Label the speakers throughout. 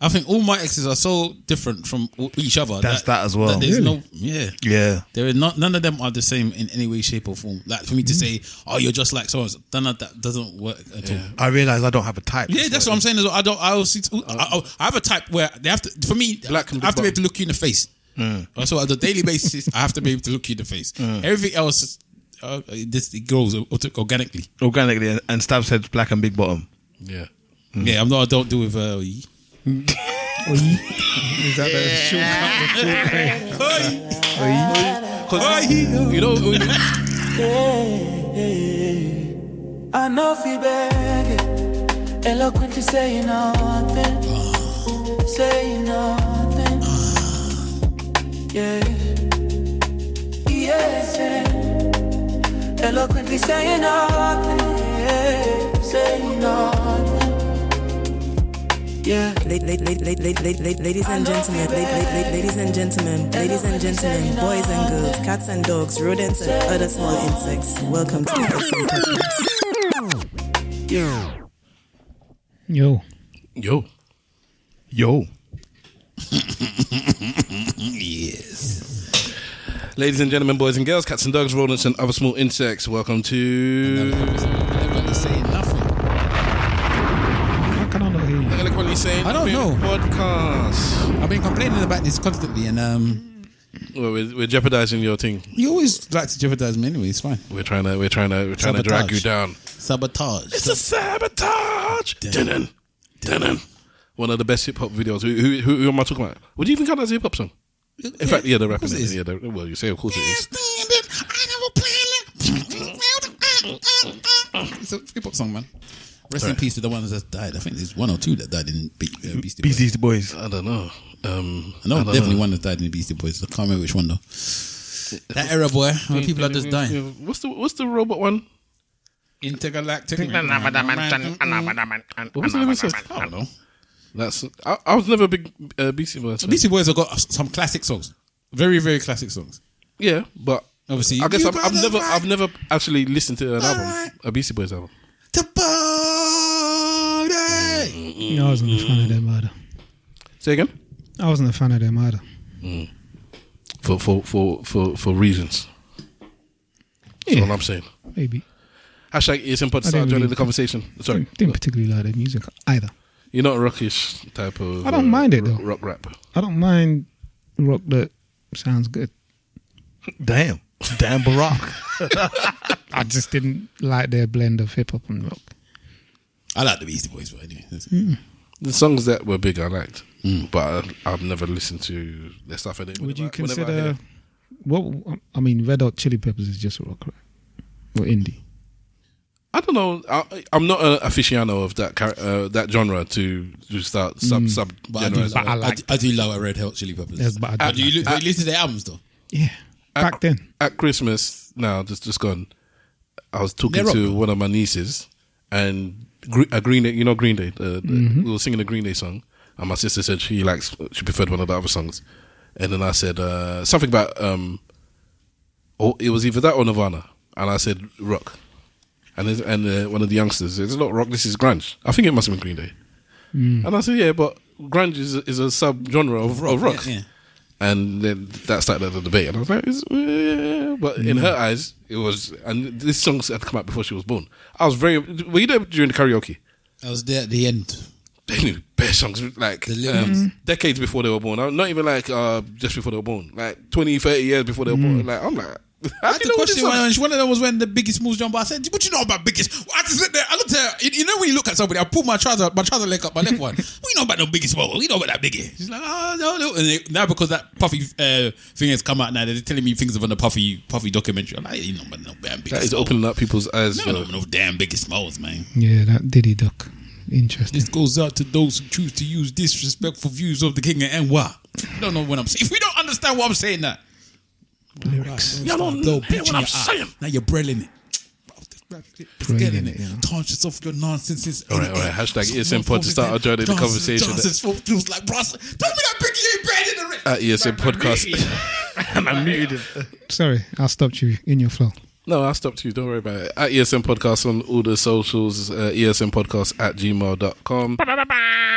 Speaker 1: I think all my exes are so different from each other.
Speaker 2: That's that as well.
Speaker 1: That there's
Speaker 2: Really?
Speaker 1: yeah. There is none of them are the same in any way, shape, or form. Like for me to say, "Oh, you're just like so," none of that doesn't work at all.
Speaker 2: I realise I don't have a type.
Speaker 1: Yeah, that's what I'm saying. As well. I have a type where they have to. For me,
Speaker 2: Black and
Speaker 1: I have to be able to look you in the face. So on a daily basis, I have to be able to look you in the face. Everything else, it grows organically.
Speaker 2: Organically, and Stav said black and big bottom.
Speaker 1: Yeah. Yeah, I don't do with
Speaker 3: Is that the shortcut?
Speaker 1: you know.
Speaker 4: I know fi beg, eloquently saying nothing, saying nothing. Yeah, ESN, eloquently saying nothing, saying nothing. Yeah.
Speaker 5: Ladies and gentlemen, boys and girls, cats and dogs, rodents and other small insects. Welcome to the ESN podcast.
Speaker 3: Yo.
Speaker 1: Yes.
Speaker 3: Ladies and gentlemen, boys and girls, cats and dogs, rodents and other small insects. Welcome to
Speaker 1: Nobody's saying nothing.
Speaker 3: the Eloquently Saying
Speaker 1: I don't know.
Speaker 3: podcast.
Speaker 1: I've been complaining about this constantly, and
Speaker 3: Well, we're jeopardizing your thing.
Speaker 1: you always like to jeopardize me anyway. It's fine.
Speaker 3: We're trying to drag you down.
Speaker 1: Sabotage.
Speaker 3: It's a sabotage. Dun-dun. Dun-dun. One of the best hip hop videos. Who am I talking about? Would you even count that as a hip hop song? In fact, the rapper is. Yeah, well, you say of course it is.
Speaker 1: It's a hip hop song, man. Rest in peace to the ones that died. I think there's one or two that died in Beastie Boys.
Speaker 2: Boys.
Speaker 3: I don't know.
Speaker 1: I know definitely one that died in the Beastie Boys. I can't remember which one though. That era, boy, when people are just dying.
Speaker 3: What's the robot one?
Speaker 1: Intergalactic.
Speaker 3: What was the name of the song?
Speaker 1: I don't know.
Speaker 3: I was never a big Beastie Boys fan.
Speaker 1: Beastie Boys have got some classic songs. Very, very classic songs.
Speaker 3: Yeah, but
Speaker 1: obviously,
Speaker 3: I guess I've never actually listened to an album, a Beastie Boys album.
Speaker 1: To party.
Speaker 6: I wasn't a fan of them either.
Speaker 3: Say again?
Speaker 6: I wasn't a fan of them either.
Speaker 3: For reasons. That's all I'm saying.
Speaker 6: Maybe.
Speaker 3: Hashtag ESN Pod start joining the conversation. Sorry.
Speaker 6: Didn't particularly like their music either.
Speaker 3: You're not a rockish type of...
Speaker 6: I don't mind it though.
Speaker 3: Rock rap.
Speaker 6: I don't mind rock that sounds good.
Speaker 2: Damn Barack.
Speaker 6: I just didn't like their blend of hip hop and rock.
Speaker 1: I like the Beastie Boys, but anyway.
Speaker 3: The songs that were big I liked, but I've never listened to their stuff.
Speaker 6: Would you consider... I mean, Red Hot Chili Peppers is just rock, right? Or indie?
Speaker 3: I don't know. I'm not an aficionado of that genre to start sub genres.
Speaker 1: I do love Red Hot Chili Peppers.
Speaker 6: Yes, but I
Speaker 1: Do you listen to their albums though?
Speaker 6: Yeah. Back then.
Speaker 3: At Christmas, now just gone, I was talking to one of my nieces and Green Day, you know Green Day, we were singing a Green Day song and my sister said she preferred one of the other songs, and then I said something about it was either that or Nirvana, and I said rock, and one of the youngsters said, it's not rock, this is grunge. I think it must have been Green Day. And I said, yeah, but grunge is a sub-genre of rock. Yeah. And then that started the debate, and I was like, but in her eyes, it was, and this song had come out before she was born. I was were you there during the karaoke?
Speaker 1: I was there at the end.
Speaker 3: They knew best songs, like decades before they were born. Not even like just before they were born, like 20, 30 years before they were born. Like, I'm like,
Speaker 1: I had to question one of them was when the Biggest Smalls jump. I said, what you know about Biggest? I had to sit there, I looked at her, you know when you look at somebody, I pulled my trouser leg up, my left one. What you know about the Biggest Smalls? What you know about that Biggie? She's like, oh, no. And now because that Puffy thing has come out now, they're telling me things about the Puffy documentary. I'm like, you know about no damn Biggest Smalls. That is opening
Speaker 3: up people's eyes.
Speaker 1: No damn Biggest Smalls, man.
Speaker 6: Yeah, that Diddy doc. Interesting.
Speaker 1: This goes out to those who choose to use disrespectful views of the king and NY. You don't know what I'm saying. If we don't understand what I'm saying now.
Speaker 6: Lyrics.
Speaker 1: You don't know what I'm saying. Now you're brailing it. Getting it. Conscious of your nonsense.
Speaker 3: All right. Hashtag ESN Pod to start our journey in the conversation.
Speaker 1: Feels like Ross. Tell me that Biggie ain't bad in the rest.
Speaker 3: At ESN Podcast.
Speaker 2: And I muted it.
Speaker 6: Sorry, I stopped you in your flow.
Speaker 3: No, I stopped you. Don't worry about it. At ESN Podcast on all the socials. ESN Podcast at gmail.com.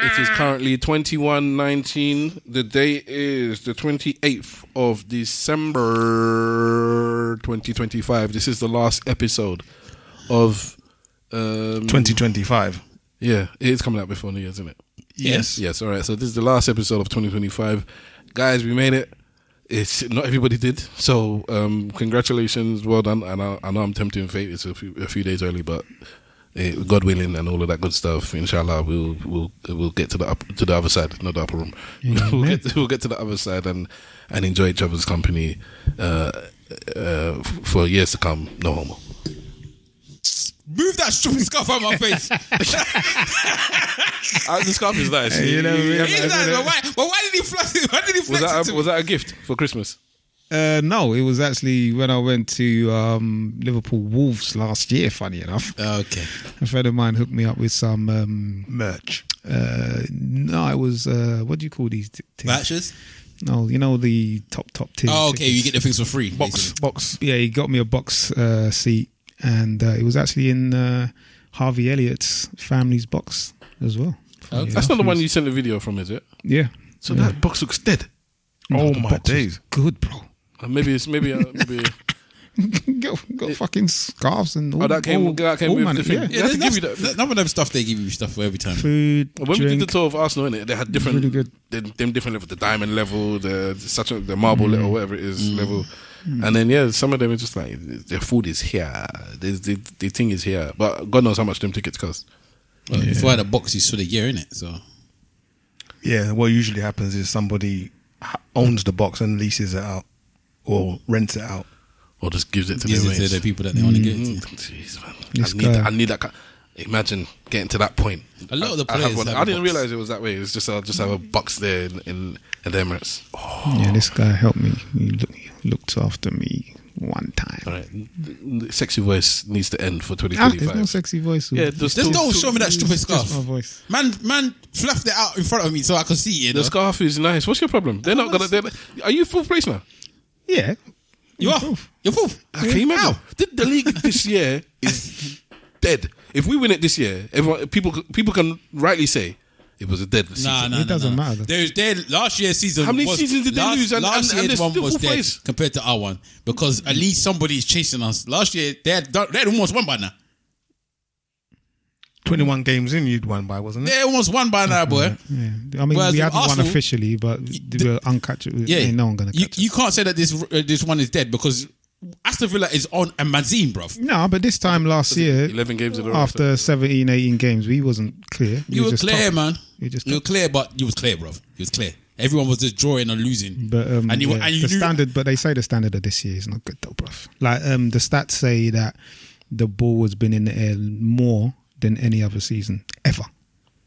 Speaker 3: It is currently 21:19. The date is the 28th of December 2025. This is the last episode of
Speaker 2: 2025.
Speaker 3: Yeah, it is coming out before New Year's, isn't it?
Speaker 2: Yes.
Speaker 3: Yes, all right. So this is the last episode of 2025. Guys, we made it. It's not everybody did. So congratulations, well done. And I know I'm tempting fate. It's a few days early, but God willing and all of that good stuff. Inshallah, we'll get to the other side, not the upper room. We'll get to the other side and enjoy each other's company for years to come. No homo.
Speaker 1: Move that stupid scarf out of my face.
Speaker 3: The scarf is nice.
Speaker 6: You know,
Speaker 1: but why did he flex it? Why did he flex it?
Speaker 3: Was that a gift for Christmas?
Speaker 6: No, it was actually when I went to Liverpool Wolves last year, funny enough.
Speaker 1: Okay.
Speaker 6: A friend of mine hooked me up with some
Speaker 2: Merch.
Speaker 6: no, it was what do you call these things?
Speaker 1: Vouchers?
Speaker 6: No, you know the top tier.
Speaker 1: Oh, okay.
Speaker 6: tickets.
Speaker 1: You get the things for free.
Speaker 2: Box.
Speaker 6: Yeah, he got me a box seat, and it was actually in Harvey Elliott's family's box as well.
Speaker 1: Okay.
Speaker 3: That's not the one you sent the video from, is it?
Speaker 6: Yeah.
Speaker 3: So that box looks dead.
Speaker 2: Oh
Speaker 6: the
Speaker 2: my
Speaker 6: box was
Speaker 2: days.
Speaker 6: good, bro.
Speaker 3: Maybe
Speaker 6: Got fucking scarves and all.
Speaker 3: that came with the thing.
Speaker 1: Yeah,
Speaker 3: They have to give you
Speaker 1: that. None of them stuff they give you stuff for every time.
Speaker 6: Food,
Speaker 3: When we
Speaker 6: drink.
Speaker 3: did the tour of Arsenal, innit, they had different,
Speaker 6: Really good.
Speaker 3: them different levels, the diamond level, the marble level, whatever it is level, and then some of them are just like their food is here, the thing is here, but God knows how much them tickets cost.
Speaker 1: Well, if you had a box, you saw the year in it. So
Speaker 2: Yeah, what usually happens is somebody owns the box and leases it out or rents it out.
Speaker 3: Or just gives it to
Speaker 1: gives
Speaker 3: their
Speaker 1: it to
Speaker 3: mates.
Speaker 1: the people that they want to get it to.
Speaker 3: Jeez, man.
Speaker 6: This
Speaker 3: I need that. Imagine getting to that point.
Speaker 1: A lot of the
Speaker 3: I have
Speaker 1: players
Speaker 3: one.
Speaker 1: have
Speaker 3: I
Speaker 1: a
Speaker 3: didn't
Speaker 1: box.
Speaker 3: realize it was that way. It's just I'll just have a box there in the Emirates.
Speaker 6: Yeah, this guy helped me. He looked after me one time.
Speaker 3: All right, the sexy voice needs to end for
Speaker 6: There's
Speaker 3: 2025.
Speaker 6: no sexy voice.
Speaker 3: Yeah,
Speaker 1: Just don't show me that stupid scarf.
Speaker 6: Just my voice.
Speaker 1: Man, fluffed it out in front of me so I could see it. You
Speaker 3: The
Speaker 1: know?
Speaker 3: scarf is nice. What's your problem? They're not gonna. Are you full place now?
Speaker 6: Yeah.
Speaker 1: You are. You're full.
Speaker 3: Can you imagine? The league this year is dead. If we win it this year, people can rightly say it was a dead season.
Speaker 6: It doesn't matter.
Speaker 1: Last year's season.
Speaker 3: How many seasons did they lose? And
Speaker 1: last
Speaker 3: they're
Speaker 1: year's one
Speaker 3: still
Speaker 1: was
Speaker 3: full
Speaker 1: dead
Speaker 3: place.
Speaker 1: compared to our one because at least somebody is chasing us. Last year they had almost won by now.
Speaker 2: 21 games in, you'd won by, wasn't it?
Speaker 1: They almost won by now, boy.
Speaker 6: Yeah. I mean,
Speaker 1: Whereas
Speaker 6: we hadn't won
Speaker 1: Arsenal-
Speaker 6: officially, but they were uncatchable.
Speaker 1: Yeah,
Speaker 6: Ain't no one gonna catch
Speaker 1: you can't say that this one is dead because Aston Villa is on a magazine, bruv.
Speaker 6: No, but this time last year,
Speaker 3: 11 games in a row.
Speaker 6: after 17, 18 games, we wasn't clear.
Speaker 1: You were
Speaker 6: just
Speaker 1: clear,
Speaker 6: top.
Speaker 1: man.
Speaker 6: You just
Speaker 1: You were
Speaker 6: top.
Speaker 1: clear, but you was clear, bruv. You was clear. Everyone was just drawing or losing.
Speaker 6: But
Speaker 1: and you
Speaker 6: yeah,
Speaker 1: and you
Speaker 6: the
Speaker 1: knew
Speaker 6: standard, but they say the standard of this year is not good though, bruv. Like the stats say that the ball has been in the air more than any other season ever.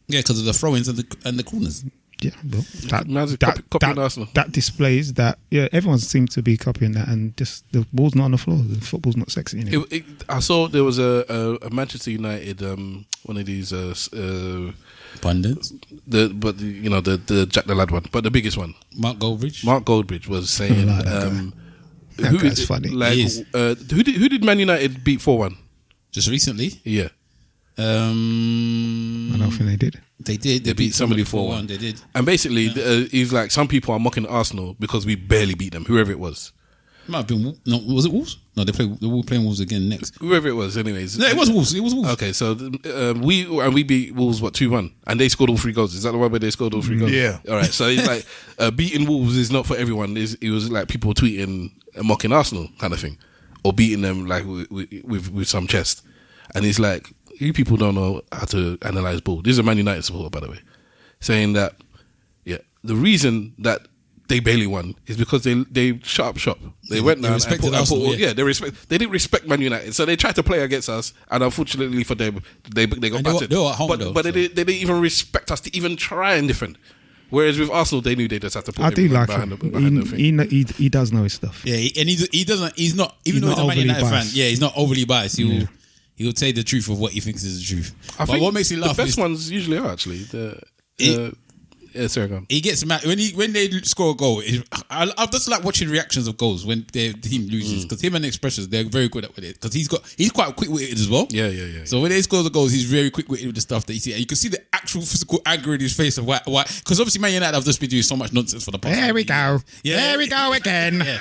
Speaker 1: Yeah, because of the throw-ins and the corners.
Speaker 6: Yeah, well,
Speaker 3: Man's copying Arsenal.
Speaker 6: that displays that. Yeah, everyone seems to be copying that, and just the ball's not on the floor. The football's not sexy. Innit?
Speaker 3: I saw there was a Manchester United one of these
Speaker 1: Pundits.
Speaker 3: the Jack the Lad one, but the biggest one.
Speaker 1: Mark Goldbridge.
Speaker 3: Mark Goldbridge was saying,
Speaker 6: I like that guy. That
Speaker 3: who
Speaker 6: guy's
Speaker 3: is it?
Speaker 6: funny.
Speaker 3: Like,
Speaker 1: He is.
Speaker 3: who did Man United beat 4-1?
Speaker 1: Just recently.
Speaker 3: Yeah,
Speaker 6: I don't think they did.
Speaker 1: They did. They beat somebody 4-1. They did.
Speaker 3: and basically he's like, some people are mocking Arsenal because we barely beat them, whoever it was.
Speaker 1: Might have been. No, was it Wolves? No, they were playing Wolves again next.
Speaker 3: Whoever it was, anyways.
Speaker 1: No, it was Wolves. It was Wolves.
Speaker 3: Okay, so we beat Wolves 2-1, and they scored all 3 goals. Is that the one where they scored all 3 goals?
Speaker 2: Yeah.
Speaker 3: All right. So it's like beating Wolves is not for everyone. It was like people tweeting mocking Arsenal kind of thing, or beating them like with some chest. And it's like, you people don't know how to analyze ball. This is a Man United supporter, by the way, saying that the reason that they barely won is because they shut up shop. They went down and
Speaker 1: respected Arsenal,
Speaker 3: they didn't respect Man United, so they tried to play against us, and unfortunately for them, they got
Speaker 1: And
Speaker 3: battered.
Speaker 1: they were at home,
Speaker 3: but
Speaker 1: though,
Speaker 3: but
Speaker 1: so.
Speaker 3: they didn't even respect us to even try and defend. Whereas with Arsenal, they knew they just had to put
Speaker 6: I do
Speaker 3: everyone
Speaker 6: like
Speaker 3: behind
Speaker 6: him.
Speaker 3: the thing.
Speaker 6: He does know his stuff.
Speaker 1: Yeah, and he doesn't. He's not. Even
Speaker 6: He's
Speaker 1: though
Speaker 6: not
Speaker 1: he's a Man
Speaker 6: overly
Speaker 1: United fan,
Speaker 6: biased.
Speaker 1: yeah, he's not overly biased. He'll say the truth of what he thinks is the truth.
Speaker 3: I
Speaker 1: But
Speaker 3: think
Speaker 1: what makes me laugh
Speaker 3: the best
Speaker 1: is
Speaker 3: ones usually are actually sorry, go on.
Speaker 1: He gets mad when they score a goal. I just like watching reactions of goals when their team loses because him and Expressions, they're very good at it because he's quite quick with it as well.
Speaker 3: Yeah.
Speaker 1: So when they score the goals, he's very quick with the stuff that you see, and you can see the actual physical anger in his face of why. Because obviously Man United have just been doing so much nonsense for the past.
Speaker 6: There we go.
Speaker 1: Yeah.
Speaker 6: There we go again.
Speaker 1: Yeah.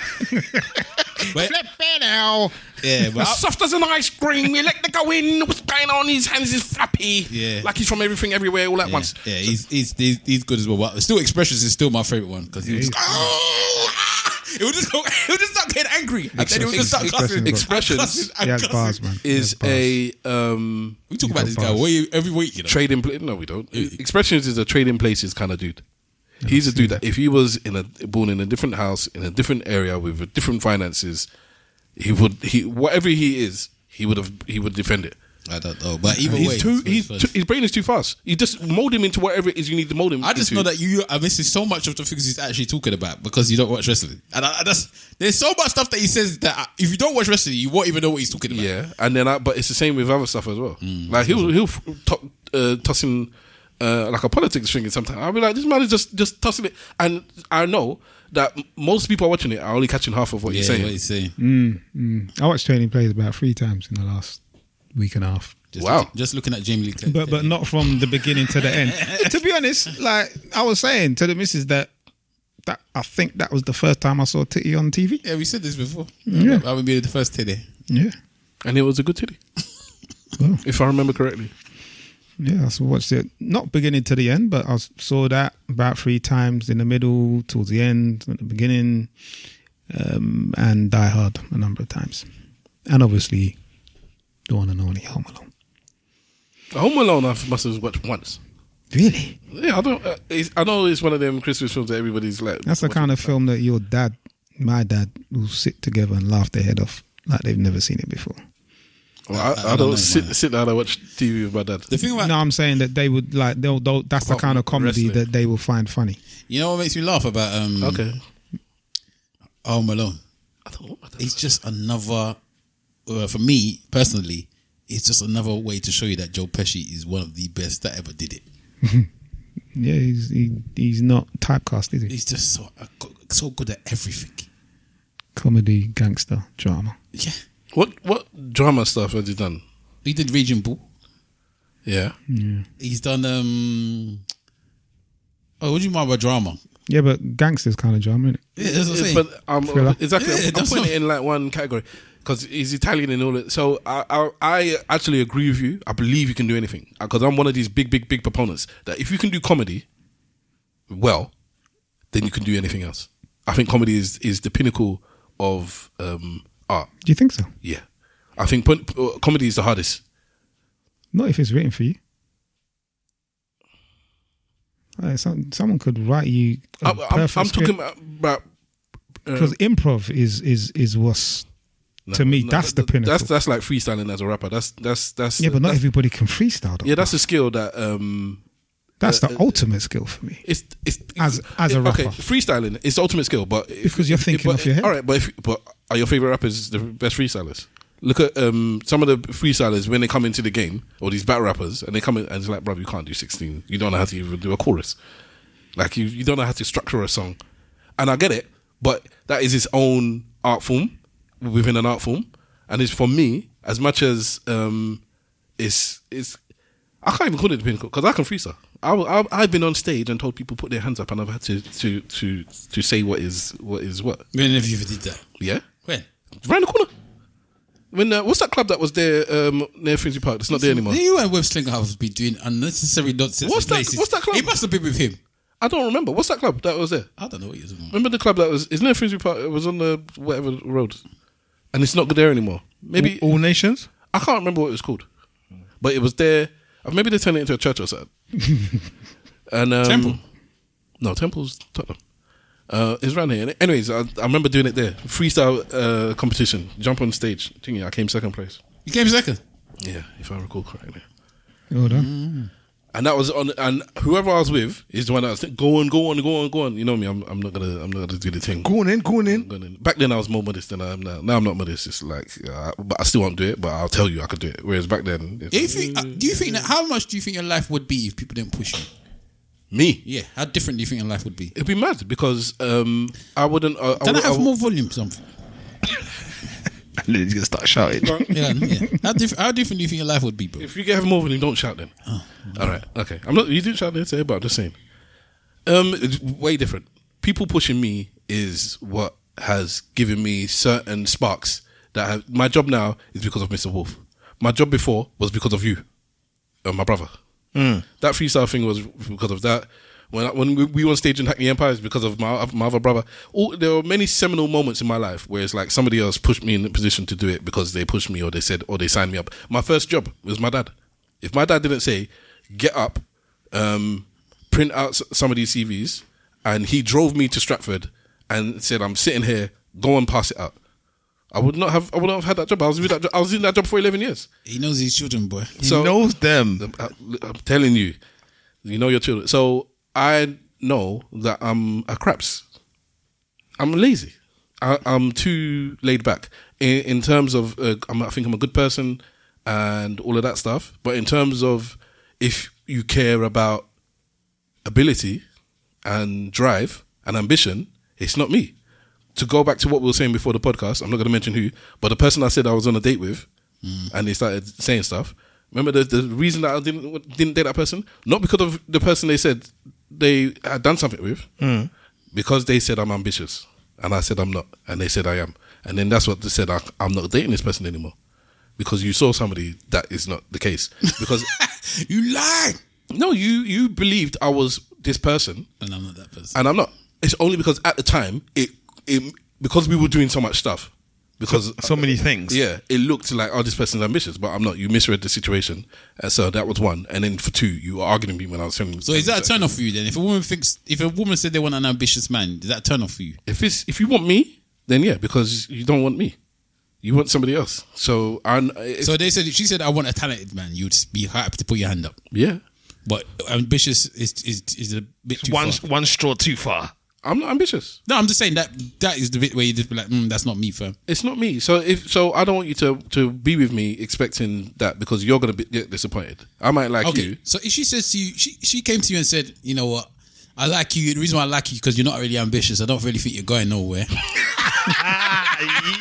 Speaker 1: But,
Speaker 6: Flip it now.
Speaker 1: yeah, but
Speaker 3: Soft as an ice cream. You let the go in. What's going on? His hands is flappy.
Speaker 1: Yeah.
Speaker 3: Like he's from everything, everywhere, all at once.
Speaker 1: Yeah, he's good as well. But still, Expressions is still my favorite one because he was. It would just start getting angry, and then it would just start cussing.
Speaker 3: Expressions
Speaker 6: He has bars, man.
Speaker 3: is a
Speaker 1: We talk about this guy every week, you know.
Speaker 3: trading. No, we don't. Expressions is a trading places kind of dude. He's a dude that if he was born in a different house in a different area with different finances, whatever he is, he would defend it.
Speaker 1: I don't know, but either
Speaker 3: His
Speaker 1: way,
Speaker 3: brain is too fast. You just mold him into whatever it is you need to mold him.
Speaker 1: I just know that you are missing so much of the things he's actually talking about because you don't watch wrestling, and there's so much stuff that he says that if you don't watch wrestling, you won't even know what he's talking about.
Speaker 3: Yeah, and then but it's the same with other stuff as well. Like he'll tossing like a politics thing sometimes. I'll be like, this man is just tossing it, and I know that most people are watching it are only catching half of what he's saying.
Speaker 1: What he's saying.
Speaker 6: I watched Training Plays about 3 times in the last week and a half.
Speaker 1: Just looking at Jamie Lee Curtis.
Speaker 6: But not from the beginning to the end. To be honest, like I was saying to the missus that I think that was the first time I saw Titty on TV.
Speaker 1: Yeah, we said this before.
Speaker 6: Yeah.
Speaker 1: I would be the first Titty.
Speaker 6: Yeah.
Speaker 3: And it was a good titty.
Speaker 6: Well,
Speaker 3: if I remember correctly.
Speaker 6: yeah, I watched it not beginning to the end, but I saw that about 3 times in the middle, towards the end, at the beginning, and Die Hard a number of times. And obviously the one and only Home Alone.
Speaker 3: Home Alone I must have watched once.
Speaker 6: Really?
Speaker 3: Yeah, I don't. I know it's one of them Christmas films that everybody's like.
Speaker 6: That's the kind of film that my dad, will sit together and laugh their head off like they've never seen it before.
Speaker 3: Well, I don't sit down and watch TV with my dad.
Speaker 1: The thing about
Speaker 6: No, I'm saying that they would like. That's the kind of comedy
Speaker 3: wrestling.
Speaker 6: that they will find funny.
Speaker 1: you know what makes me laugh about
Speaker 3: Okay.
Speaker 1: Home Alone?
Speaker 3: I don't know what that
Speaker 1: It's just another. For me personally, it's just another way to show you that Joe Pesci is one of the best that ever did it.
Speaker 6: Yeah, he's not typecast, is he?
Speaker 1: He's just so good at everything.
Speaker 6: Comedy, gangster, drama.
Speaker 1: Yeah,
Speaker 3: What drama stuff has he done?
Speaker 1: he did Raging Bull.
Speaker 3: Yeah.
Speaker 1: He's done. What do you mean by drama?
Speaker 6: Yeah, but gangster's kind of drama, isn't it?
Speaker 1: Yeah, that's what I'm saying.
Speaker 3: But
Speaker 6: Thriller.
Speaker 3: exactly,
Speaker 1: Yeah,
Speaker 3: I'm
Speaker 1: that's
Speaker 3: putting
Speaker 1: not-
Speaker 3: it in like one category because he's Italian and all that. So I actually agree with you. I believe you can do anything because I'm one of these big proponents that if you can do comedy well, then you can do anything else. I think comedy is the pinnacle of art.
Speaker 6: Do you think so?
Speaker 3: Yeah, I think comedy is the hardest.
Speaker 6: Not if it's written for you. Someone could write you a perfect
Speaker 3: I'm
Speaker 6: script.
Speaker 3: talking about
Speaker 6: Because improv is what's to me that's the pinnacle.
Speaker 3: That's like freestyling as a rapper. That's
Speaker 6: yeah, but not
Speaker 3: that's,
Speaker 6: everybody can freestyle. Though.
Speaker 3: yeah, that's a skill that
Speaker 6: that's the ultimate skill for me.
Speaker 3: it's
Speaker 6: As a rapper.
Speaker 3: Okay, freestyling is the ultimate skill, but
Speaker 6: Because you're thinking off your head.
Speaker 3: All right, but are your favorite rappers the best freestylers? Look at some of the freestylers when they come into the game, or these battle rappers, and they come in and it's like, bro, you can't do 16. You don't know how to even do a chorus. Like you don't know how to structure a song. And I get it, but that is its own art form within an art form. And it's for me, as much as it's I can't even call it the pinnacle because I can freestyle. I've been on stage and told people put their hands up, and I've had to say what is what.
Speaker 1: When have you ever did that?
Speaker 3: Yeah,
Speaker 1: When?
Speaker 3: around the corner. When what's that club that was there near Finsbury Park? It's not there anymore.
Speaker 1: You and Web Slinger have been doing unnecessary nonsense.
Speaker 3: What's that-
Speaker 1: places.
Speaker 3: what's that club?
Speaker 1: It must have been with him.
Speaker 3: I don't remember. What's that club that was there?
Speaker 1: I don't know what you're talking about.
Speaker 3: Remember the club that was? Isn't it Finsbury Park? It was on the whatever road, and it's not there anymore. Maybe
Speaker 2: All Nations?
Speaker 3: I can't remember what it was called, but it was there. Maybe they turned it into a church or something. And
Speaker 1: Temple?
Speaker 3: No, Temple's Tottenham. It's around here. Anyways, I remember doing it there. Freestyle competition. Jump on stage. I came second place.
Speaker 1: You came second.
Speaker 3: Yeah, if I recall correctly.
Speaker 6: Well done.
Speaker 3: And that was on. And whoever I was with is the one that was go on. You know me. I'm not gonna do the thing.
Speaker 2: Go on in.
Speaker 3: Back then I was more modest than I am now. Now I'm not modest. It's like, but I still won't do it. But I'll tell you I could do it. Whereas back then,
Speaker 1: Do you think that? How much do you think your life would be if people didn't push you?
Speaker 3: Me?
Speaker 1: Yeah. How different do you think your life would be?
Speaker 3: It'd be mad because I wouldn't.
Speaker 1: Can I have more volume? Something.
Speaker 2: He's gonna start shouting.
Speaker 1: Yeah. How different do you think your life would be, bro?
Speaker 3: If you get more volume, don't shout then.
Speaker 1: Oh,
Speaker 3: all right, okay. I'm not. You didn't shout there today, but I'm just saying. It's way different. People pushing me is what has given me certain sparks. My job now is because of Mr. Wolf. My job before was because of you, my brother. That freestyle thing was because of that. When we were on stage in Hackney Empire, it's because of my other brother. There were many seminal moments in my life where it's like somebody else pushed me in a position to do it because they pushed me or they said or they signed me up. My first job was my dad. If my dad didn't say, get up, print out some of these CVs, and he drove me to Stratford and said, I'm sitting here, go and pass it out, I would not have had that job. I was in that job for 11 years.
Speaker 1: He knows his children, boy.
Speaker 2: He knows them.
Speaker 3: I'm telling you, you know your children. So I know that I'm a craps. I'm lazy. I'm too laid back in terms of. I think I'm a good person and all of that stuff. But in terms of if you care about ability and drive and ambition, it's not me. To go back to what we were saying before the podcast, I'm not going to mention who, but the person I said I was on a date with, and they started saying stuff. Remember the reason that I didn't date that person? Not because of the person they said they had done something with, because they said I'm ambitious, and I said I'm not, and they said I am, and then that's what they said. I'm not dating this person anymore because you saw somebody that is not the case. Because
Speaker 1: you lie.
Speaker 3: No, you believed I was this person,
Speaker 1: and I'm not that person,
Speaker 3: and I'm not. It's only because at the time because we were doing so much stuff. Because
Speaker 2: so many things.
Speaker 3: Yeah, it looked like, this person's ambitious, but I'm not. You misread the situation. So that was one. And then for two, you were arguing with me when I was telling you.
Speaker 1: So is that a turn off for you then? If a woman said they want an ambitious man, is that a turn off for you?
Speaker 3: If you want me, then yeah, because you don't want me. You want somebody else. So she said, I want a talented man. You'd be happy to put your hand up. Yeah.
Speaker 1: But ambitious is a bit too far.
Speaker 2: One straw too far.
Speaker 3: I'm not ambitious.
Speaker 1: No, I'm just saying that is the bit where you just be like, that's not me, fam.
Speaker 3: It's not me. So I don't want you to be with me expecting that because you're gonna get disappointed. I might like you.
Speaker 1: So if she says to you, she came to you and said, you know what, I like you. The reason why I like you because you're not really ambitious. I don't really think you're going nowhere.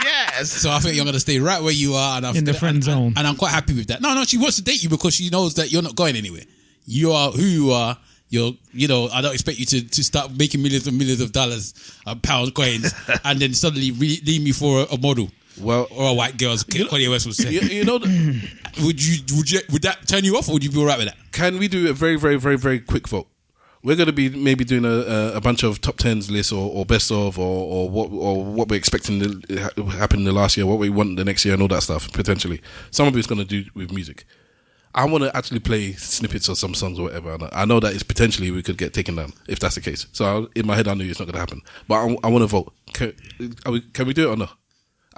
Speaker 2: Yes.
Speaker 1: So I think you're gonna stay right where you are, and
Speaker 6: in the friend zone.
Speaker 1: And I'm quite happy with that. No, she wants to date you because she knows that you're not going anywhere. You are who you are. I don't expect you to start making millions of dollars, pounds, coins, and then suddenly leave me for a model. Well, or a white girl, as Kanye West would say. Would that turn you off, or would you be alright with that?
Speaker 3: Can we do a very, very, very, very quick vote? We're going to be maybe doing a bunch of top 10s lists or best of or what we're expecting to happen in the last year, what we want the next year, and all that stuff potentially. Some of it's going to do with music. I want to actually play snippets of some songs or whatever. And I know that it's potentially we could get taken down if that's the case. So in my head, I knew it's not going to happen. But I want to vote. Can we do it or no?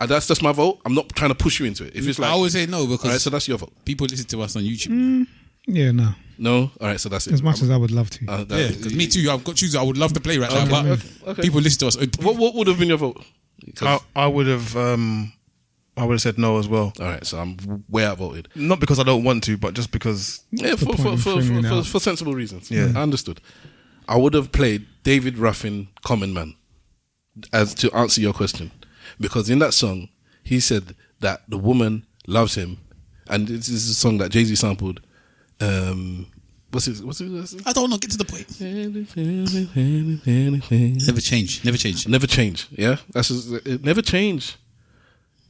Speaker 3: That's just my vote. I'm not trying to push you into it. If it's like,
Speaker 1: I would say no because
Speaker 3: all right, so that's your vote.
Speaker 1: People listen to us on YouTube.
Speaker 6: Yeah, no.
Speaker 3: No? All right, so that's it.
Speaker 6: As much as I would love to.
Speaker 1: Yeah, because me too. I've got choose. I would love to play right now. But
Speaker 3: okay.
Speaker 1: People listen to us.
Speaker 3: What would have been your vote?
Speaker 2: I would have said no as well.
Speaker 3: All right, so I'm way outvoted.
Speaker 2: Not because I don't want to, but just because.
Speaker 3: Yeah, for sensible reasons.
Speaker 2: Yeah,
Speaker 3: I understood. I would have played David Ruffin, Common Man, as to answer your question, because in that song he said that the woman loves him, and this is a song that Jay-Z sampled. What's it?
Speaker 1: I don't know. Get to the point. Never change.
Speaker 3: Yeah, it never change.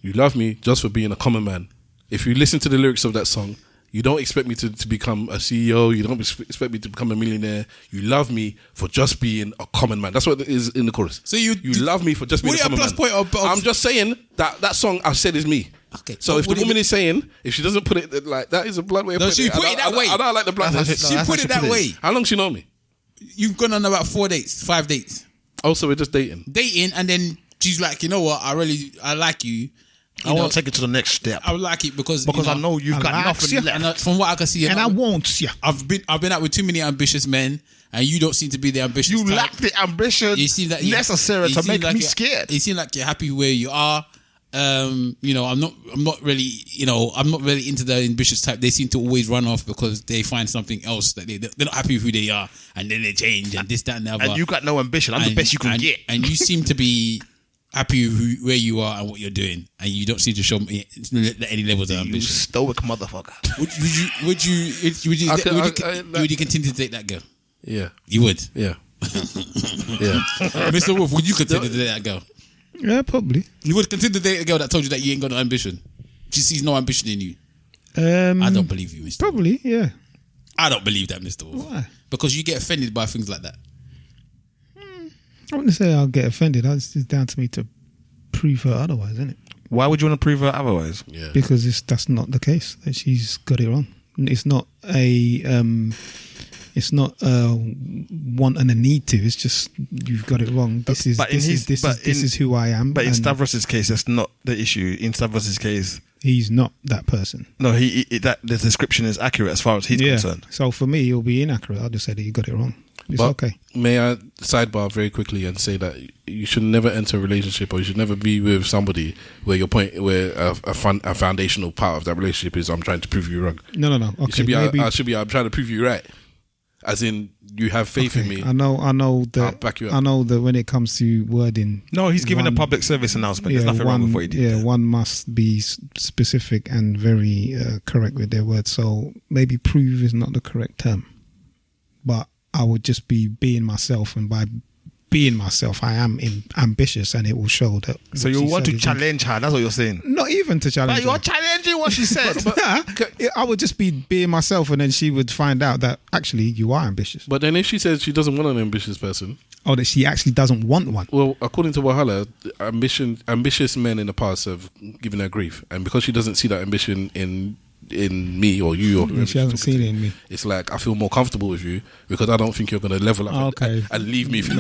Speaker 3: You love me just for being a common man. If you listen to the lyrics of that song, you don't expect me to become a CEO. You don't expect me to become a millionaire. You love me for just being a common man. That's what it is in the chorus. So you love me for just being a common man. I'm just saying that song I've said is me.
Speaker 1: Okay.
Speaker 3: So if the woman is saying, if she doesn't put it like that, is a blunt way of putting it.
Speaker 1: She put it that way.
Speaker 3: I don't like the bluntness.
Speaker 1: She put it that way.
Speaker 3: How long she know me?
Speaker 1: You've gone on about 5 dates.
Speaker 3: Oh, so we're just dating,
Speaker 1: and then she's like, you know what? I like you.
Speaker 2: I want to take it to the next step.
Speaker 1: I would like it because
Speaker 2: I know you've got nothing left.
Speaker 1: And from what I can see,
Speaker 6: and I won't. Yeah,
Speaker 1: I've been out with too many ambitious men, and you don't seem to be the ambitious.
Speaker 2: You
Speaker 1: type.
Speaker 2: lack the ambition necessary to make me scared.
Speaker 1: You seem like you're happy where you are, you know, I'm not really into the ambitious type. They seem to always run off because they find something else that they're not happy with who they are, and then they change and this, that, and the other.
Speaker 2: And you got no ambition. I'm the best you can get.
Speaker 1: And you seem to be happy with where you are and what you're doing, and you don't seem to show me any levels of ambition.
Speaker 2: You stoic motherfucker.
Speaker 1: Would you continue to date that girl?
Speaker 3: Yeah.
Speaker 1: You would?
Speaker 3: Yeah. Yeah.
Speaker 1: Mr. Wolf, would you continue to date that girl?
Speaker 6: Yeah, probably.
Speaker 1: You would continue to date a girl that told you that you ain't got no ambition? She sees no ambition in you? I don't believe you, Mr.
Speaker 6: Probably,
Speaker 1: Wolf.
Speaker 6: yeah.
Speaker 1: I don't believe that, Mr. Wolf.
Speaker 6: Why?
Speaker 1: Because you get offended by things like that.
Speaker 6: I wouldn't say I'll get offended. It's down to me to prove her otherwise, isn't it?
Speaker 2: Why would you want to prove her otherwise?
Speaker 3: Yeah.
Speaker 6: Because that's not the case. That she's got it wrong. It's not a want and a need to. It's just you've got it wrong. This is who I am.
Speaker 2: But in Stavros' case, that's not the issue. In Stavros' case,
Speaker 6: he's not that person.
Speaker 2: No, that the description is accurate as far as he's concerned.
Speaker 6: So for me, it'll be inaccurate. I'll just say that you got it wrong. It's okay.
Speaker 3: May I sidebar very quickly and say that you should never enter a relationship, or you should never be with somebody where a foundational part of that relationship is I'm trying to prove you wrong.
Speaker 6: No. Okay,
Speaker 3: it should be I'm trying to prove you right. As in, you have faith in me.
Speaker 6: I know that.
Speaker 3: I'll back you up.
Speaker 6: I know that when it comes to wording,
Speaker 2: no, he's giving a public service announcement. There's nothing wrong with what he did.
Speaker 6: Yeah, one must be specific and very correct with their words. So maybe prove is not the correct term, but I would just be being myself, and by being myself, I am ambitious, and it will show that.
Speaker 2: So you want to challenge her? That's what you're saying.
Speaker 6: Not even to challenge her.
Speaker 2: But you're challenging what she said.
Speaker 6: I would just be being myself, and then she would find out that actually you are ambitious.
Speaker 3: But then if she says she doesn't want an ambitious person,
Speaker 6: or that she actually doesn't want one.
Speaker 3: Well, according to Wahala, ambitious men in the past have given her grief, and because she doesn't see that ambition in me or you, or
Speaker 6: she hasn't seen it in me.
Speaker 3: It's like I feel more comfortable with you because I don't think you're going to level up and leave me.
Speaker 1: The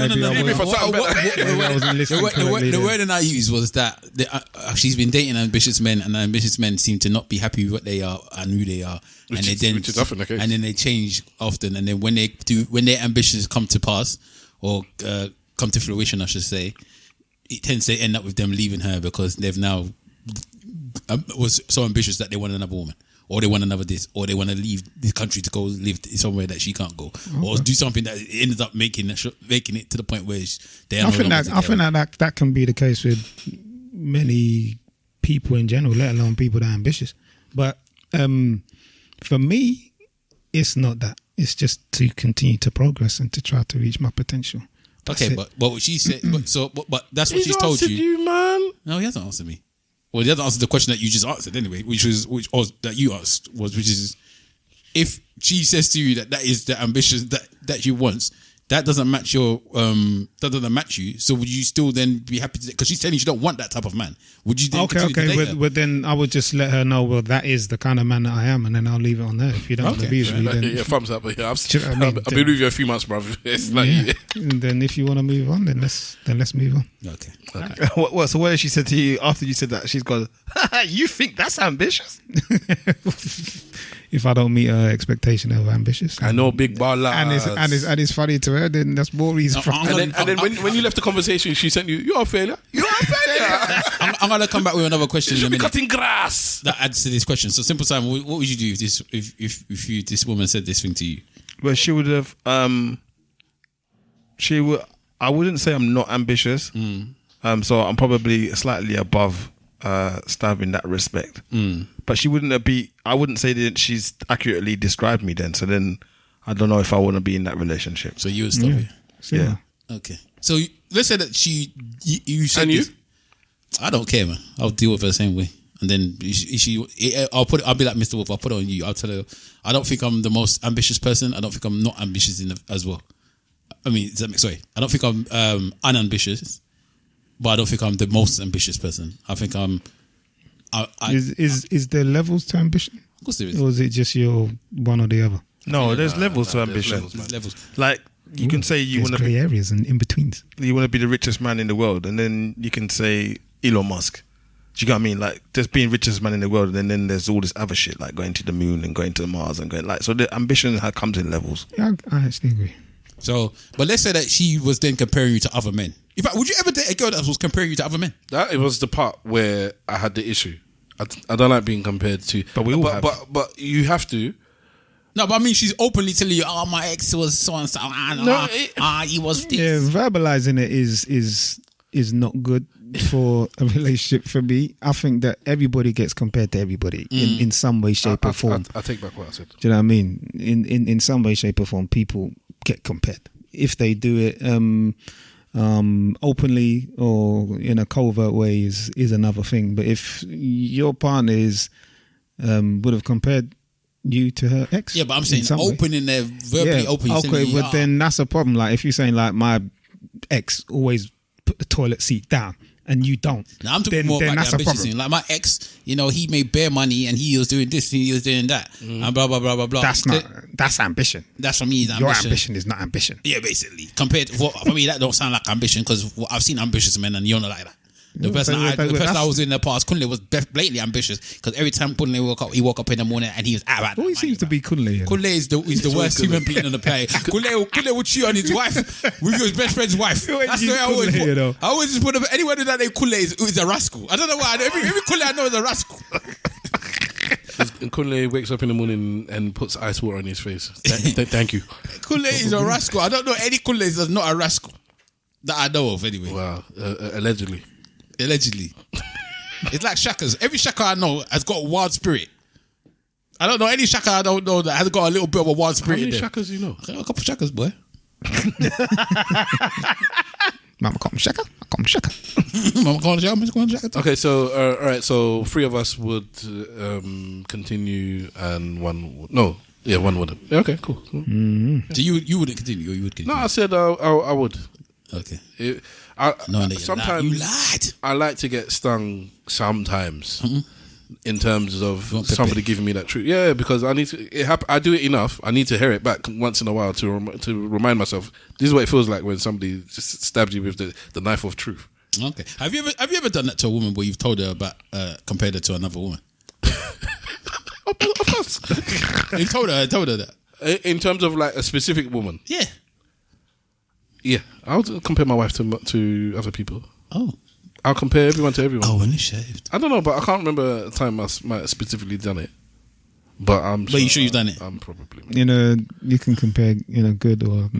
Speaker 1: word that I used was that she's been dating ambitious men, and ambitious men seem to not be happy with what they are and who they are, which is often the case. And then they change often, and then when their ambitions come to pass or come to fruition, I should say, it tends to end up with them leaving her because they've now was so ambitious that they want another woman, or they want another this, or they want to leave the country to go live somewhere that she can't go, or do something that ends up making it to the point where they are.
Speaker 6: I think that can be the case with many people in general, let alone people that are ambitious. But for me, it's not that. It's just to continue to progress and to try to reach my potential. That's
Speaker 1: but what she said, but that's what she's told you,
Speaker 3: man.
Speaker 1: No, he hasn't answered me. Well, he hasn't answered the question that you just answered anyway, which you asked, which is, if she says to you that is the ambition that she wants, that doesn't match you. So would you still then be happy to? Because she's telling you she don't want that type of man. Would you? Then
Speaker 6: but then I would just let her know. Well, that is the kind of man that I am, and then I'll leave it on there. If you don't want to be with me, then
Speaker 3: thumbs up. Yeah, I've been with you a few months, bro. It's like,
Speaker 6: And then if you want to move on, then let's move on.
Speaker 1: Okay.
Speaker 2: So what has she said to you after you said that? She's gone, you think that's ambitious?
Speaker 6: If I don't meet her expectation of ambitious,
Speaker 3: I know, big baller,
Speaker 6: and it's funny to her, then that's more reason.
Speaker 3: And then when you left the conversation, she sent you, "You're a failure. You're a failure."
Speaker 1: I'm gonna come back with another question.
Speaker 3: You should be cutting grass.
Speaker 1: That adds to this question. So, Simple Simon, what would you do if this woman said this thing to you?
Speaker 2: Well, she would have. I wouldn't say I'm not ambitious. So I'm probably slightly above Stav in that respect. But she wouldn't be. I wouldn't say that she's accurately described me then. So then I don't know if I want to be in that relationship.
Speaker 1: So you would stop it.
Speaker 2: Yeah.
Speaker 1: Okay. So let's say that you said
Speaker 3: and you.
Speaker 1: This. I don't care, man. I'll deal with her the same way. And then I'll be like Mr. Wolf. I'll put it on you. I'll tell her I don't think I'm the most ambitious person. I don't think I'm not ambitious as well. I mean, I don't think I'm unambitious, but I don't think I'm the most ambitious person. I think I'm.
Speaker 6: Is there levels to ambition?
Speaker 1: Of course there is.
Speaker 6: Or is it just your one or the other?
Speaker 2: No, there's levels to ambition.
Speaker 1: There's levels.
Speaker 2: Like you can say you want to
Speaker 6: be areas and in betweens.
Speaker 2: You want to be the richest man in the world, and then you can say Elon Musk. Do you get what I mean? Like just being richest man in the world, and then there's all this other shit like going to the moon and going to Mars and going like. So the ambition comes in levels.
Speaker 6: Yeah, I actually agree.
Speaker 1: So, but let's say that she was then comparing you to other men. In fact, would you ever date a girl that was comparing you to other men?
Speaker 3: That it was the part where I had the issue. I don't like being compared to.
Speaker 2: But we all have.
Speaker 3: But you have to.
Speaker 1: No, but I mean, she's openly telling you, "Oh, my ex was so and so. He was this."
Speaker 6: Yeah, verbalizing it is not good for a relationship for me. I think that everybody gets compared to everybody in some way, shape, or form.
Speaker 3: I take back what I said.
Speaker 6: Do you know what I mean? In some way, shape, or form, people get compared. If they do it openly or in a covert way is another thing. But if your partner would have compared you to her ex,
Speaker 1: yeah, but I'm saying open in there, verbally open.
Speaker 6: Okay, but then that's a problem. Like if you're saying like my ex always put the toilet seat down and you don't.
Speaker 1: Now I'm talking more about the ambitious thing. Like my ex, he made bare money and he was doing this and he was doing that and blah blah blah blah blah.
Speaker 6: That's ambition.
Speaker 1: That's for me.
Speaker 6: Your ambition is not ambition.
Speaker 1: Yeah, basically. Compared to for me, that don't sound like ambition because I've seen ambitious men and you're not like that. The person I was in the past, Kunle, was blatantly ambitious because every time Kunle woke up in the morning and he was out.
Speaker 6: He seems to be Kunle.
Speaker 1: Kunle is the worst human being on the planet. Kunle would cheat on his wife with his best friend's wife. That's the way I always put. I always just put anyone that name Kunle is a rascal. I don't know why. Every Kunle I know is a rascal.
Speaker 3: And Kunle wakes up in the morning and puts ice water on his face. Thank you.
Speaker 1: Kunle is a rascal. I don't know any Kunle that's not a rascal that I know of anyway.
Speaker 3: Wow. Allegedly.
Speaker 1: It's like shakas. Every shaka I know has got a wild spirit. I don't know any shaka I don't know that has got a little bit of a wild spirit.
Speaker 3: How many shakas do you know?
Speaker 1: A couple shakas, boy.
Speaker 6: Mama call him shaka. I call him shaka.
Speaker 1: Mama call him shaka.
Speaker 3: Okay, so all right, so 3 of us would continue and one wouldn't. Yeah, okay, cool.
Speaker 1: Mm-hmm. So you wouldn't continue or you would continue?
Speaker 3: No, I said I would.
Speaker 1: Okay.
Speaker 3: Sometimes
Speaker 1: you lied.
Speaker 3: I like to get stung sometimes in terms of somebody giving me that truth. Yeah, because I need to. I do it enough. I need to hear it back once in a while to remind myself. This is what it feels like when somebody just stabs you with the knife of truth.
Speaker 1: Okay. Have you ever done that to a woman where you've told her about compared her to another woman?
Speaker 3: Of course.
Speaker 1: You told her that.
Speaker 3: In terms of like a specific woman.
Speaker 1: Yeah.
Speaker 3: Yeah, I would compare my wife to other people.
Speaker 1: Oh.
Speaker 3: I'll compare everyone to everyone.
Speaker 1: Oh, when it's shaved.
Speaker 3: I don't know, but I can't remember a time I might have specifically done it. But
Speaker 1: you sure you've done it?
Speaker 3: I'm probably.
Speaker 6: You can compare good or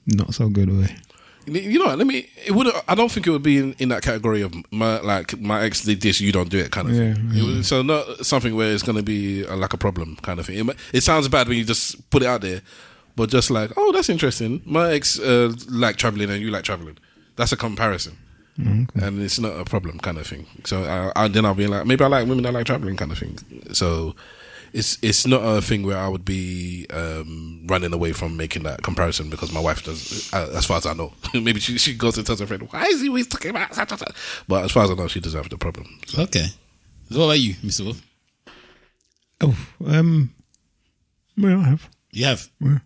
Speaker 6: not so good way.
Speaker 3: You know what? I don't think it would be in that category of my ex did this, you don't do it kind of thing. Yeah. So not something where it's going to be like a problem kind of thing. It sounds bad when you just put it out there. But just like, oh, that's interesting. My ex like traveling and you like traveling. That's a comparison. Okay. And it's not a problem kind of thing. So then I'll be like, maybe I like women that like traveling kind of thing. So it's not a thing where I would be running away from making that comparison because my wife does, as far as I know. Maybe she goes and tells her friend, why is he always talking about such and such? But as far as I know, she doesn't have the problem. So.
Speaker 1: Okay. So what about you, Mr. Wolf?
Speaker 6: Oh, well, I have.
Speaker 1: You have?
Speaker 6: Yeah.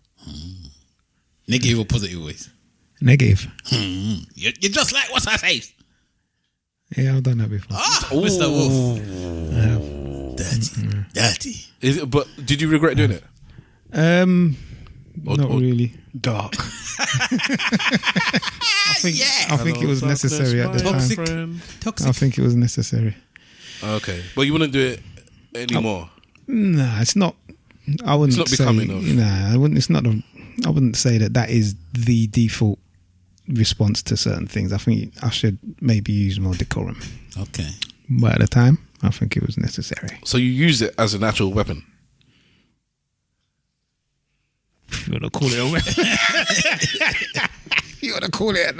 Speaker 1: Negative or positive ways?
Speaker 6: Negative.
Speaker 1: You're just like what I say.
Speaker 6: Yeah, I've done that before.
Speaker 1: Mr. Wolf. Dirty.
Speaker 3: But did you regret doing it?
Speaker 6: Not really.
Speaker 2: Dark.
Speaker 6: I think it was necessary at the time.
Speaker 1: Toxic.
Speaker 6: I think it was necessary.
Speaker 3: Okay, but you wouldn't do it anymore.
Speaker 6: Nah, it's not. I wouldn't.
Speaker 3: It's not becoming of.
Speaker 6: Nah, I wouldn't. It's not. I wouldn't say that is the default response to certain things. I think I should maybe use more decorum.
Speaker 1: Okay.
Speaker 6: But at the time, I think it was necessary.
Speaker 3: So you use it as an actual weapon.
Speaker 6: You want to call it a weapon? You want to call it a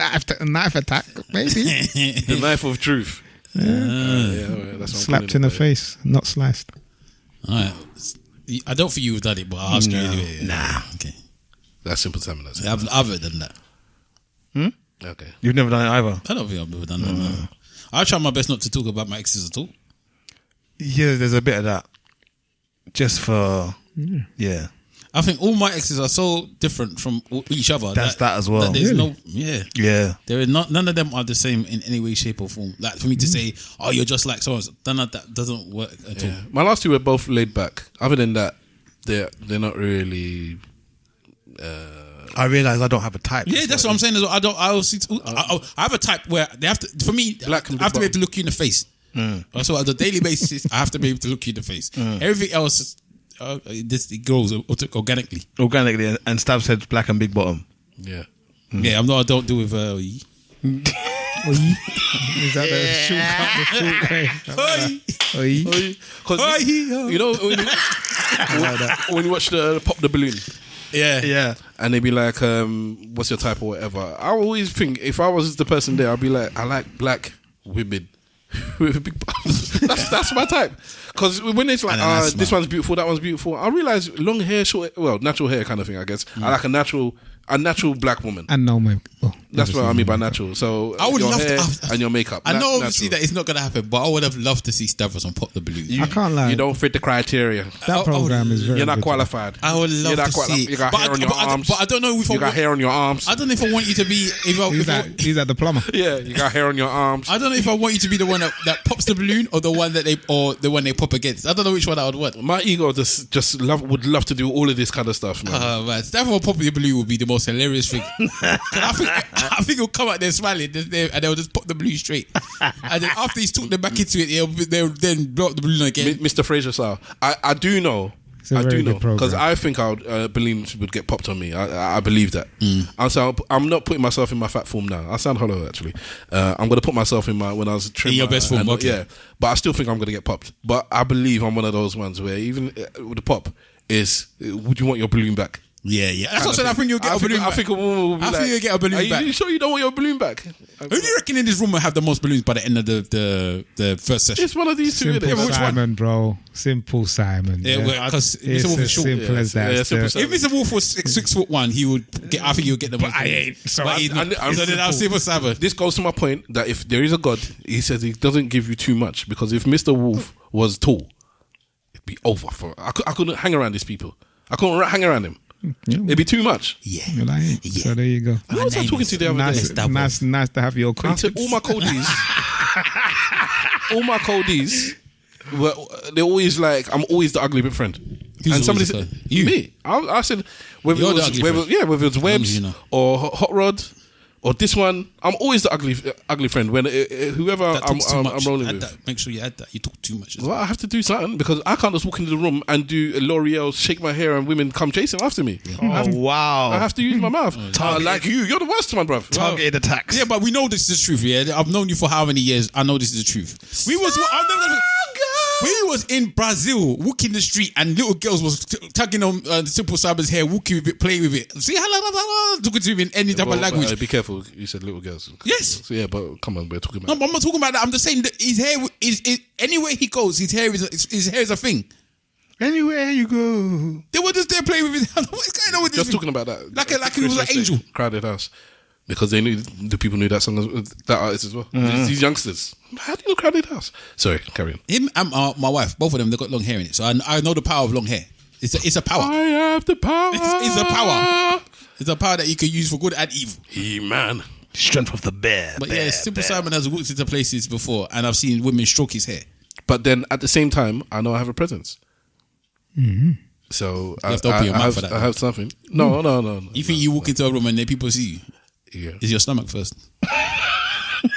Speaker 6: knife attack? Maybe
Speaker 3: the knife of truth.
Speaker 6: That's slapped in the face, not sliced.
Speaker 1: All right. I don't think you've done it, but I'll ask you anyway.
Speaker 6: Nah.
Speaker 1: Okay.
Speaker 3: That's simple time.
Speaker 1: I've never done that.
Speaker 3: Okay.
Speaker 2: You've never done it either?
Speaker 1: I don't think I've ever done that. No. I try my best not to talk about my exes at all.
Speaker 2: Yeah, there's a bit of that. Just for, yeah.
Speaker 1: I think all my exes are so different from each other.
Speaker 2: That's that as well.
Speaker 1: That there's
Speaker 6: Really?
Speaker 1: Yeah. There is none of them are the same in any way, shape, or form. Like for me to say, oh, you're just like so, none of that doesn't work at all.
Speaker 3: My last two were both laid back. Other than that, they're not really
Speaker 2: I realise I don't have a type.
Speaker 1: Yeah, that's what I'm saying. I have a type where they have to. For me, I have to be able to look you in the face. So on a daily basis, I have to be able to look you in the face. Everything else, it grows organically.
Speaker 2: Organically, and Stav said black and big bottom.
Speaker 3: Yeah.
Speaker 1: Yeah, I don't do with.
Speaker 6: Is that the short
Speaker 3: Because you know when you watch the Pop the Balloon.
Speaker 1: Yeah.
Speaker 3: And they be like, what's your type or whatever. I always think if I was the person there, I'd be like, I like black women with big bums. That's my type. Because when it's like, this one's beautiful, that one's beautiful, I realise long hair, natural hair kind of thing, I guess. I like a natural black woman.
Speaker 6: And no makeup.
Speaker 3: That's what I mean by natural. So
Speaker 1: I would
Speaker 3: your
Speaker 1: love
Speaker 3: hair
Speaker 1: to,
Speaker 3: and your makeup.
Speaker 1: I know obviously that it's not going to happen, but I would have loved to see Stavros on Pop the Balloon.
Speaker 6: I can't lie.
Speaker 3: You don't fit the criteria.
Speaker 6: That program is very
Speaker 3: You're not
Speaker 6: good.
Speaker 3: qualified.
Speaker 1: I would love to see it.
Speaker 3: You got hair on your arms.
Speaker 1: But I don't know if
Speaker 3: you got hair on your arms.
Speaker 1: I don't know if I want you to be.
Speaker 6: He's that the plumber.
Speaker 3: Yeah, you got hair on your arms.
Speaker 1: I don't know if I want you to be the one that pops the balloon or the one that they pop against. I don't know which one I would want.
Speaker 3: My ego would love to do all of this kind of stuff, man.
Speaker 1: Man, Stavros popping the balloon would be the most hilarious thing. I think he'll come out there smiling and they'll just pop the balloon straight. And then after he's talked them back into it, they'll then blow up the balloon again.
Speaker 3: Mr. Fraser style. I do know. I do know because I think balloons would get popped on me. I believe that. So I'm not putting myself in my fat form now. I sound hollow actually. I'm going to put myself in when I was training.
Speaker 1: In your best form, okay.
Speaker 3: Yeah, but I still think I'm going to get popped. But I believe I'm one of those ones where even with the pop is, would you want your balloon back?
Speaker 1: Yeah. That's what I said. I think you'll get a balloon back. I think you'll get a balloon back.
Speaker 3: Are you sure you don't want your balloon back?
Speaker 1: Who do you reckon in this room will have the most balloons by the end of the first session?
Speaker 3: It's one of these two.
Speaker 6: Simple Simon, bro. Simple Simon.
Speaker 1: Yeah, because Mr. Wolf is short.
Speaker 6: Simple as that.
Speaker 1: If Mr. Wolf was 6'1", he would get. I think he would get the most. But I ain't. So I'm Simple Simon.
Speaker 3: This goes to my point that if there is a God, he says he doesn't give you too much, because if Mr. Wolf was tall, it'd be over for. I couldn't hang around these people. I couldn't hang around him. Yeah. It'd be too much.
Speaker 1: Yeah.
Speaker 6: So there you go.
Speaker 3: Who was I talking to the other day?
Speaker 6: Nice to have your acquaintance.
Speaker 3: I said all my coldies, they're always like, I'm always the ugly bit friend. And somebody said, me. I said, whether it was Webbs or Hot Rod or this one, I'm always the ugly friend. When whoever I'm rolling with.
Speaker 1: Make sure you add that. You talk too much.
Speaker 3: Well, I have to do something because I can't just walk into the room and do a L'Oreal, shake my hair, and women come chasing after me.
Speaker 2: Wow!
Speaker 3: I have to use my mouth. Like you're the worst one, bruv.
Speaker 2: Targeted attacks.
Speaker 1: Yeah, but we know this is the truth. Yeah, I've known you for how many years? I know this is the truth. We was in Brazil walking the street and little girls was tugging on Simple Simon's hair, walking with it, playing with it. See, talking to him in any type of language.
Speaker 3: Be careful, you said little girls.
Speaker 1: Yes.
Speaker 3: So, yeah, but come on, we're talking about.
Speaker 1: No, I'm not talking about that. I'm just saying that his hair is anywhere he goes, his hair is a thing.
Speaker 2: Anywhere you go,
Speaker 1: they were just there playing with his. What's going on with this?
Speaker 3: Just talking about that,
Speaker 1: like he was an angel.
Speaker 3: Crowded House. Because the people knew that song, that artist as well. These youngsters. How do you know Crowded House? Sorry, carry on.
Speaker 1: Him and my wife, both of them, they got long hair in it. So I know the power of long hair. It's a power.
Speaker 3: I have the power.
Speaker 1: It's a power. It's a power that you can use for good and evil.
Speaker 3: He-Man.
Speaker 2: Strength of the bear.
Speaker 1: But Simple Simon has walked into places before and I've seen women stroke his hair.
Speaker 3: But then at the same time, I know I have a presence.
Speaker 6: Mm-hmm.
Speaker 3: So
Speaker 1: you have to open your mouth for that.
Speaker 3: I have something. No.
Speaker 1: You think you walk into a room and then people see you?
Speaker 3: Yeah.
Speaker 1: Is your stomach first?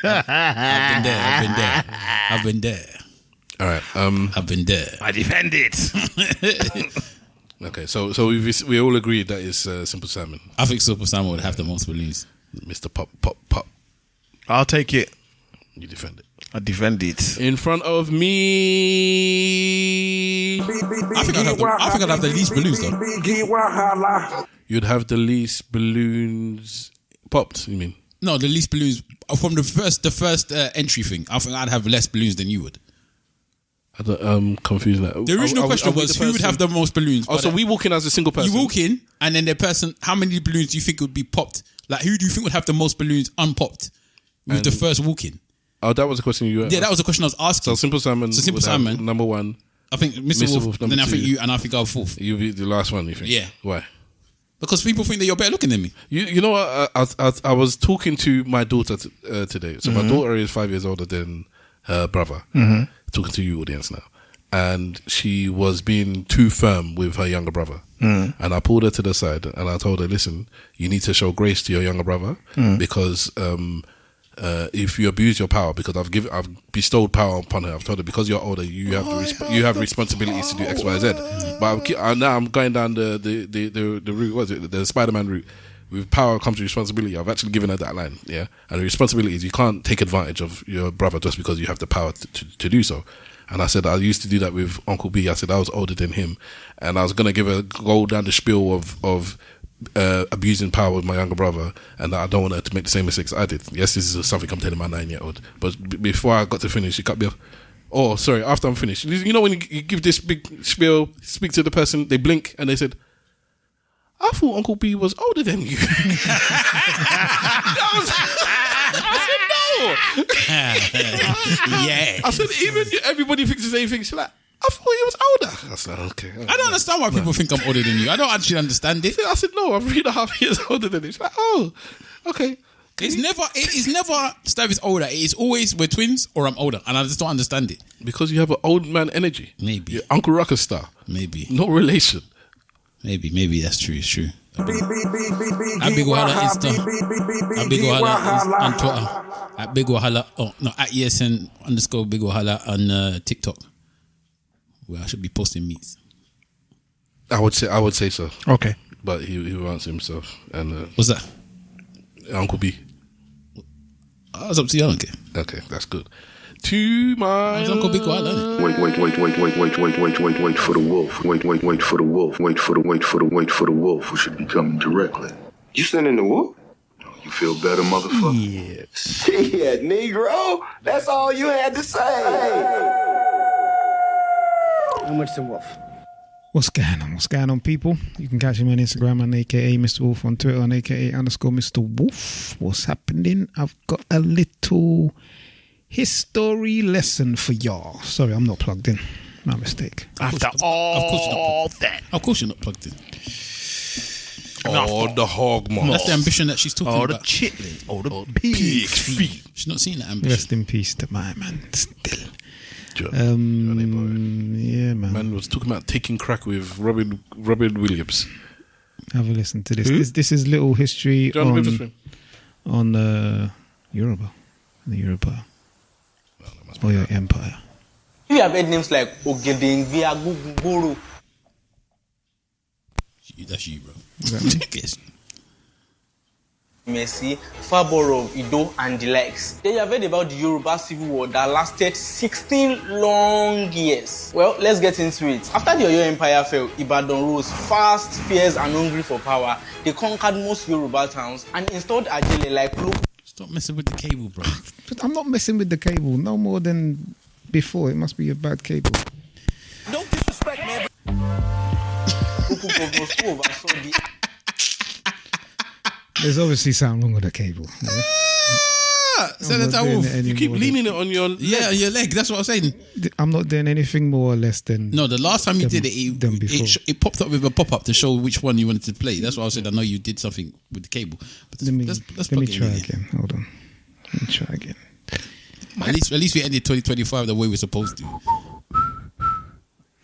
Speaker 1: I've been there.
Speaker 3: All right.
Speaker 1: I've been there.
Speaker 2: I defend it.
Speaker 3: Okay, so we all agreed that it's Simple Simon.
Speaker 1: I think Simple Simon would have the most balloons.
Speaker 3: Mr. Pop.
Speaker 2: I'll take it.
Speaker 3: You defend it.
Speaker 2: I defend it.
Speaker 3: In front of me.
Speaker 1: I think I'd have the least balloons though.
Speaker 3: You'd have the least balloons popped, you mean?
Speaker 1: No, the least balloons from the first entry thing. I think I'd have less balloons than you would.
Speaker 3: I'm confused now.
Speaker 1: The original question was who would have the most balloons?
Speaker 3: Oh, so we walk in as a single person.
Speaker 1: You walk in and then the person, how many balloons do you think would be popped? Like who do you think would have the most balloons unpopped with the first walk in?
Speaker 3: Oh, that was the question you asked.
Speaker 1: Yeah, that was the question I was asking.
Speaker 3: So Simple Simon. Number one.
Speaker 1: I think Mr. Wolf. Then I think you, and I think I'll fourth.
Speaker 3: You'll be the last one, you think?
Speaker 1: Yeah.
Speaker 3: Why?
Speaker 1: Because people think that you're better looking than me.
Speaker 3: You know what? I was talking to my daughter today. So my daughter is 5 years older than her brother. Talking to you, audience, now. and she was being too firm with her younger brother. And I pulled her to the side and I told her, listen, you need to show grace to your younger brother because if you abuse your power, because I've bestowed power upon her. I've told her, because you're older, you have responsibilities to do X, Y, Z. But now I'm going down the route. What is it? The Spider-Man route. With power comes responsibility. I've actually given her that line, yeah. And the responsibility is you can't take advantage of your brother just because you have the power to do so. And I said I used to do that with Uncle B. I said I was older than him, and I was gonna go down the spiel of abusing power with my younger brother, and I don't want her to make the same mistakes I did. Yes, this is something I'm telling my 9-year-old. But before I got to finish, she cut me off. Oh, sorry. After I'm finished, you know when you give this big spiel, speak to the person, they blink and they said, I thought Uncle B was older than you.
Speaker 1: Yeah.
Speaker 3: I said, even everybody thinks the same thing. She's like, I thought he was older. I was like, okay.
Speaker 1: I don't understand why people think I'm older than you. I don't actually understand it.
Speaker 3: I said, no, I'm 3.5 years older than you. She's like, oh, okay.
Speaker 1: It is never Stav is older. It is always we're twins or I'm older. And I just don't understand it.
Speaker 3: Because you have an old man energy.
Speaker 1: Maybe.
Speaker 3: You're Uncle Rucker star.
Speaker 1: Maybe.
Speaker 3: No relation.
Speaker 1: Maybe that's true. It's true. At Big Wahala Insta. At Big Wahala on Twitter. At Big Wahala. Oh no, at ESN _ Big Wahala on TikTok. Where I should be posting meets.
Speaker 3: I would say so.
Speaker 2: Okay.
Speaker 3: But he wants himself. And
Speaker 1: What's that?
Speaker 3: Uncle B.
Speaker 1: It's up to you. I don't care.
Speaker 3: Okay, that's good. To my
Speaker 1: Uncle Big Wahala, isn't it?
Speaker 7: Wait for the wolf. Wait for the wolf. Wait for the wolf who should be coming directly.
Speaker 8: You sending the wolf?
Speaker 7: You feel better, motherfucker?
Speaker 8: Yeah. Shit, Negro. That's all you had to say.
Speaker 9: How much the wolf?
Speaker 6: What's going on, people? You can catch him on Instagram on aka Mr. Wolf, on Twitter on aka _ Mr. Wolf. What's happening? I've got a little history lesson for y'all. Sorry, I'm not plugged in. My mistake.
Speaker 2: After all that.
Speaker 1: Of course you're not plugged in.
Speaker 3: the hog mom.
Speaker 1: That's the ambition that she's talking
Speaker 2: All
Speaker 1: about.
Speaker 2: the chitlin. All the pig's feet.
Speaker 1: She's not seeing that ambition.
Speaker 6: Rest in peace to my man. Still.
Speaker 3: Yeah,
Speaker 6: man.
Speaker 3: Man was talking about taking crack with Robin Williams.
Speaker 6: Have a listen to this. This is little history on Yoruba. The Yoruba. Or your empire.
Speaker 9: You have heard names like Ogede V, Agugboro.
Speaker 1: That's you, bro. Guess.
Speaker 9: Messi, Faboro, Ido, and the likes. Then you have heard about the Yoruba Civil War that lasted 16 long years. Well, let's get into it. After the Oyo Empire fell, Ibadan rose fast, fierce, and hungry for power. They conquered most Yoruba towns and installed Ajele like local.
Speaker 1: Stop messing with the cable, bro.
Speaker 6: But I'm not messing with the cable. No more than before. It must be a bad cable.
Speaker 9: Don't disrespect me. Local governors who oversaw the.
Speaker 6: There's obviously something wrong with the cable. Yeah?
Speaker 1: Senator Wolf,
Speaker 3: You keep leaning it on your leg.
Speaker 1: Yeah, your leg. That's what I'm saying.
Speaker 6: I'm not doing anything more or less than.
Speaker 1: No, the last time you did it, it popped up with a pop-up to show which one you wanted to play. That's why I said I know you did something with the cable. But
Speaker 6: Let me try
Speaker 1: again.
Speaker 6: again. Hold on. Let me try again.
Speaker 1: At least we ended 2025 the way we're supposed to.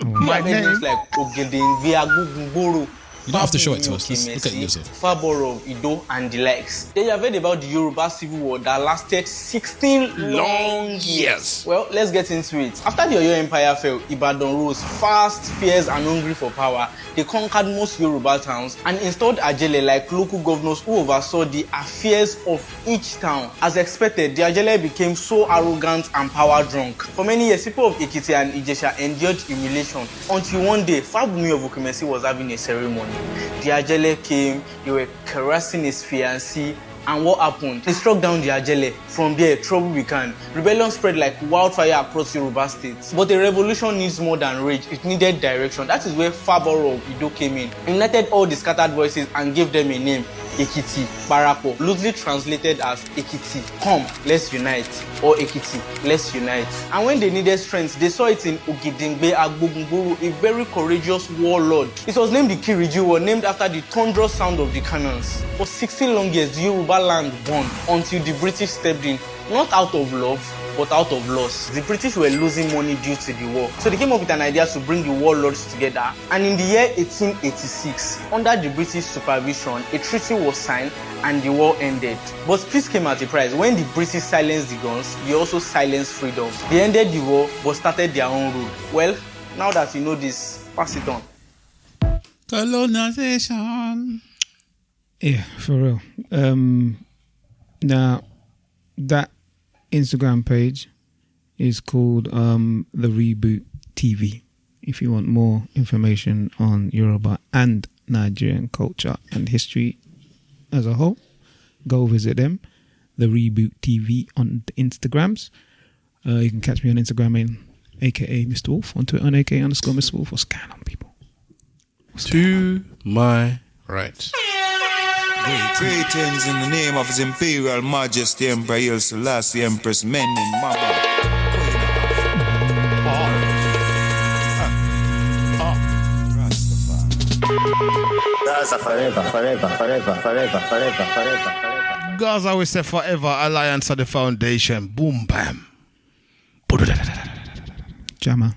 Speaker 9: You have heard names like Ogede V, Agugboro.
Speaker 1: You don't have to show it to us. Just look at it yourself.
Speaker 9: Faboro, Ido, and the likes. Then you have heard about the Yoruba Civil War that lasted 16 long years. Well, let's get into it. After the Oyo Empire fell, Ibadan rose fast, fierce, and hungry for power. They conquered most Yoruba towns and installed Ajele like local governors who oversaw the affairs of each town. As expected, the Ajele became so arrogant and power drunk. For many years, people of Ekiti and Ijesha endured humiliation until one day, Fabumi of Okemesi was having a ceremony. The Ajele came, they were caressing his fiancée, and what happened? They struck down the Ajele. From there, trouble began. Rebellion spread like wildfire across Yoruba states. But a revolution needs more than rage, it needed direction. That is where Faboro of Ido came in, united all the scattered voices and gave them a name. Ekiti, Barapo, loosely translated as Ekiti, come, let's unite, or Ekiti, let's unite. And when they needed strength, they saw it in Ogedengbe Agbogungboro, a very courageous warlord. It was named the Kiriji War, named after the thunderous sound of the cannons. For 16 long years, the Yoruba land won until the British stepped in, not out of love, but out of loss. The British were losing money due to the war. So they came up with an idea to bring the warlords together. And in the year 1886, under the British supervision, a treaty was signed and the war ended. But peace came at a price. When the British silenced the guns, they also silenced freedom. They ended the war but started their own rule. Well, now that you know this, pass it on.
Speaker 1: Colonization.
Speaker 6: Yeah, for real. Now, that Instagram page is called The Reboot TV. If you want more information on Yoruba and Nigerian culture and history as a whole, go visit them. The Reboot TV on the Instagrams. You can catch me on Instagram in aka Mr. Wolf, on Twitter on aka_Mr. Wolf, or scan on people.
Speaker 3: To my right.
Speaker 10: Greetings in the name of His Imperial Majesty Emperor Haile Selassie, Empress Menen Mama.
Speaker 8: Gaza forever, forever, forever, forever, forever, forever.
Speaker 2: Gaza, we say forever. Alliance of the Foundation. Boom, bam.
Speaker 6: Jama.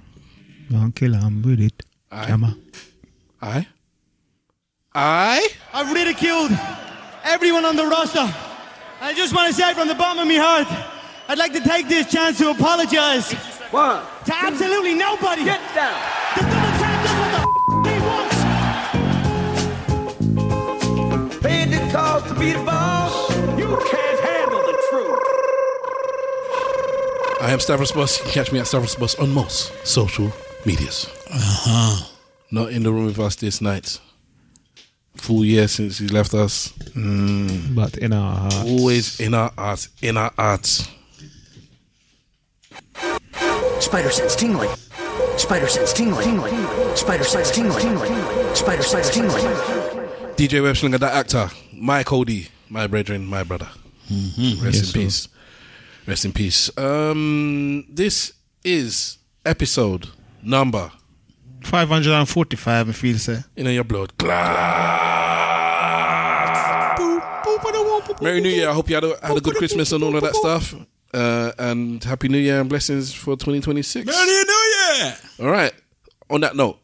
Speaker 6: Don't kill him with it. Jama.
Speaker 11: I've ridiculed everyone on the roster. I just want to say from the bottom of my heart, I'd like to take this chance to apologize.
Speaker 8: One.
Speaker 11: To absolutely nobody.
Speaker 8: Get down.
Speaker 11: The double tap does what the he wants.
Speaker 8: Paid the cost to be the boss. You can't handle the truth.
Speaker 3: I am Stavros Boss. You can catch me at Stavros Boss on most social medias. Not in the room with us this night. Full year since he left us.
Speaker 6: But in our hearts.
Speaker 3: Always in our hearts. In our hearts.
Speaker 12: Spider sense tingling. Spider sense tingling. Spider sense tingling. Spider sense tingling.
Speaker 3: DJ Webslinger, that actor. My Cody. My brethren. My brother. Rest in peace. Rest in peace. This is episode number
Speaker 2: 545, I feel, sir.
Speaker 3: In your blood. Merry New Year. I hope you had a good Christmas and all of that stuff. And Happy New Year and blessings for 2026.
Speaker 1: Merry New Year!
Speaker 3: All right. On that note,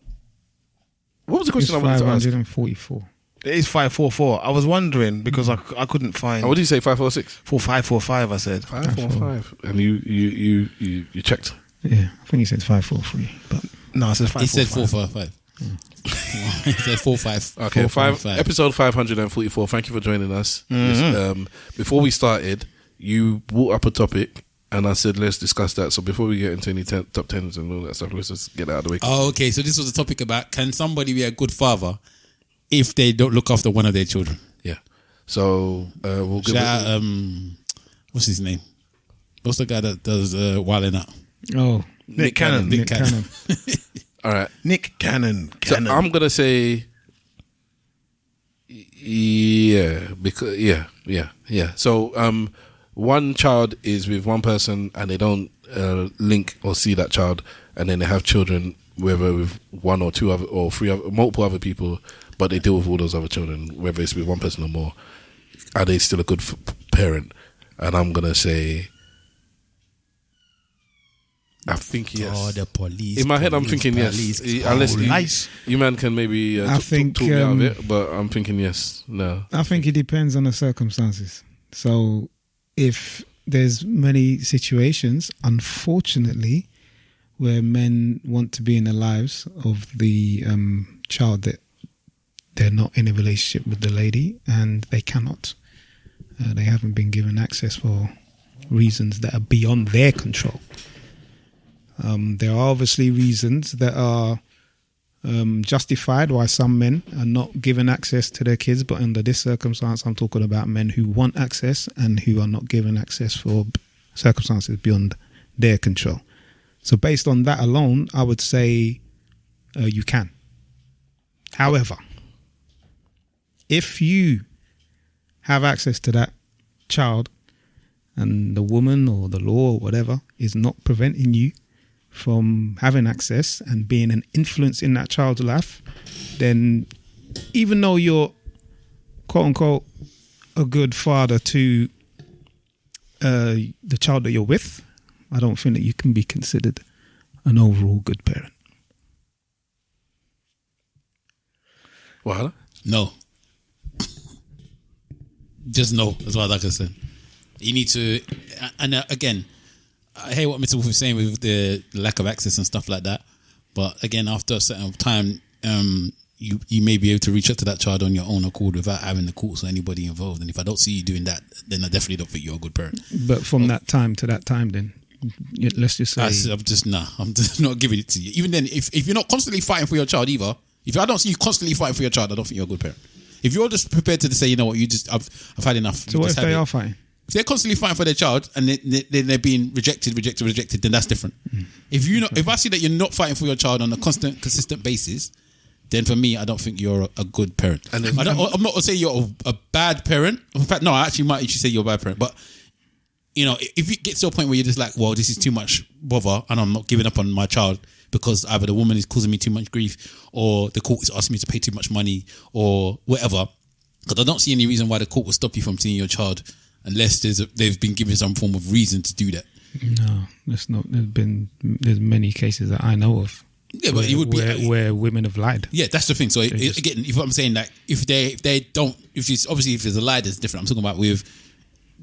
Speaker 3: what was the question I wanted to ask?
Speaker 6: 544.
Speaker 2: It is 544. I was wondering because I couldn't find.
Speaker 3: Oh, what did you say? 546?
Speaker 2: 4545. I said
Speaker 3: 545. And you checked?
Speaker 6: Yeah, I think he said 543. But
Speaker 2: no, I said 545.
Speaker 1: He said 455. He said 45.
Speaker 3: Okay, episode 544. Thank you for joining us. Before we started, you brought up a topic, and I said let's discuss that. So before we get into any top tens and all that stuff, let's just get out of the way.
Speaker 1: Oh, okay. So this was a topic about can somebody be a good father if they don't look after one of their children?
Speaker 3: Yeah. So we'll give
Speaker 1: what's his name? What's the guy that does Wildin' Out?
Speaker 6: Oh,
Speaker 2: Nick Cannon.
Speaker 6: Nick Cannon.
Speaker 3: All right,
Speaker 2: Nick Cannon.
Speaker 3: So I'm gonna say, yeah. So one child is with one person and they don't link or see that child, and then they have children, whether with one or two other or three other, multiple other people, but they deal with all those other children, whether it's with one person or more. Are they still a good parent? And I'm gonna say, I think yes.
Speaker 1: Oh, the police.
Speaker 3: In my head, I'm thinking yes. Unless you man can maybe talk me out of it, but I'm thinking yes. No.
Speaker 6: I think it depends on the circumstances. So if there's many situations, unfortunately, where men want to be in the lives of the child that they're not in a relationship with the lady and they cannot. They haven't been given access for reasons that are beyond their control. There are obviously reasons that are justified why some men are not given access to their kids, but under this circumstance, I'm talking about men who want access and who are not given access for circumstances beyond their control. So based on that alone, I would say you can. However, if you have access to that child and the woman or the law or whatever is not preventing you from having access and being an influence in that child's life, then even though you're quote unquote a good father to the child that you're with, I don't think that you can be considered an overall good parent.
Speaker 3: Wahala?
Speaker 1: No. Just no, as far as I can say. You need to, and again, I hear what Mr. Wolf is saying with the lack of access and stuff like that. But again, after a certain time, you may be able to reach out to that child on your own accord without having the courts or anybody involved. And if I don't see you doing that, then I definitely don't think you're a good parent.
Speaker 6: But from that time to that time, then let's just say
Speaker 1: I'm just not giving it to you. Even then, if you're not constantly fighting for your child either, if I don't see you constantly fighting for your child, I don't think you're a good parent. If you're just prepared to say, you know what, I've had enough.
Speaker 6: So what if they are fighting?
Speaker 1: If they're constantly fighting for their child and they're being rejected, then that's different. If I see that you're not fighting for your child on a consistent basis, then for me, I don't think you're a good parent. And then, I'm not going to say you're a bad parent. In fact, no, I actually might actually say you're a bad parent. But, you know, if it gets to a point where you're just like, well, this is too much bother and I'm not giving up on my child because either the woman is causing me too much grief or the court is asking me to pay too much money or whatever, because I don't see any reason why the court will stop you from seeing your child unless they've been given some form of reason to do that. No, there's not. There's many cases that I know of. Yeah, but it would be where women have lied. Yeah, that's the thing. So again, if I'm saying that if there's a lie, that's different. I'm talking about with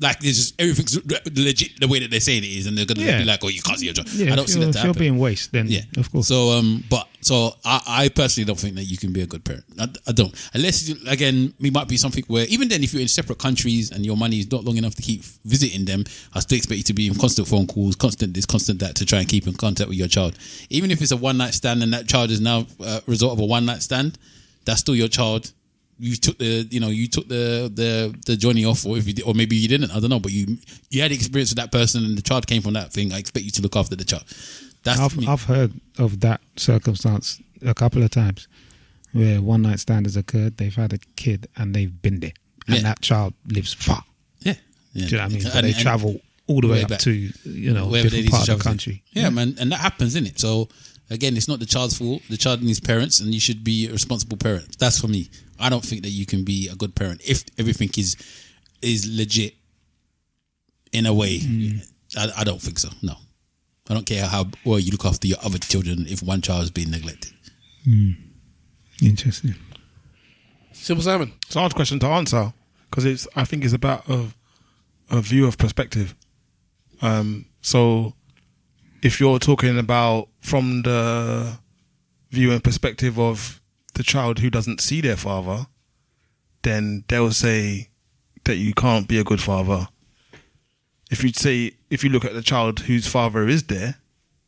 Speaker 1: like there's just everything's legit the way that they're saying it is, and they're gonna be like, oh, you can't see your job. Yeah, I don't see that. If you're being waste, then yeah, of course. So I personally don't think that you can be a good parent. I don't, unless again, it might be something where even then, if you're in separate countries and your money is not long enough to keep visiting them, I still expect you to be in constant phone calls, constant this, constant that, to try and keep in contact with your child. Even if it's a one night stand and that child is now a result of a one night stand, that's still your child. You took the journey off, or or maybe you didn't. I don't know, but you had experience with that person, and the child came from that thing. I expect you to look after the child. I've heard of that circumstance a couple of times, where one night stand has occurred. They've had a kid, and they've been there, and that child lives far. Yeah, do you know what I mean? But they travel all the way up to different part of the country. Yeah, man, and that happens, isn't it? So again, it's not the child's fault. The child needs parents, and you should be a responsible parent. That's for me. I don't think that you can be a good parent if everything is legit in a way. I don't think so. No. I don't care how well you look after your other children if one child is being neglected. Interesting.
Speaker 3: Simple Simon.
Speaker 2: It's a hard question to answer because I think it's about a view of perspective. So if you're talking about from the view and perspective of the child who doesn't see their father, then they'll say that you can't be a good father. If you look at the child whose father is there,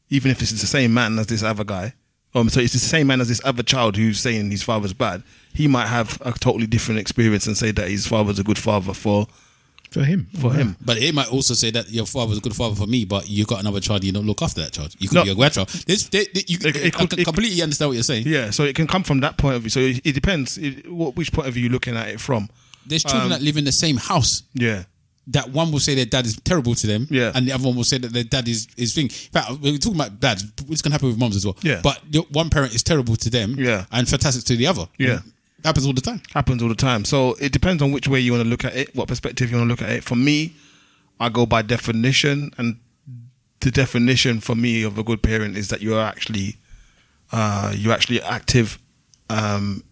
Speaker 2: even if it's the same man as this other guy, so it's the same man as this other child who's saying his father's bad, he might have a totally different experience and say that his father's a good father for him.
Speaker 1: But it might also say that your father's a good father for me, but you got another child, you don't look after that child. You could be a bad child. I completely understand what you're saying.
Speaker 2: Yeah, so it can come from that point of view. So it depends which point of view you're looking at it from.
Speaker 1: There's children that live in the same house.
Speaker 2: Yeah.
Speaker 1: That one will say their dad is terrible to them, and the other one will say that their dad is thing. In fact, we're talking about dads. It's going to happen with moms as well. Yeah. But one parent is terrible to them, and fantastic to the other. Yeah. Happens all the time. So it depends on which way you want to look at it, what perspective you want to look at it. For me, I go by definition, and the definition for me of a good parent is that you're actually active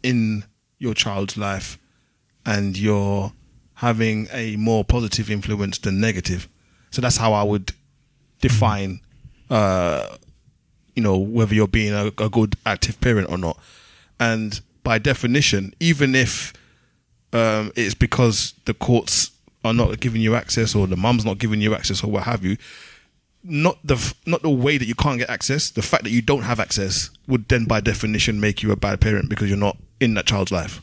Speaker 1: in your child's life, and you're having a more positive influence than negative. So that's how I would define, whether you're being a good active parent or not. And by definition, even if it's because the courts are not giving you access or the mum's not giving you access or what have you, not the way that you can't get access, the fact that you don't have access would then by definition make you a bad parent because you're not in that child's life.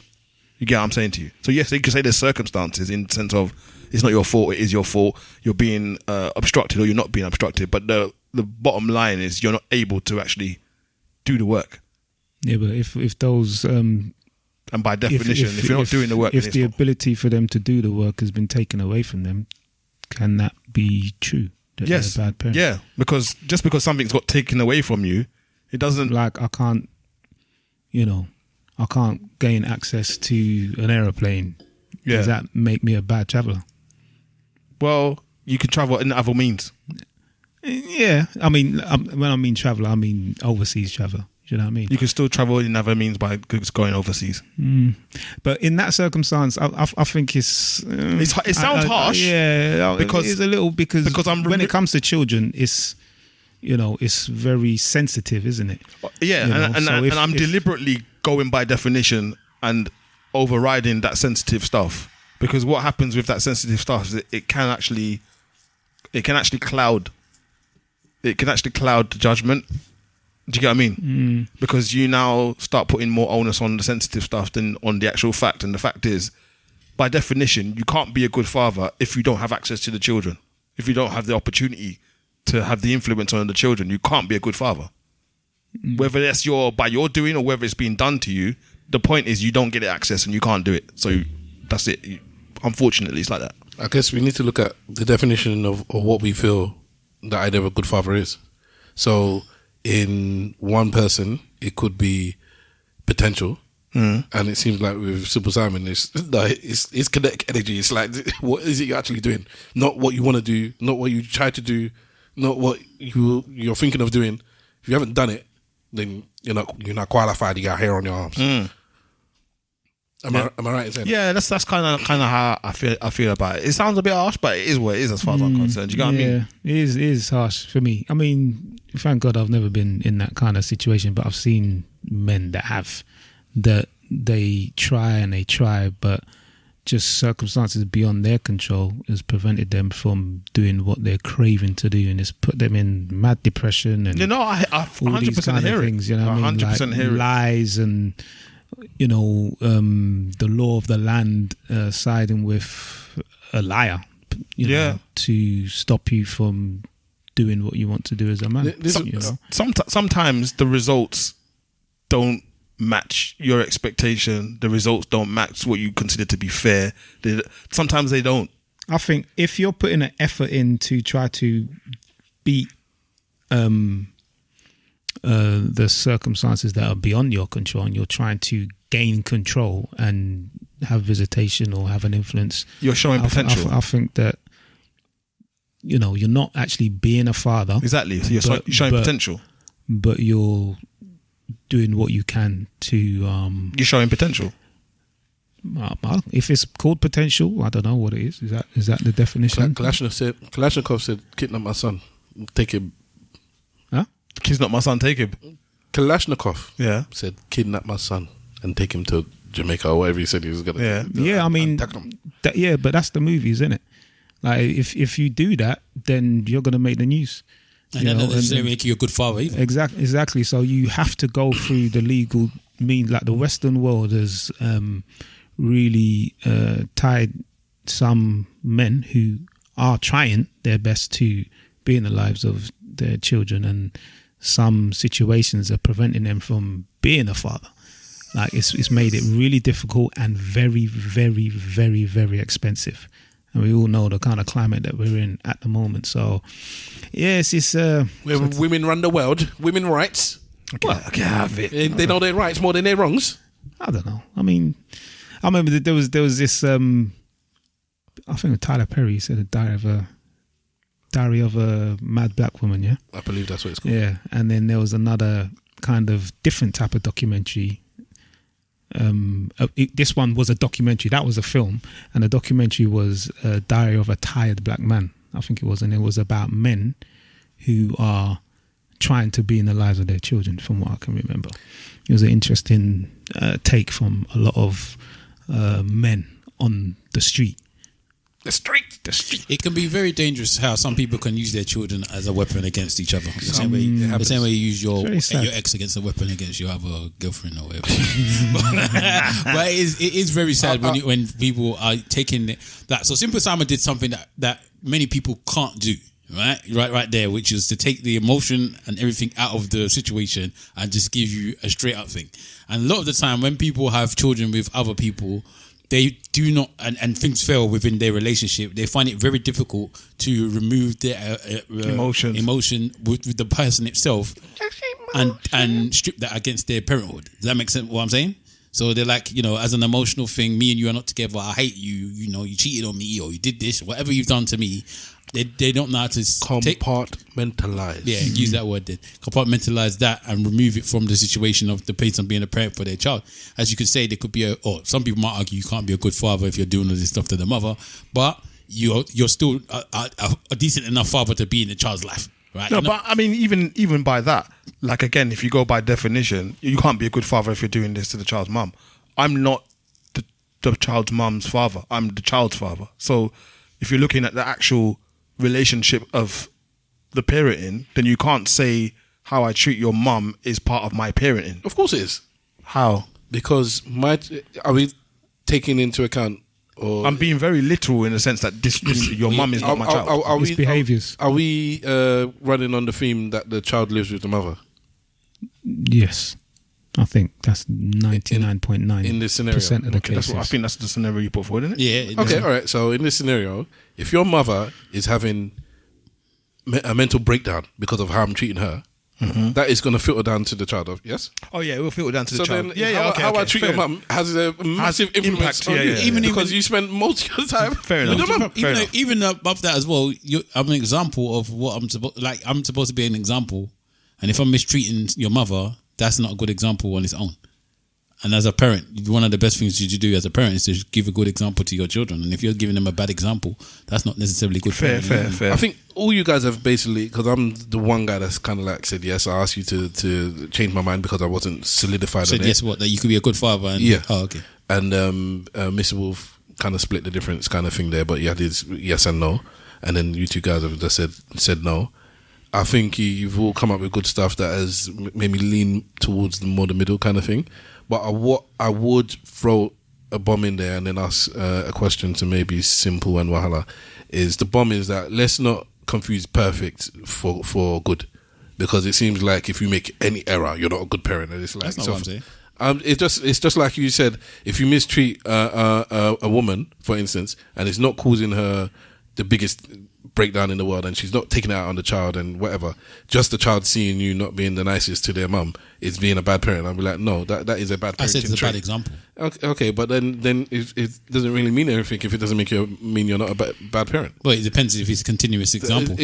Speaker 1: You get what I'm saying to you? So yes, you can say there's circumstances in the sense of it's not your fault, it is your fault. You're being obstructed or you're not being obstructed. But the bottom line is you're not able to actually do the work. Yeah, but if those... and by definition, if you're not doing the work... If the ability for them to do the work has been taken away from them, can that be true? Yes. They're a bad parent? Yeah, because just because something's got taken away from you, it doesn't... Like, I can't gain access to an aeroplane. Yeah. Does that make me a bad traveller? Well, you can travel in other means.
Speaker 6: Yeah, I mean, when I mean traveller, I mean overseas traveller. Do you know what I mean?
Speaker 2: You can still travel in other means by going overseas.
Speaker 6: But in that circumstance, I think it
Speaker 2: sounds harsh.
Speaker 6: Because it's a little because when it comes to children, it's it's very sensitive, isn't it?
Speaker 2: Yeah, and I'm deliberately going by definition and overriding that sensitive stuff, because what happens with that sensitive stuff is it can actually cloud the judgment. Do you get what I mean? Because you now start putting more onus on the sensitive stuff than on the actual fact. And the fact is, by definition, you can't be a good father if you don't have access to the children. If you don't have the opportunity to have the influence on the children, you can't be a good father. Whether that's by your doing or whether it's being done to you, the point is you don't get access and you can't do it. So that's it. Unfortunately, it's like that.
Speaker 3: I guess we need to look at the definition of what we feel the idea of a good father is. So in one person, it could be potential. And it seems like with Simple Simon, it's kinetic energy. It's like, what is it you're actually doing? Not what you want to do, not what you try to do, not what you're thinking of doing. If you haven't done it, then you're not qualified. You got hair on your arms. Am I right in saying that?
Speaker 2: Yeah, that's kind of how I feel about it. It sounds a bit harsh, but it is what it is as far as I'm concerned. You know what I mean?
Speaker 6: It is harsh for me. I mean, thank God I've never been in that kind of situation, but I've seen men that have that they try, but just circumstances beyond their control has prevented them from doing what they're craving to do, and it's put them in mad depression and
Speaker 2: I
Speaker 6: all these kind of things. You know what I mean?
Speaker 2: 100% hear it.
Speaker 6: Lies and the law of the land siding with a liar, to stop you from doing what you want to do as a man.
Speaker 2: Sometimes the results don't match your expectation. The results don't match what you consider to be fair. Sometimes they don't.
Speaker 6: I think if you're putting an effort in to try to beat the circumstances that are beyond your control, and you're trying to gain control and have visitation or have an influence,
Speaker 2: you're showing potential.
Speaker 6: I think that you're not actually being a father.
Speaker 2: Exactly. So you're showing potential,
Speaker 6: but you're doing what you can to.
Speaker 2: You're showing potential.
Speaker 6: If it's called potential, I don't know what it is. Is that the definition?
Speaker 3: Kalashnikov said, "Kidnap my son, take him."
Speaker 6: Huh?
Speaker 2: Kidnap my son, take him.
Speaker 3: Kalashnikov, said, "Kidnap my son and take him to Jamaica," or whatever he said he was gonna.
Speaker 6: I mean, but that's the movies, isn't it? Like if you do that, then you're gonna make the news.
Speaker 1: And that doesn't necessarily make you a good father either.
Speaker 6: Exactly. So you have to go through the legal means. Like the Western world has really tied some men who are trying their best to be in the lives of their children, and some situations are preventing them from being a father. Like it's made it really difficult and very, very, very, very expensive. And we all know the kind of climate that we're in at the moment. So, yes, it's...
Speaker 3: where women run the world, women rights.
Speaker 2: Okay, have it.
Speaker 3: They know their rights more than their wrongs.
Speaker 6: I don't know. I mean, I remember that there was this... I think Tyler Perry said a diary of a mad black woman, yeah?
Speaker 3: I believe that's what it's called.
Speaker 6: Yeah, and then there was another kind of different type of documentary. This one was a documentary. That was a film, and the documentary was a diary of a tired black man, I think it was, and it was about men who are trying to be in the lives of their children, from what I can remember. It was an interesting take from a lot of men on the street.
Speaker 3: The street.
Speaker 1: It can be very dangerous how some people can use their children as a weapon against each other. The same way you use your ex against a weapon against your other girlfriend or whatever. but it is very sad when people are taking that. So Simple Simon did something that many people can't do. Right there, which is to take the emotion and everything out of the situation and just give you a straight up thing. And a lot of the time when people have children with other people, they do not, and things fail within their relationship, they find it very difficult to remove their emotion with the person itself and strip that against their parenthood. Does that make sense what I'm saying? So they're like, as an emotional thing, me and you are not together, I hate you, you cheated on me, or you did this, whatever you've done to me, they don't know how to
Speaker 3: compartmentalize.
Speaker 1: Use that word. Then compartmentalize that and remove it from the situation of the person being a parent for their child. As you could say, there could be some people might argue you can't be a good father if you're doing all this stuff to the mother, but you're still a decent enough father to be in the child's life, right?
Speaker 2: No, but I mean, even by that, like again, if you go by definition, you can't be a good father if you're doing this to the child's mum. I'm not the child's mum's father. I'm the child's father. So if you're looking at the actual relationship of the parenting, then you can't say how I treat your mum is part of my parenting.
Speaker 3: Of course it is.
Speaker 2: How?
Speaker 3: Because are we taking into account? Or
Speaker 2: I'm being very literal in the sense that your mum is not my child.
Speaker 6: It's behaviours.
Speaker 3: Are we running on the theme that the child lives with the mother?
Speaker 6: Yes. I think that's 99.9%
Speaker 3: in this scenario.
Speaker 6: of the cases.
Speaker 2: I think that's the scenario you put forward, isn't it?
Speaker 1: Yeah.
Speaker 3: Okay, all right. So in this scenario, if your mother is having a mental breakdown because of how I'm treating her, that is going to filter down to the child. Yes?
Speaker 2: Oh, yeah, it will filter down to the child.
Speaker 3: Then how I treat your mum has a massive influence on you.
Speaker 1: Even
Speaker 3: because you spend most of your time
Speaker 2: with your mum.
Speaker 1: Even above that as well, I'm an example of what I'm supposed to be an example. And if I'm mistreating your mother, that's not a good example on its own. And as a parent, one of the best things you do as a parent is to give a good example to your children. And if you're giving them a bad example, that's not necessarily good.
Speaker 2: Fair.
Speaker 3: I think all you guys have basically, because I'm the one guy that's kind of like said yes. I asked you to change my mind because I wasn't solidified.
Speaker 1: Said
Speaker 3: on
Speaker 1: yes,
Speaker 3: it.
Speaker 1: what, that you could be a good father. And,
Speaker 3: yeah.
Speaker 1: Oh, okay.
Speaker 3: And Mr. Wolf kind of split the difference kind of thing there, but yeah, did yes and no. And then you two guys have just said no. I think you've all come up with good stuff that has made me lean towards the middle kind of thing. But what I would throw a bomb in there and then ask a question to maybe Simple and Wahala is the bomb is that let's not confuse perfect for good, because it seems like if you make any error, you're not a good parent. And it's like,
Speaker 1: that's not what I'm saying.
Speaker 3: It's just like you said. If you mistreat a woman, for instance, and it's not causing her the biggest breakdown in the world, and she's not taking it out on the child and whatever, just the child seeing you not being the nicest to their mum is being a bad parent. I'll be like, no, that is a bad parenting.
Speaker 1: I said it's a bad example.
Speaker 3: Okay, but then it doesn't really mean anything if it doesn't mean you're not a bad parent.
Speaker 1: Well, it depends if it's a continuous example.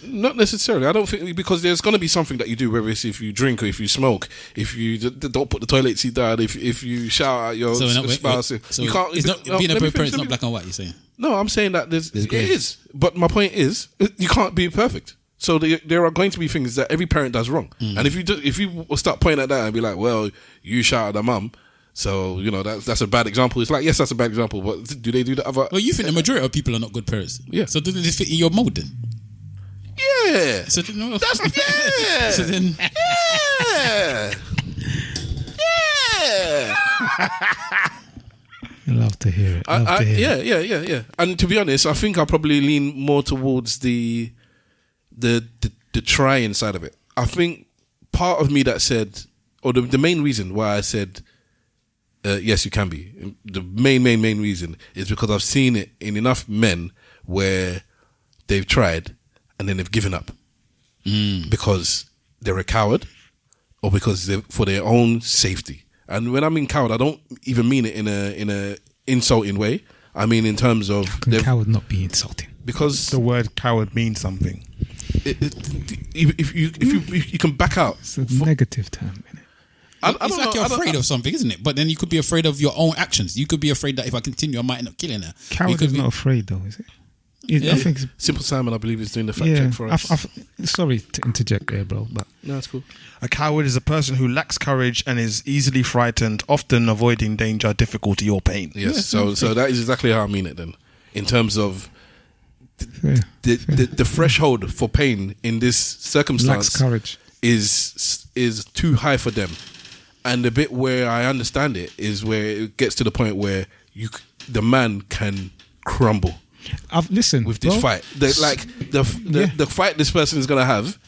Speaker 3: Not necessarily. I don't think, because there's going to be something that you do, whether it's if you drink or if you smoke, if you don't put the toilet seat down, if you shout at your spouse. You can't.
Speaker 1: It's not being a good parent. It's not black and white. You're saying?
Speaker 3: No, I'm saying that it is. But my point is, you can't be perfect. So there are going to be things that every parent does wrong. And if you start pointing at that and be like, well, you shout at the mum, so that's a bad example. It's like, yes, that's a bad example, but do they do the other?
Speaker 1: Well, you think the majority of people are not good parents.
Speaker 3: Yeah.
Speaker 1: So doesn't this fit in your mold then?
Speaker 3: Yeah.
Speaker 1: So then,
Speaker 3: that's yeah.
Speaker 1: So then,
Speaker 3: yeah.
Speaker 6: I love to hear it.
Speaker 3: Yeah. And to be honest, I think I probably lean more towards the trying side of it. I think part of me that said, or the main reason why I said yes, you can be. The main reason is because I've seen it in enough men where they've tried and then they've given up because they're a coward or because they're for their own safety. And when I mean coward, I don't even mean it in a insulting way. I mean in terms of
Speaker 6: coward not be insulting,
Speaker 2: because the word coward means something.
Speaker 3: If you can back out,
Speaker 6: it's a negative term.
Speaker 1: It's like you're afraid of something, isn't it? But then you could be afraid of your own actions. You could be afraid that if I continue, I might end up killing her.
Speaker 6: Coward is not afraid, though, is it?
Speaker 1: Yeah.
Speaker 6: I think
Speaker 3: Simple Simon, I believe, is doing the fact check for us.
Speaker 6: Sorry to interject there, bro, but
Speaker 3: no, it's cool.
Speaker 2: A coward is a person who lacks courage and is easily frightened, often avoiding danger, difficulty, or pain.
Speaker 3: Yes, so that is exactly how I mean it. Then, in terms of the threshold for pain in this circumstance,
Speaker 6: lacks courage
Speaker 3: is too high for them. And the bit where I understand it is where it gets to the point where the man can crumble.
Speaker 6: I've listened
Speaker 3: with this fight. The fight this person is gonna have,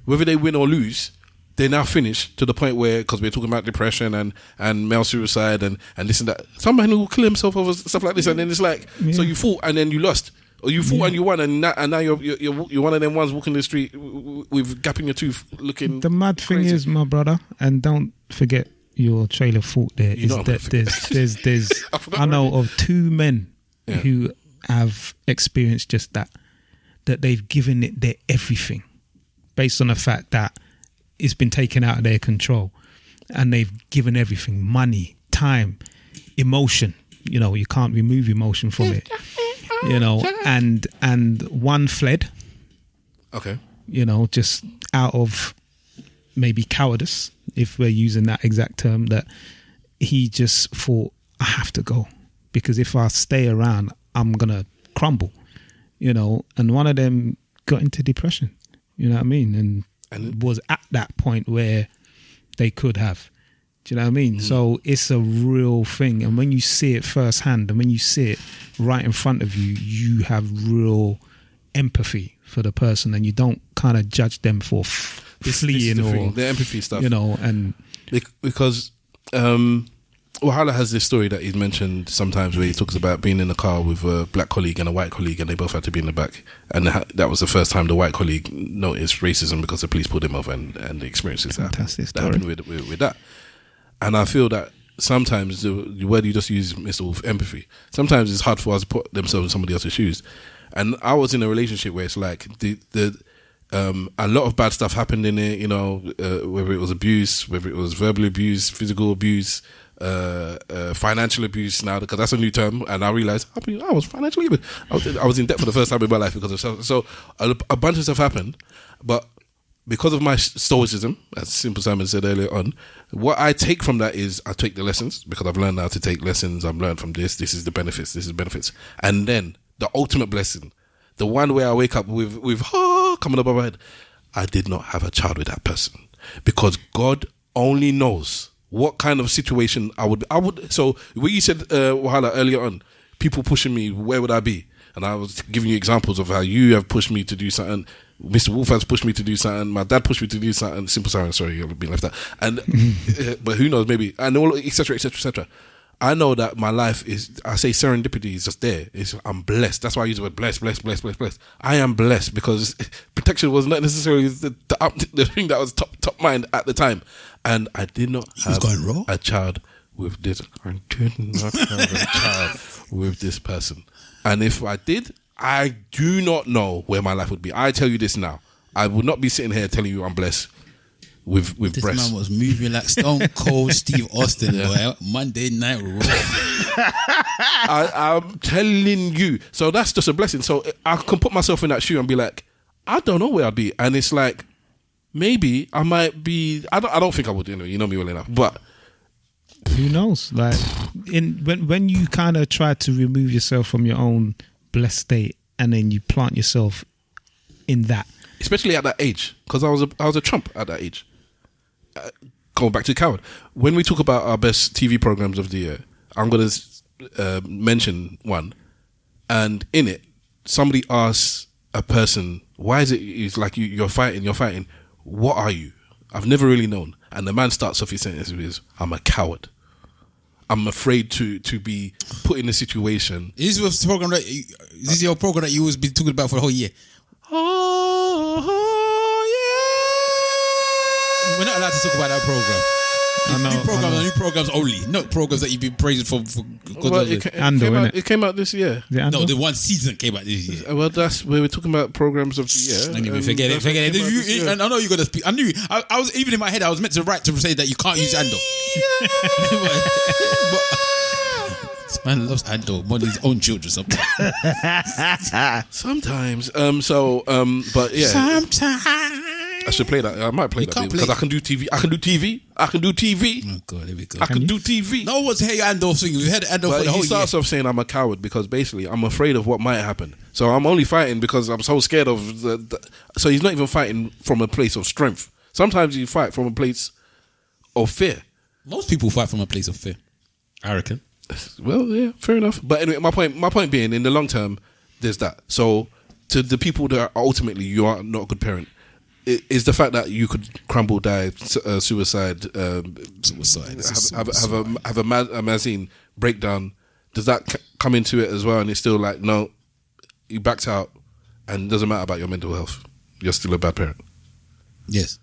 Speaker 3: whether they win or lose, they now finish to the point where, because we're talking about depression and male suicide and this and that. Some man will kill himself over stuff like this, and then it's like, so you fought and then you lost, or you fought and you won, and now you're one of them ones walking the street with gap in your tooth, looking.
Speaker 6: The mad thing is, my brother, and don't forget your trail of thought. There is that there's I know of two men who have experienced just that. that they've given it their everything based on the fact that it's been taken out of their control, and they've given everything: money, time, emotion. You know, you can't remove emotion from it. You know, and one fled.
Speaker 3: Okay.
Speaker 6: You know, just out of maybe cowardice, if we're using that exact term, that he just thought, I have to go, because if I stay around, I'm gonna crumble. You know, and one of them got into depression. You know what I mean? And was at that point where they could have. Do you know what I mean? Mm. So it's a real thing. And when you see it firsthand, and when you see it right in front of you, you have real empathy for the person, and you don't kind of judge them for fleeing or
Speaker 3: the empathy stuff.
Speaker 6: You know, and
Speaker 3: because Wahala has this story that he's mentioned sometimes where he talks about being in the car with a black colleague and a white colleague, and they both had to be in the back, and that was the first time the white colleague noticed racism because the police pulled him over, and the experiences that happened with that. And I feel that sometimes the word you just use, Mr. Wolf, empathy, sometimes it's hard for us to put themselves in somebody else's shoes. And I was in a relationship where it's like a lot of bad stuff happened in it, you know, whether it was abuse, whether it was verbal abuse, physical abuse, financial abuse now, because that's a new term, and I realized I was financially abused. I was in debt for the first time in my life because of so a bunch of stuff happened, but because of my stoicism, as Simple Simon said earlier on, what I take from that is I take the lessons, because I've learned how to take lessons. I've learned from this is the benefits, this is the benefits, and then the ultimate blessing, the one where I wake up with coming above my head, I did not have a child with that person, because God only knows what kind of situation I would. So when you said Wahala earlier on, people pushing me, where would I be? And I was giving you examples of how you have pushed me to do something. Mr. Wolf has pushed me to do something. My dad pushed me to do something. Simple Simon, sorry, you've been left out. And but who knows? Maybe, and all, etc., etc., etc. I know that my life is. I say serendipity is just there. I'm blessed. That's why I use the word blessed. I am blessed because protection was not necessarily the thing that was top mind at the time, and I did not have a child with this. I did not have a child with this person, and if I did, I do not know where my life would be. I tell you this now. I would not be sitting here telling you I'm blessed with
Speaker 1: this
Speaker 3: breasts.
Speaker 1: This man was moving like Stone Cold Steve Austin, boy. Monday Night Raw.
Speaker 3: I'm telling you. So that's just a blessing. So I can put myself in that shoe and be like, I don't know where I'd be. And it's like, maybe I might be, I don't think I would, you know me well enough. But
Speaker 6: who knows? Like when you kind of try to remove yourself from your own blessed state, and then you plant yourself in that,
Speaker 3: especially at that age, because I was a chump at that age. Going back to Coward, when we talk about our best TV programs of the year, I'm going to mention one, and in it, somebody asks a person, "Why is it?" It's like you're fighting. What are you? I've never really known. And the man starts off his sentence with, "I'm a coward. I'm afraid to be put in a situation."
Speaker 1: Is this program that this is your program that you always been talking about for the whole year? We're not allowed to talk about that program. New programs only, not programs that you've been praising for.
Speaker 3: Well, it came out this year.
Speaker 1: No, the one season came out this year.
Speaker 3: Well, that's where we're talking about programs of the year.
Speaker 1: Anyway, forget it. I know you're gonna speak. I knew. I was even in my head. I was meant to write to say that you can't use Andor. This man loves Andor more than his own children sometimes.
Speaker 3: But yeah.
Speaker 1: Sometimes.
Speaker 3: I should play that. I might play that because I can do TV. I can do TV. Oh
Speaker 1: God, here we go.
Speaker 3: I can do TV.
Speaker 1: No one's heard Andor sing. We've heard Andor for the whole year.
Speaker 3: He starts off saying I'm a coward because basically I'm afraid of what might happen. So I'm only fighting because I'm so scared of so he's not even fighting from a place of strength. Sometimes you fight from a place of fear.
Speaker 1: Most people fight from a place of fear, I reckon.
Speaker 3: Well, yeah, fair enough. But anyway, my point being, in the long term, there's that. So to the people that ultimately you are not a good parent, is the fact that you could crumble, die, suicide, have a magazine breakdown. Does that come into it as well? And it's still like, no, you backed out, and it doesn't matter about your mental health. You're still a bad parent.
Speaker 1: Yes.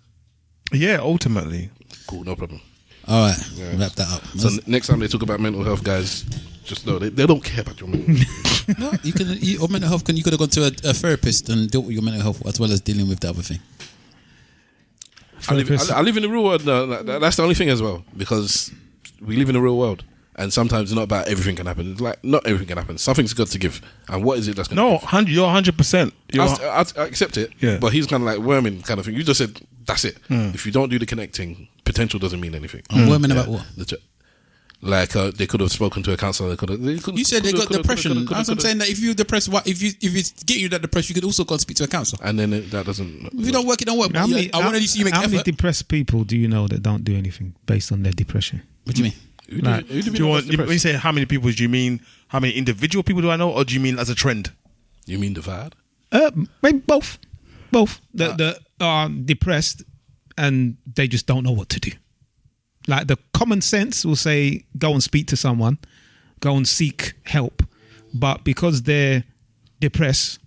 Speaker 2: Yeah, ultimately.
Speaker 3: Cool, no problem.
Speaker 1: All right, wrap that up.
Speaker 3: So next time they talk about mental health, guys, just know they don't care about your mental health.
Speaker 1: No, your mental health. You could have gone to a therapist and dealt with your mental health as well as dealing with the other thing.
Speaker 3: I live in the real world. No, that's the only thing as well, because we live in the real world. And sometimes it's not about everything can happen. It's like not everything can happen. Something's got to give. And what is it that's going to give?
Speaker 2: You're 100%.
Speaker 3: I accept it. Yeah. But he's kind of like worming kind of thing. You just said, that's it. If you don't do the connecting, potential doesn't mean anything.
Speaker 1: Worming about what?
Speaker 3: Like they could have spoken to a counsellor.
Speaker 1: You said they got depression. I'm saying that if you're depressed, if it's getting you that depression, you could also go and speak to a counsellor.
Speaker 3: And then that doesn't.
Speaker 1: If you don't work, it don't work. I want to see you make effort.
Speaker 6: How many depressed people do you know that don't do anything based on their depression?
Speaker 1: What do you mean?
Speaker 2: When you say how many people, do you mean how many individual people do I know, or do you mean as a trend?
Speaker 3: You mean divide?
Speaker 6: Maybe both. That are depressed and they just don't know what to do. Like the common sense will say, go and speak to someone, go and seek help, but because they're depressed,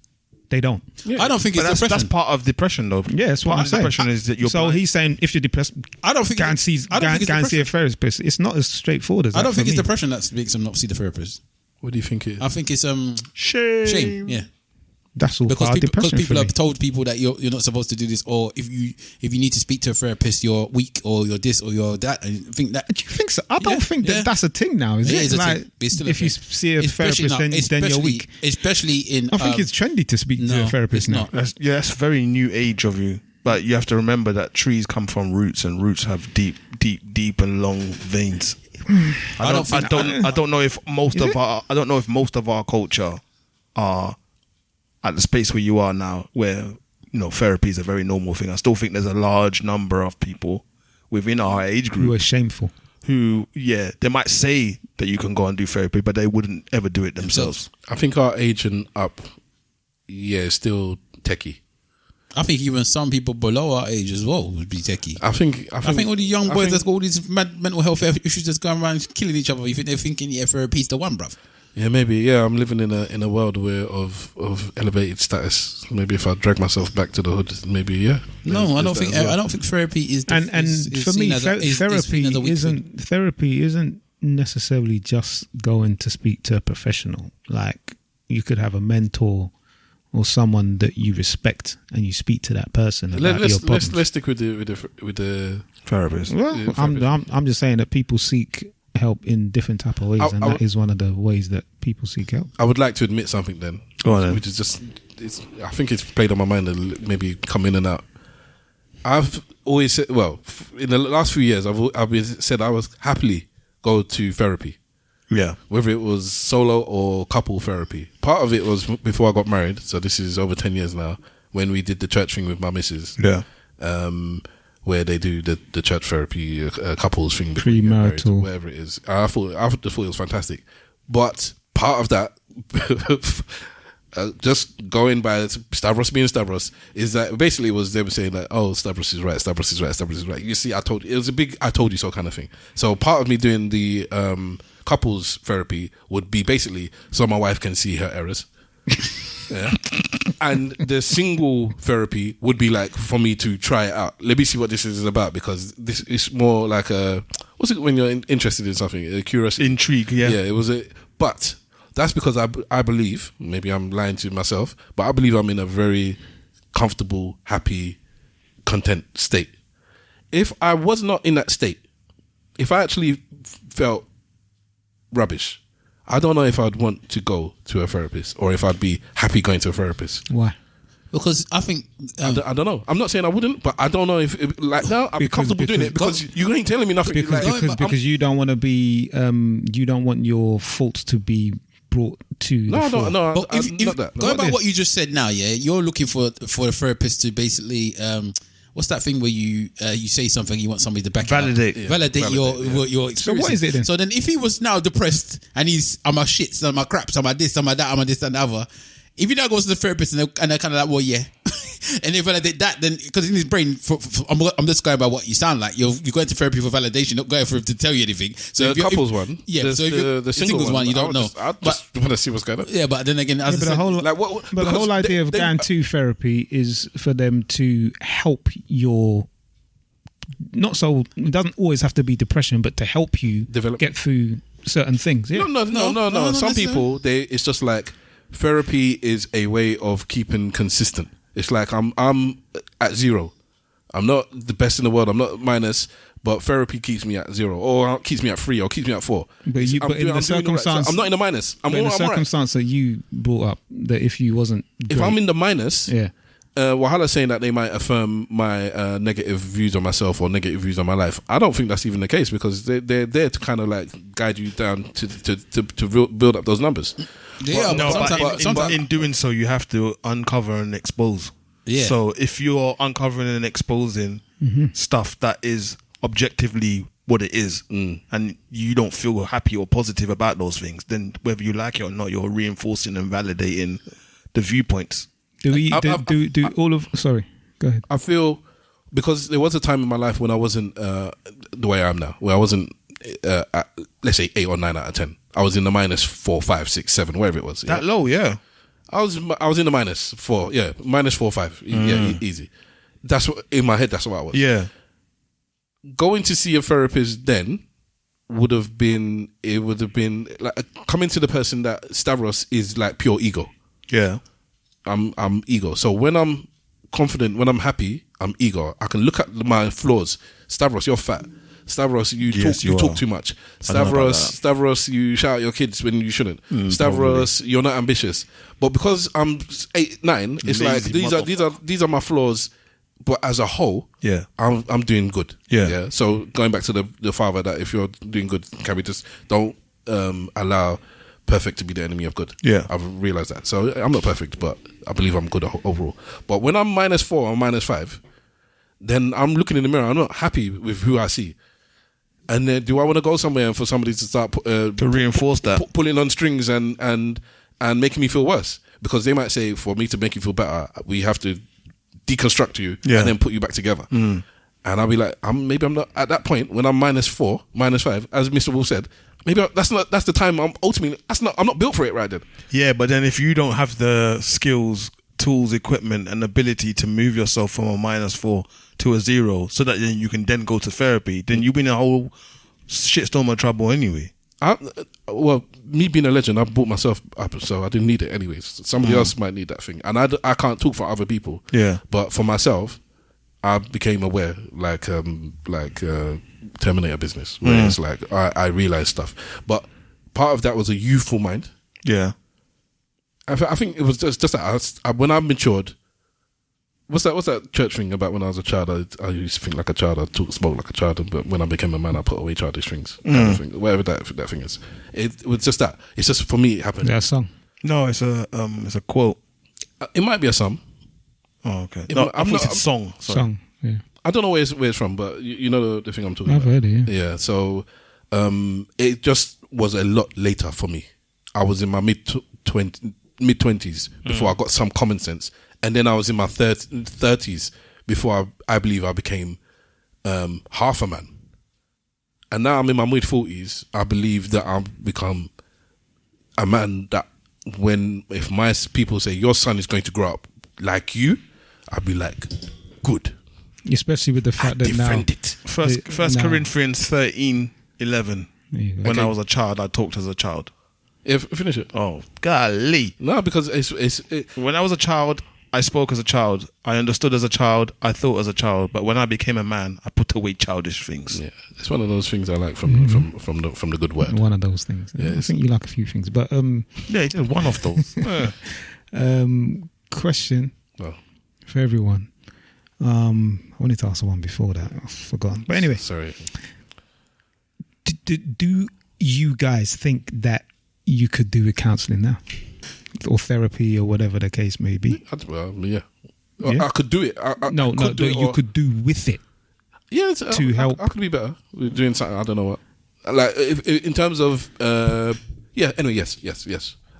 Speaker 6: they don't.
Speaker 1: Yeah. I don't think it's depression.
Speaker 2: That's part of depression, though.
Speaker 6: Yeah, that's what I'm saying.
Speaker 2: Depression is that you're.
Speaker 6: So he's saying if you're depressed,
Speaker 1: I don't think
Speaker 6: go and see a therapist. It's not as straightforward as that.
Speaker 1: I don't think it's depression that makes them not see the therapist.
Speaker 3: What do you think it is?
Speaker 1: I think it's
Speaker 2: shame.
Speaker 1: Yeah.
Speaker 6: That's all because
Speaker 1: people have told people that you're not supposed to do this, or if you need to speak to a therapist, you're weak or you're this or you're that. And I think that.
Speaker 6: Do you think so? I don't think that's a thing now. Is it? Like if you see a therapist, then you're weak.
Speaker 1: Especially in.
Speaker 6: I think it's trendy to speak to a therapist now.
Speaker 2: That's very new age of you. But you have to remember that trees come from roots, and roots have deep and long veins. I don't know if most of our culture are at the space where you are now, where therapy is a very normal thing. I still think there's a large number of people within our age group
Speaker 6: who are shameful.
Speaker 2: Who, they might say that you can go and do therapy, but they wouldn't ever do it themselves.
Speaker 3: I think our age and up, is still techie.
Speaker 1: I think even some people below our age as well would be techie.
Speaker 3: I think
Speaker 1: all the young boys that's got all these mental health issues just going around killing each other. You think they're thinking, therapy's the one, bruv.
Speaker 3: Yeah, maybe. Yeah, I'm living in a world where of elevated status. Maybe if I drag myself back to the hood, maybe.
Speaker 1: No, I don't think therapy is.
Speaker 6: And for me, therapy isn't necessarily just going to speak to a professional. Like you could have a mentor or someone that you respect, and you speak to that person about your problems.
Speaker 3: Let's stick with the
Speaker 2: therapist.
Speaker 6: Well, I'm just saying that people seek help in different type of ways, and that is one of the ways that people seek help.
Speaker 3: I would like to admit something then.
Speaker 2: Go on then.
Speaker 3: Which is just, I think it's played on my mind and maybe come in and out. I've always said, in the last few years, I've said I was happily go to therapy.
Speaker 2: Yeah.
Speaker 3: Whether it was solo or couple therapy. Part of it was before I got married, so this is over 10 years now, when we did the church thing with my missus.
Speaker 2: Yeah.
Speaker 3: Where they do the church therapy, couples thing,
Speaker 6: premarital,
Speaker 3: whatever it is. I thought it was fantastic, but part of that, just going by Stavros being Stavros, is that basically it was them saying that, oh, Stavros is right, Stavros is right, Stavros is right. You see, it was a big I told you so kind of thing. So part of me doing the couples therapy would be basically so my wife can see her errors. Yeah. And the single therapy would be like for me to try it out. Let me see what this is about, because this is more like what's it when you're interested in something? A curiosity,
Speaker 2: intrigue. Yeah,
Speaker 3: it was but that's because I believe, maybe I'm lying to myself, but I believe I'm in a very comfortable, happy, content state. If I was not in that state, if I actually felt rubbish, I don't know if I'd want to go to a therapist or if I'd be happy going to a therapist.
Speaker 6: Why?
Speaker 1: Because I think
Speaker 3: I don't know. I'm not saying I wouldn't, but I don't know if like now I'd be comfortable doing it because you ain't telling me nothing.
Speaker 6: Because you don't want to be you don't want your faults to be brought to
Speaker 3: no.
Speaker 1: But if going by what you just said now, you're looking for a therapist to basically what's that thing where you say something, you want somebody to validate your experience. So
Speaker 6: what is it then?
Speaker 1: So then if he was now depressed and I'm a shits, I'm a craps, I'm a this, I'm a that, I'm a this and the other, if he now goes to the therapist and they're kind of like, and they validate that, then because in his brain, I'm just going by what you sound like. You're going to therapy for validation, not going for him to tell you anything. So
Speaker 3: the couples one,
Speaker 1: so if the singles one, you don't know.
Speaker 3: I just want to see what's going on.
Speaker 1: Yeah, but then again,
Speaker 6: the whole idea of going to therapy is for them to help your. Not so, it doesn't always have to be depression, but to help you get through certain things. Yeah.
Speaker 3: No. Some people, it's just like therapy is a way of keeping consistent. It's like I'm at 0. I'm not the best in the world. I'm not minus, but therapy keeps me at 0, or keeps me at 3, or keeps me at 4.
Speaker 6: But in the circumstance,
Speaker 3: I'm not in the minus.
Speaker 6: I'm in the circumstance that you brought up, that if you wasn't, great,
Speaker 3: if I'm in the minus,
Speaker 6: yeah.
Speaker 3: Wahala saying that they might affirm my negative views on myself or negative views on my life. I don't think that's even the case, because they're there to kind of like guide you down to build up those numbers.
Speaker 1: Yeah,
Speaker 2: but in doing so, you have to uncover and expose.
Speaker 1: Yeah.
Speaker 2: So if you're uncovering and exposing stuff that is objectively what it is, and you don't feel happy or positive about those things, then whether you like it or not, you're reinforcing and validating the viewpoints.
Speaker 6: Sorry, go ahead.
Speaker 3: I feel, because there was a time in my life when I wasn't the way I am now, where I wasn't at, let's say, 8 or 9 out of 10. I was in the minus 4, 5, 6, 7, wherever it was.
Speaker 2: That low, yeah.
Speaker 3: I was in the minus 4, yeah, minus 4, 5, yeah, easy. That's what, in my head, that's what I was.
Speaker 2: Yeah.
Speaker 3: Going to see a therapist then would have been like coming to the person that Stavros is like pure ego.
Speaker 2: Yeah.
Speaker 3: I'm ego. So when I'm confident, when I'm happy, I'm ego. I can look at my flaws. Stavros, you're fat. Stavros, you talk too much. Stavros, you shout at your kids when you shouldn't. Stavros, probably. You're not ambitious. But because I'm 8, 9, it's lazy, like these are my flaws. But as a whole,
Speaker 2: yeah,
Speaker 3: I'm doing good.
Speaker 2: Yeah.
Speaker 3: So going back to the father, that if you're doing good, can we just don't allow perfect to be the enemy of good?
Speaker 2: Yeah,
Speaker 3: I've realized that. So I'm not perfect, but I believe I'm good overall. But when I'm minus 4 or minus 5, then I'm looking in the mirror. I'm not happy with who I see. And then do I want to go somewhere and for somebody to start
Speaker 2: to reinforce that,
Speaker 3: pulling on strings and making me feel worse? Because they might say, for me to make you feel better, we have to deconstruct you and then put you back together. And I'll be like, maybe I'm not at that point when I'm minus 4, minus 5, as Mr. Wolf said. Maybe that's the time. I'm not built for it right then.
Speaker 2: Yeah, but then if you don't have the skills, tools, equipment, and ability to move yourself from a minus 4 to a 0, so that then you can then go to therapy, then you've been in a whole shitstorm of trouble anyway.
Speaker 3: Well, me being a legend, I brought myself up, so I didn't need it anyways. Somebody else might need that thing, and I can't talk for other people.
Speaker 2: Yeah,
Speaker 3: but for myself, I became aware, like Terminator business, where it's like I realized stuff. But part of that was a youthful mind.
Speaker 2: Yeah,
Speaker 3: I think it was just that when I matured. What's that church thing about? When I was a child, I used to think like a child, I spoke like a child, but when I became a man, I put away childish things. Kind of thing, whatever that thing is. It was just that. It's just, for me, it happened.
Speaker 6: Is that a song?
Speaker 2: No, it's a quote.
Speaker 3: It might be a song.
Speaker 2: Oh, okay. I think it's a song. Sorry.
Speaker 6: Song, yeah.
Speaker 3: I don't know where it's from, but you know the thing I'm talking
Speaker 6: about.
Speaker 3: I've
Speaker 6: heard it,
Speaker 3: yeah. So it just was a lot later for me. I was in my mid-20s before I got some common sense. And then I was in my 30s before I believe I became half a man. And now I'm in my mid-40s. I believe that I've become a man that if my people say, your son is going to grow up like you, I'd be like, good.
Speaker 6: Especially with the fact that now...
Speaker 2: First Corinthians 13:11. When I was a child, I talked as a child.
Speaker 3: Yeah, finish it.
Speaker 2: Oh, golly.
Speaker 3: No, because
Speaker 2: when I was a child... I spoke as a child. I understood as a child. I thought as a child. But when I became a man, I put away childish things.
Speaker 3: Yeah, it's one of those things I like from the good word.
Speaker 6: One of those things. Yeah, I think you like a few things, but
Speaker 2: yeah, just one of those.
Speaker 6: Question for everyone. I wanted to ask one before that. I've forgotten. But anyway,
Speaker 3: sorry.
Speaker 6: Do you guys think that you could do with counselling now? Or therapy, or whatever the case may be.
Speaker 3: Yeah. I could do it.
Speaker 6: You could do with it.
Speaker 3: Yeah,
Speaker 6: to help.
Speaker 3: I could be better with doing something. I don't know what. Like if in terms of Anyway, yes.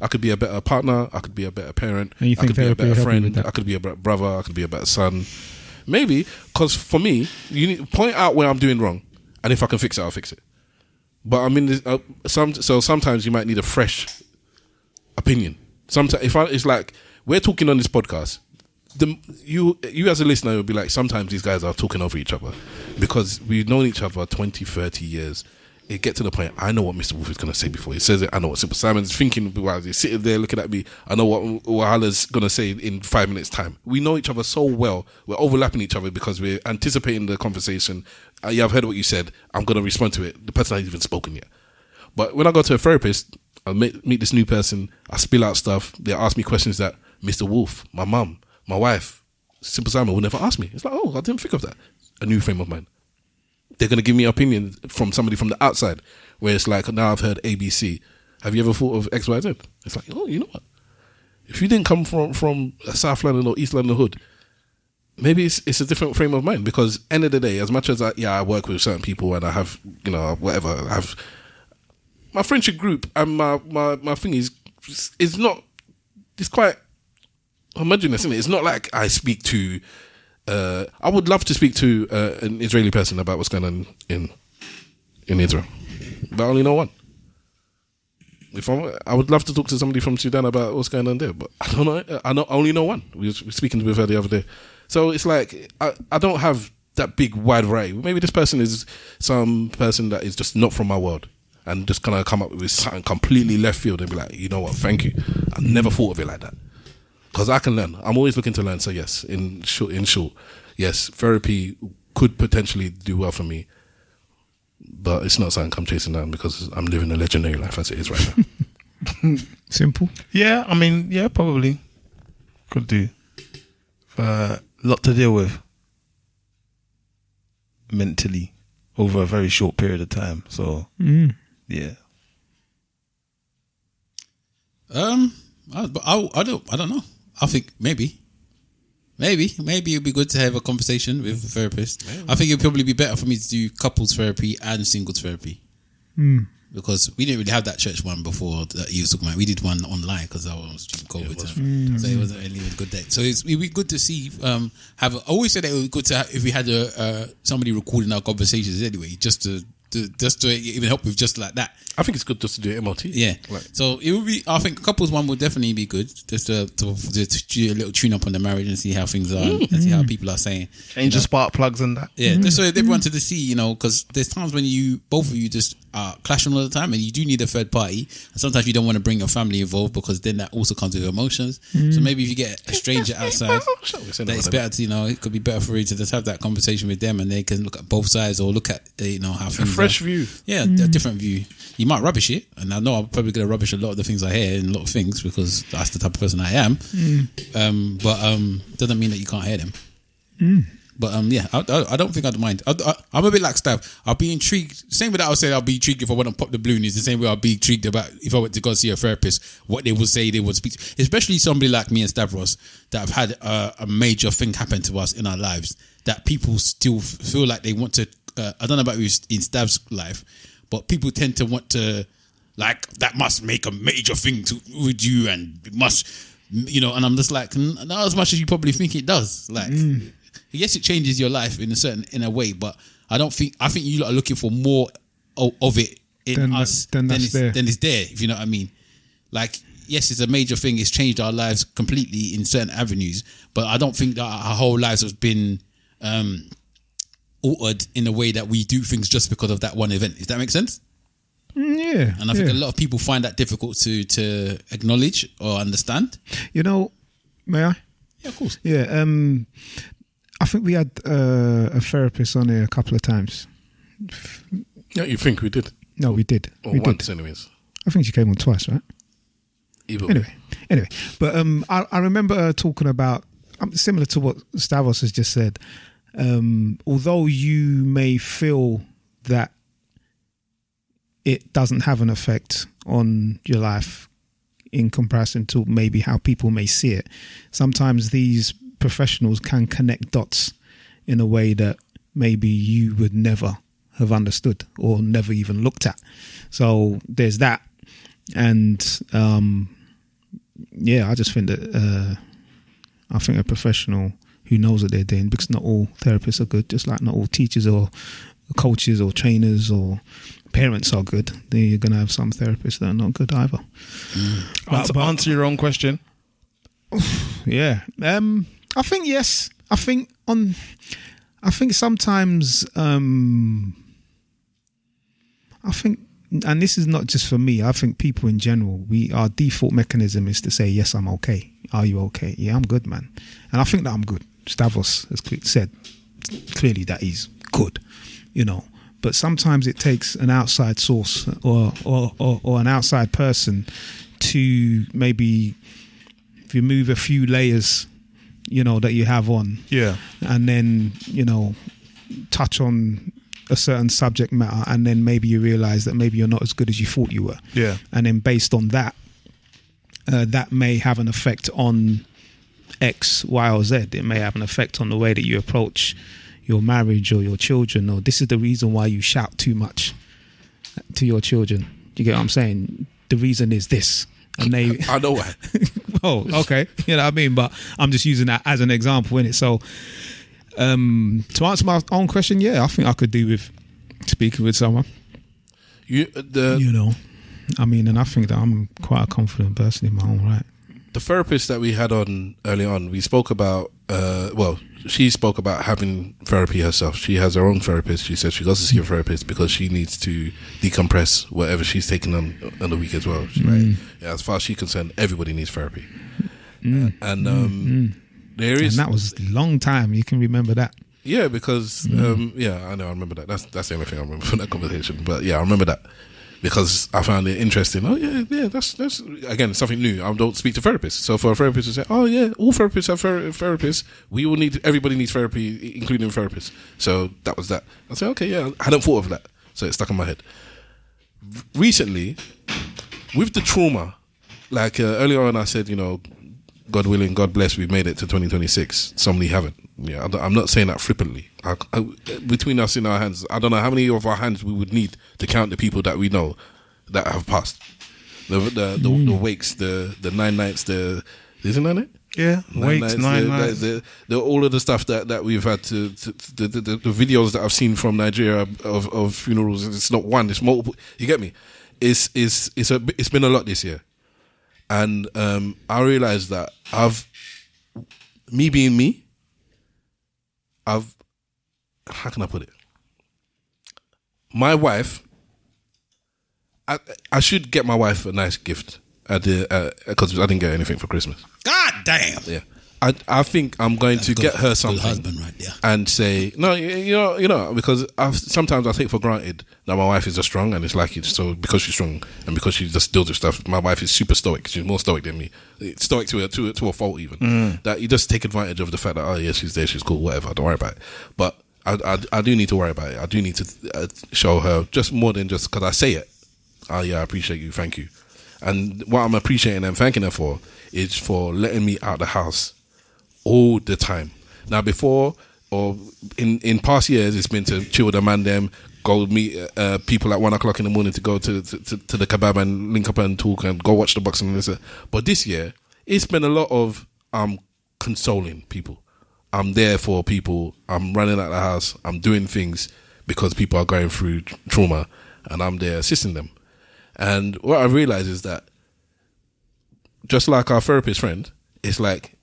Speaker 3: I could be a better partner. I could be a better parent.
Speaker 6: And you think
Speaker 3: I could be a better friend.
Speaker 6: I
Speaker 3: could be a better brother. I could be a better son. Maybe because for me, you need to point out where I'm doing wrong, and if I can fix it, I'll fix it. But I mean, sometimes you might need a fresh opinion. Sometimes it's like we're talking on this podcast, you as a listener will be like, sometimes these guys are talking over each other because we've known each other 20, 30 years. it get to the point, I know what Mr. Wolf is going to say before he says it. I know what Simple Simon's thinking while he's sitting there looking at me. I know what Wahala's going to say in 5 minutes' time. We know each other so well. We're overlapping each other because we're anticipating the conversation. Yeah, I've heard what you said. I'm going to respond to it. The person hasn't even spoken yet. But when I go to a therapist, I meet this new person, I spill out stuff. They ask me questions that Mr. Wolf, my mum, my wife, Simple Simon would never ask me. It's like, oh, I didn't think of that. A new frame of mind. They're going to give me an opinion from somebody from the outside, where it's like, now I've heard ABC. Have you ever thought of X, Y, Z? It's like, oh, you know what? If you didn't come from South London or East London hood, maybe it's a different frame of mind, because end of the day, as much as I work with certain people and I have, whatever, I have my friendship group and my thing is not, it's quite homogeneous, isn't it? It's not like I speak to, I would love to speak to an Israeli person about what's going on in Israel, but I only know one. I would love to talk to somebody from Sudan about what's going on there, but I don't know. I only know one. We were speaking with her the other day, so it's like I don't have that big wide variety. Maybe this person is some person that is just not from my world and just kind of come up with something completely left field and be like, you know what? Thank you. I never thought of it like that. Because I can learn. I'm always looking to learn. So yes, in short, yes, therapy could potentially do well for me, but it's not something I'm chasing down because I'm living a legendary life as it is right now.
Speaker 6: Simple.
Speaker 2: Yeah, I mean, yeah, probably could do. A lot to deal with mentally over a very short period of time. So yeah.
Speaker 1: I don't know. I think maybe it'd be good to have a conversation with a therapist. Maybe. I think it'd probably be better for me to do couples therapy and singles therapy. Because we didn't really have that church one before that you was talking about. We did one online because I was during COVID, so it wasn't really a good day. So it'd be good to see. I always said that it would be good to have, if we had somebody recording our conversations anyway, just to even help with just like that.
Speaker 3: I think it's good just to do it MOT.
Speaker 1: Yeah. Right. So it would be. I think couples one would definitely be good, just to do a little tune up on the marriage and see how things are and see how people are saying.
Speaker 2: Change the spark plugs and that.
Speaker 1: Yeah. Just so everyone to see, because there's times when both of you just are clashing all the time, and you do need a third party. And sometimes you don't want to bring your family involved because then that also comes with emotions. So maybe if you get a stranger outside, that it's better to, it could be better for you to just have that conversation with them, and they can look at both sides or look at how things
Speaker 3: a fresh view.
Speaker 1: Yeah, a different view. You might rubbish it, and I know I'm probably going to rubbish a lot of the things I hear and a lot of things because that's the type of person I am. But doesn't mean that you can't hear them. But yeah, I don't think I'd mind. I'm a bit like Stav. I'll be intrigued. Same way that I would say I'll be intrigued if I went and pop the balloon is the same way I'll be intrigued about if I went to go see a therapist, what they would say, they would speak to. Especially somebody like me and Stavros that have had a major thing happen to us in our lives that people still feel like they want to. I don't know about you in Stav's life, but people tend to want to, like, that must make a major thing with you, and it must, and I'm just like, not as much as you probably think it does. Like, yes, it changes your life in a way, but I think you lot are looking for more of it in us than it's there, if you know what I mean. Like, yes, it's a major thing. It's changed our lives completely in certain avenues, but I don't think that our whole lives has been altered in a way that we do things just because of that one event. Does that make sense?
Speaker 6: Yeah.
Speaker 1: And I think a lot of people find that difficult to acknowledge or understand.
Speaker 6: May I?
Speaker 1: Yeah, of course.
Speaker 6: Yeah. I think we had a therapist on here a couple of times.
Speaker 3: Yeah, you think we did?
Speaker 6: No, we did.
Speaker 3: Or once, anyways.
Speaker 6: I think she came on twice, right? Anyway. But I remember her talking about, similar to what Stavros has just said, although you may feel that it doesn't have an effect on your life in comparison to maybe how people may see it, sometimes these professionals can connect dots in a way that maybe you would never have understood or never even looked at. So there's that. And I just think that I think a professional who knows what they're doing, because not all therapists are good, just like not all teachers or coaches or trainers or parents are good. Then you're going to have some therapists that are not good either.
Speaker 2: But answer your own question.
Speaker 6: Yeah. I think yes. I think sometimes I think, and this is not just for me, I think people in general, our default mechanism is to say, yes, I'm okay. Are you okay? Yeah, I'm good, man. And I think that I'm good. Stavros has said clearly that he's good, you know. But sometimes it takes an outside source or an outside person to maybe remove a few layers, you know, that you have on.
Speaker 2: Yeah.
Speaker 6: And then, you know, touch on a certain subject matter, and then maybe you realise that maybe you're not as good as you thought you were.
Speaker 2: Yeah.
Speaker 6: And then based on that, that may have an effect on X, Y, or Z. It may have an effect on the way that you approach your marriage or your children, or this is the reason why you shout too much to your children. You get what I'm saying? The reason is this. And they
Speaker 3: I know why.
Speaker 6: Oh, okay. You know what I mean? But I'm just using that as an example, innit? So to answer my own question, yeah, I think I could do with speaking with someone. You know, I mean, and I think that I'm quite a confident person in my own right.
Speaker 3: The therapist that we had on early on, we spoke about, she spoke about having therapy herself. She has her own therapist. She said she goes to see a therapist because she needs to decompress whatever she's taking on the week as well. Right? Yeah, as far as she's concerned, everybody needs therapy. There is,
Speaker 6: and that was a long time. You can remember that.
Speaker 3: Yeah, because I know, I remember that. That's the only thing I remember from that conversation. But yeah, I remember that because I found it interesting. Oh yeah, that's again something new. I don't speak to therapists, so for a therapist to say, oh yeah, all therapists have therapists. Everybody needs therapy, including therapists. So that was that. I said, okay, yeah, I hadn't thought of that, so it stuck in my head. Recently, with the trauma, like earlier on, I said, you know, God willing, God bless, we've made it to 2026. Somebody haven't. Yeah, I'm not saying that flippantly. Between us in our hands, I don't know how many of our hands we would need to count the people that we know that have passed. The wakes, the 9 nights, isn't that it?
Speaker 2: Yeah, wakes, 9 nights.
Speaker 3: All of the stuff that we've had to the videos that I've seen from Nigeria of funerals. It's not one, it's multiple. You get me? It's been a lot this year. And I realized that me being me, how can I put it? My wife, I should get my wife a nice gift because I didn't get anything for Christmas.
Speaker 1: God damn.
Speaker 3: Yeah. I think I'm going to get her something,
Speaker 1: husband right there,
Speaker 3: and say no. You know, because sometimes I take for granted that my wife is just strong, and it's like it's so because she's strong and because she just deals with stuff. My wife is super stoic. She's more stoic than me. It's stoic to a fault even. That you just take advantage of the fact that yeah, she's there, she's cool, whatever. Don't worry about it. But I do need to worry about it. I do need to show her just more than just because I say it. Oh yeah, I appreciate you, thank you. And what I'm appreciating and thanking her for is for letting me out the house all the time. Now before or in past years, it's been to chill with the man them, go meet people at 1 o'clock in the morning to go to the kebab and link up and talk and go watch the boxing and this. But this year, it's been a lot of consoling people. I'm there for people. I'm running out of the house. I'm doing things because people are going through trauma, and I'm there assisting them. And what I realize is that just like our therapist friend, it's like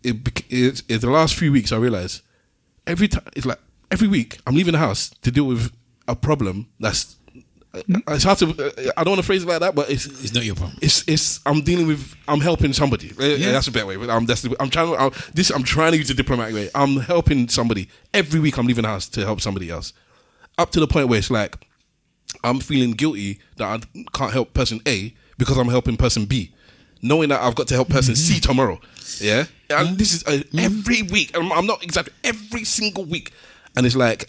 Speaker 3: it's the last few weeks I realize every time it's like every week I'm leaving the house to deal with a problem that's it's hard to I don't want to phrase it like that, but it's
Speaker 1: not your problem.
Speaker 3: It's I'm helping somebody. Yeah. That's a better way. I'm trying to use a diplomatic way. I'm helping somebody every week. I'm leaving the house to help somebody else, up to the point where it's like I'm feeling guilty that I can't help person A because I'm helping person B, knowing that I've got to help person C tomorrow. Yeah, and this is every week. I'm not exactly every single week, and it's like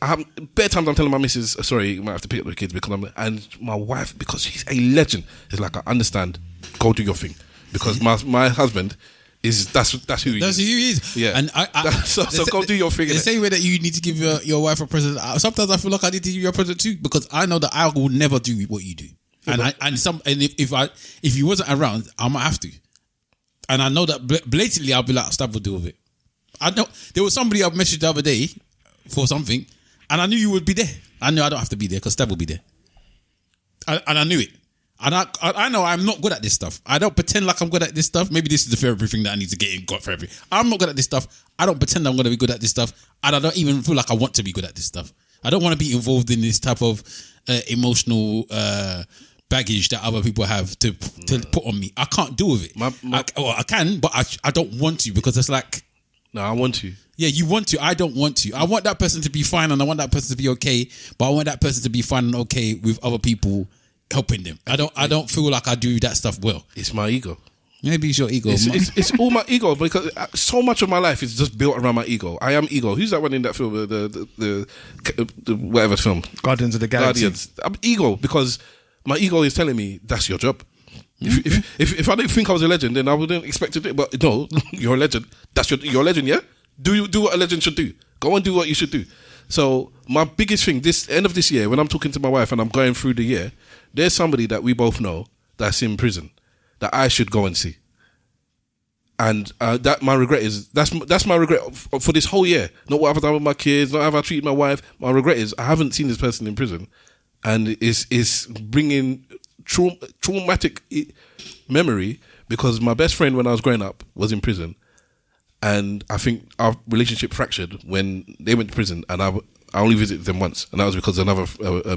Speaker 3: bare times I'm telling my missus, sorry, you might have to pick up the kids because and my wife, because she's a legend, is like, I understand, go do your thing, because my husband is that's who he is.
Speaker 1: That's who he is.
Speaker 3: Yeah,
Speaker 1: and
Speaker 3: so go do your thing.
Speaker 1: The same way that you need to give your wife a present. Sometimes I feel like I need to give you a present too, because I know that I will never do what you do, and if you wasn't around, I might have to. And I know that blatantly I'll be like, Stav will deal with it. I know there was somebody I messaged the other day for something, and I knew you would be there. I knew I don't have to be there because Stav will be there. And I knew it. And I know I'm not good at this stuff. I don't pretend like I'm good at this stuff. Maybe this is the therapy thing that I need to get in God therapy. I'm not good at this stuff. I don't pretend I'm going to be good at this stuff. And I don't even feel like I want to be good at this stuff. I don't want to be involved in this type of emotional baggage that other people have to put on me. I can't deal with it. I can, but I don't want to, because it's like...
Speaker 3: No, I want to.
Speaker 1: Yeah, you want to. I don't want to. I want that person to be fine, and I want that person to be okay, but I want that person to be fine and okay with other people helping them. I don't feel like I do that stuff well.
Speaker 3: It's my ego.
Speaker 1: Maybe it's your ego.
Speaker 3: It's all my ego, because so much of my life is just built around my ego. I am ego. Who's that one in that film? The whatever film?
Speaker 2: Guardians of the Galaxy.
Speaker 3: Guardians. I'm ego, because my ego is telling me that's your job. If I didn't think I was a legend, then I wouldn't expect to do it. But no, you're a legend. You're a legend, yeah? Do what a legend should do. Go and do what you should do. So my biggest thing, this end of this year, when I'm talking to my wife and I'm going through the year, there's somebody that we both know that's in prison that I should go and see. And that my regret is that's my regret for this whole year. Not what I've done with my kids, not how I treated my wife. My regret is I haven't seen this person in prison, and is bringing traumatic memory, because my best friend when I was growing up was in prison, and I think our relationship fractured when they went to prison, and I only visited them once, and that was because another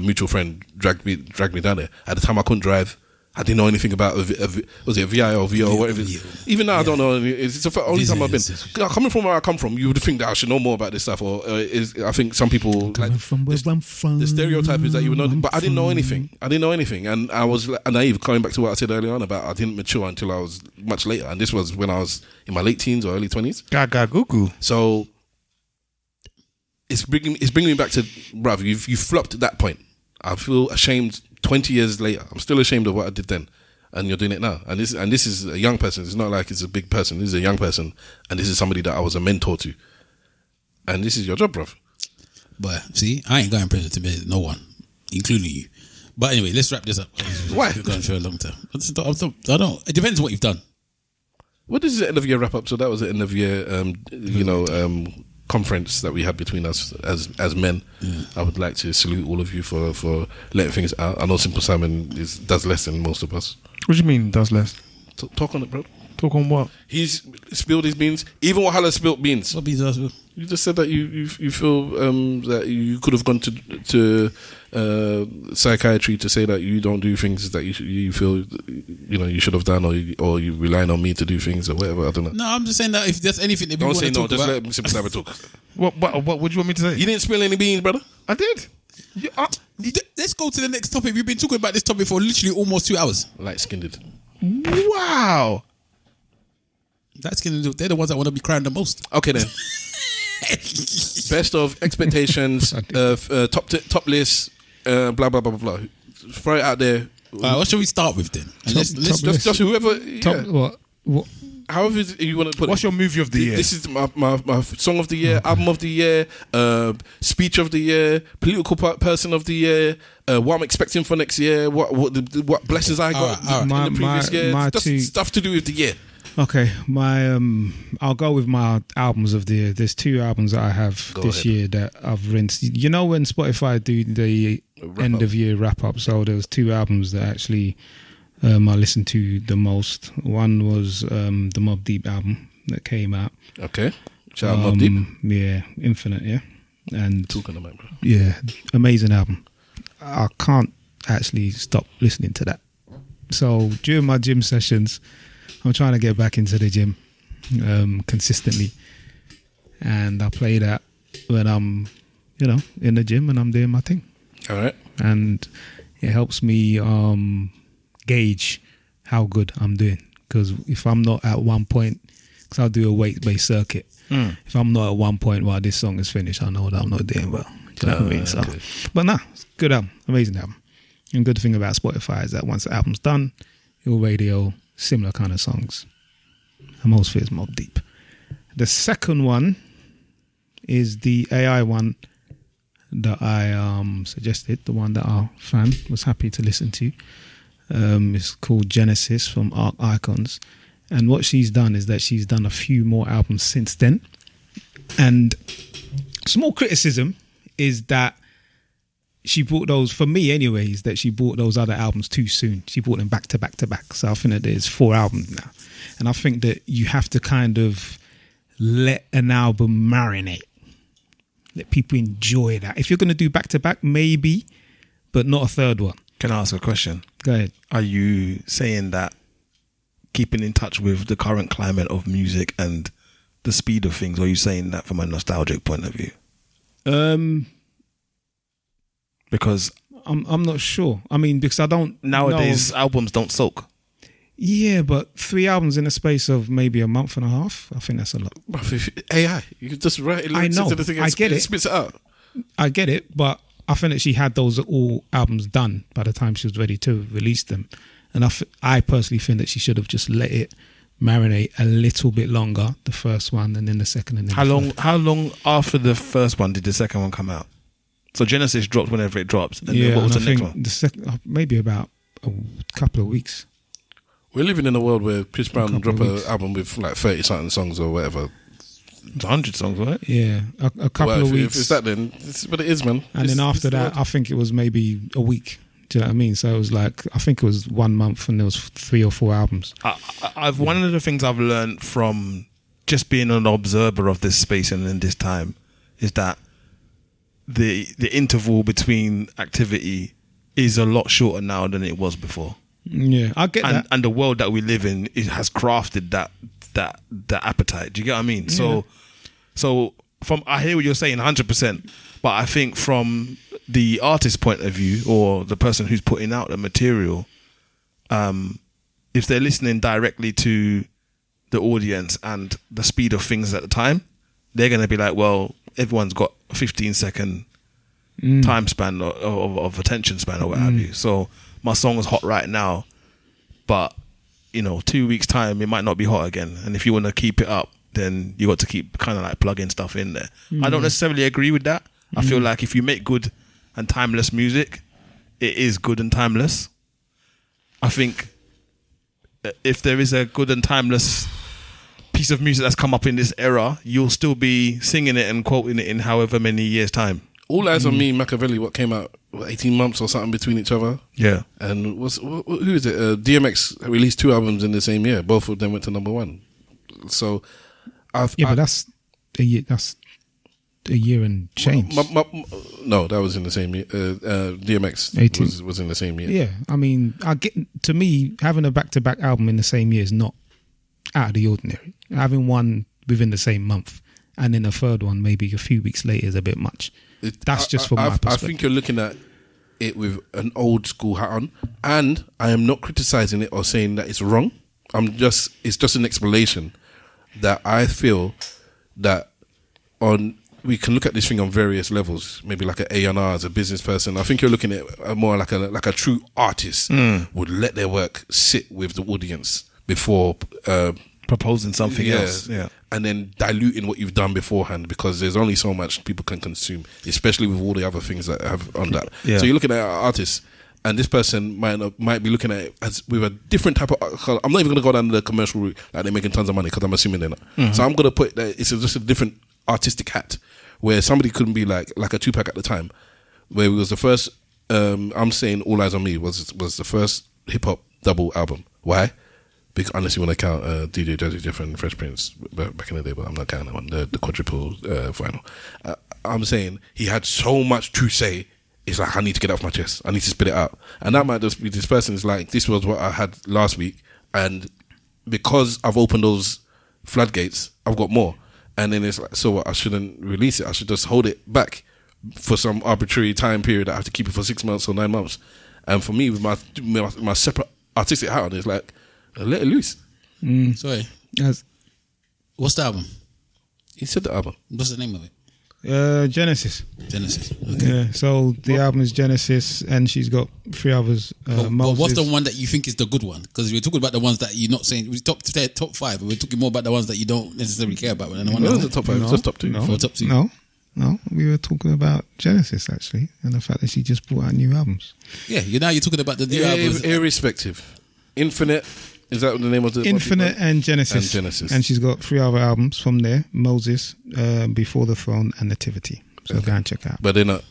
Speaker 3: mutual friend dragged me down there. At the time, I couldn't drive. I didn't know anything about was it VI or VO or whatever. Even now, I don't know. It's the only time I've been. Coming from where I come from, you would think that I should know more about this stuff. Or I think some people
Speaker 6: from where I'm from.
Speaker 3: The stereotype is that you would know, but I didn't know anything. And I was naive. Coming back to what I said earlier on about I didn't mature until I was much later, and this was when I was in my late teens or early 20s.
Speaker 2: Gaga goo goo.
Speaker 3: So it's bringing me back to, bruv, you've flopped at that point. I feel ashamed 20 years later. I'm still ashamed of what I did then, and you're doing it now. And this is a young person. It's not like it's a big person. This is a young person, and this is somebody that I was a mentor to. And this is your job, bruv.
Speaker 1: But see, I ain't going to prison to visit no one, including you. But anyway, let's wrap this up.
Speaker 3: Why?
Speaker 1: We're going for a long time. I don't. It depends on what you've done.
Speaker 3: What is the end of year wrap up? So that was the end of year, conference that we had between us as men. Yeah. I would like to salute all of you for letting things out. I know Simple Simon does less than most of us.
Speaker 2: What do you mean does less?
Speaker 3: Talk on it, bro.
Speaker 2: Talk on what?
Speaker 3: He's spilled his beans. Even Wahala spilled beans.
Speaker 1: What beans does?
Speaker 3: You just said that you feel that you could have gone to psychiatry to say that you don't do things that you feel you should have done, or you relying on me to do things or whatever. I don't know.
Speaker 1: No, I'm just saying that if there's anything that we
Speaker 3: don't
Speaker 1: want
Speaker 3: say
Speaker 1: to
Speaker 3: no.
Speaker 1: talk
Speaker 3: Just
Speaker 1: about,
Speaker 3: let Simple Simon talk.
Speaker 2: What would you want me to say?
Speaker 3: You didn't spill any beans, brother.
Speaker 2: I did.
Speaker 1: Let's go to the next topic. We've been talking about this topic for literally almost 2 hours.
Speaker 3: Light-skinned.
Speaker 2: Wow.
Speaker 1: Light-skinned, they're the ones that want to be crying the most.
Speaker 3: Okay then. Best of expectations, top list, blah blah blah blah blah. Throw it out there.
Speaker 1: What should we start with then?
Speaker 3: Just whoever.
Speaker 6: What?
Speaker 3: However you want to put it.
Speaker 2: What's your movie of the year?
Speaker 3: This is my song of the year, album of the year, speech of the year, political person of the year, what I'm expecting for next year, what blessings I got in the previous year, just stuff to do with the year.
Speaker 6: Okay, I'll go with my albums of the year. There's 2 albums that I have this year that I've rinsed. You know when Spotify do the end of year wrap up, so there was 2 albums that actually I listened to the most. One was the Mobb Deep album that came out.
Speaker 3: Okay, shout out Mobb Deep.
Speaker 6: Yeah, Infinite. Yeah, and
Speaker 3: talking about, bro.
Speaker 6: Yeah, amazing album. I can't actually stop listening to that. So during my gym sessions, I'm trying to get back into the gym consistently, and I play that when I'm, in the gym and I'm doing my thing.
Speaker 3: All right,
Speaker 6: and it helps me gauge how good I'm doing, because if I'm not at one point, because I'll do a weight-based circuit. If I'm not at one point while this song is finished, I know that I'm not doing well. Do you know what I mean? So, okay. But it's good album, amazing album. And good thing about Spotify is that once the album's done, it'll radio similar kind of songs. And most of it is Mobb Deep. The second one is the AI one that I suggested, the one that our fan was happy to listen to. It's called Genesis from Arc Icons. And what she's done is that she's done a few more albums since then. And small criticism is that she bought those, for me anyways, that she bought those other albums too soon. She bought them back to back to back. So I think that there's 4 albums now. And I think that you have to kind of let an album marinate. Let people enjoy that. If you're going to do back-to-back, maybe, but not a third one.
Speaker 2: Can I ask a question?
Speaker 6: Go ahead.
Speaker 2: Are you saying that keeping in touch with the current climate of music and the speed of things, or are you saying that from a nostalgic point of view? Because
Speaker 6: I'm not sure. I mean, because I don't
Speaker 2: nowadays albums don't soak.
Speaker 6: Yeah, but 3 albums in a space of maybe a month and a half, I think that's a lot.
Speaker 3: AI, you can just write it.
Speaker 6: I know.
Speaker 3: Into the thing and
Speaker 6: I get it.
Speaker 3: Spits it out.
Speaker 6: I get it, but I think that she had those all albums done by the time she was ready to release them, and I personally think that she should have just let it marinate a little bit longer, the first one, and then the second, and then
Speaker 2: how long after the first one did the second one come out? So Genesis dropped whenever it drops, and then what was the next one?
Speaker 6: The second, maybe about a couple of weeks.
Speaker 3: We're living in a world where Chris Brown drop an album with like 30 something songs or whatever.
Speaker 2: 100 songs, right?
Speaker 6: Yeah, a couple of weeks.
Speaker 3: If it's that, then it's what it is, man.
Speaker 6: And then after that, I think it was maybe a week. Do you know what I mean? So it was like, I think it was 1 month and there was 3 or 4 albums.
Speaker 2: One of the things I've learned from just being an observer of this space and in this time is that the interval between activity is a lot shorter now than it was before.
Speaker 6: Yeah, I get that.
Speaker 2: And the world that we live in, it has crafted that appetite. Do you get what I mean?
Speaker 6: Yeah.
Speaker 2: So I hear what you're saying 100%, but I think from the artist's point of view, or the person who's putting out the material, if they're listening directly to the audience and the speed of things at the time, they're going to be like, well, everyone's got a 15-second time span of attention span or what have you. So my song is hot right now, but 2 weeks time it might not be hot again. And if you want to keep it up, then you got to keep kind of like plugging stuff in there. I don't necessarily agree with that. I feel like if you make good and timeless music, it is good and timeless. I think if there is a good and timeless piece of music that's come up in this era, you'll still be singing it and quoting it in however many years' time.
Speaker 3: All Eyes on Me, Machiavelli, what came out 18 months or something between each other.
Speaker 2: Yeah.
Speaker 3: And who is it? DMX released 2 albums in the same year. Both of them went to -- 1. So,
Speaker 6: but that's a year. That's a year and change.
Speaker 3: No, that was in the same year. DMX was in the same year.
Speaker 6: Yeah, I mean, to me, having a back-to-back album in the same year is not out of the ordinary. Having one within the same month and then a third one maybe a few weeks later is a bit much. That's just from my perspective.
Speaker 3: I think you're looking at it with an old school hat on, and I am not criticizing it or saying that it's wrong. It's just an explanation that I feel that we can look at this thing on various levels. Maybe like an A&R as a business person. I think you're looking at more like a true artist would let their work sit with the audience before
Speaker 2: proposing something else. Yeah.
Speaker 3: And then diluting what you've done beforehand, because there's only so much people can consume, especially with all the other things that have on that.
Speaker 2: Yeah.
Speaker 3: So you're looking at an artist, and this person might be looking at it as with a different type of. I'm not even going to go down the commercial route, like they're making tons of money, because I'm assuming they're not. Mm-hmm. So I'm going to put that it's just a different artistic hat, where somebody couldn't be like a Tupac at the time, where it was the first. I'm saying All Eyes on Me was the first hip hop double album. Why? Because unless you want to count DJ Jazzy Jeff and Fresh Prince back in the day, but I'm not counting that one, the quadruple vinyl. I'm saying he had so much to say. It's like, I need to get it off my chest. I need to spit it out. And that might just be this person is like, this was what I had last week, and because I've opened those floodgates, I've got more. And then it's like, so what? I shouldn't release it. I should just hold it back for some arbitrary time period. I have to keep it for 6 months or 9 months. And for me, with my separate artistic hat on, it's like, let it loose.
Speaker 1: Sorry. What's the album?
Speaker 3: He said the album.
Speaker 1: What's the name of it?
Speaker 6: Genesis.
Speaker 1: Genesis. Okay.
Speaker 6: Yeah. So the album is Genesis, and she's got 3 others.
Speaker 1: But what's the one that you think is the good one? Because we're talking about the ones that you're not saying. We top 5. We're talking more about the ones that you don't necessarily care about.
Speaker 3: No, the top 5. It's just top 2.
Speaker 1: Top 2.
Speaker 6: No, we were talking about Genesis actually, and the fact that she just brought out new albums.
Speaker 1: Yeah, now you're talking about the new albums.
Speaker 3: Irrespective. Infinite. Is that the name of the
Speaker 6: Infinite and Genesis? And she's got 3 other albums from there: Moses, Before the Throne, and Nativity. So go and check out.
Speaker 3: But they're not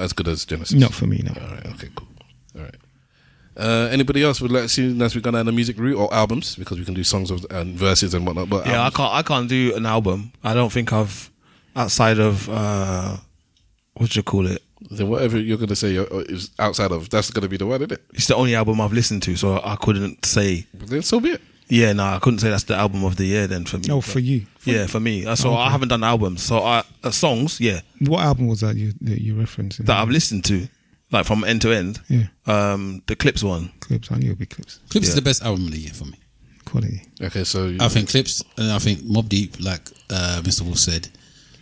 Speaker 3: as good as Genesis.
Speaker 6: Not for me, no.
Speaker 3: All right, okay, cool. All right. Anybody else would like to see as we go down the music route, or albums, because we can do songs and verses and whatnot. But
Speaker 2: yeah, I can't do an album. I don't think I've outside of what do you call it?
Speaker 3: Then whatever you're going to say is outside of, that's going to be the one, isn't it?
Speaker 2: It's the only album I've listened to, so I couldn't say.
Speaker 3: But then so be it.
Speaker 2: Yeah, no, I couldn't say that's the album of the year then for me.
Speaker 6: Oh, for you?
Speaker 2: Yeah, for me. So I haven't done albums. So songs, yeah.
Speaker 6: What album was that you referencing?
Speaker 2: That I've listened to, like from end to end.
Speaker 6: Yeah.
Speaker 2: The Clipse one.
Speaker 6: Clipse, I knew it'd be Clipse.
Speaker 1: Clipse is the best album of the year for me.
Speaker 6: Quality.
Speaker 3: Okay, so
Speaker 1: I think Clipse, and I think Mobb Deep, like Mr. Wolf said.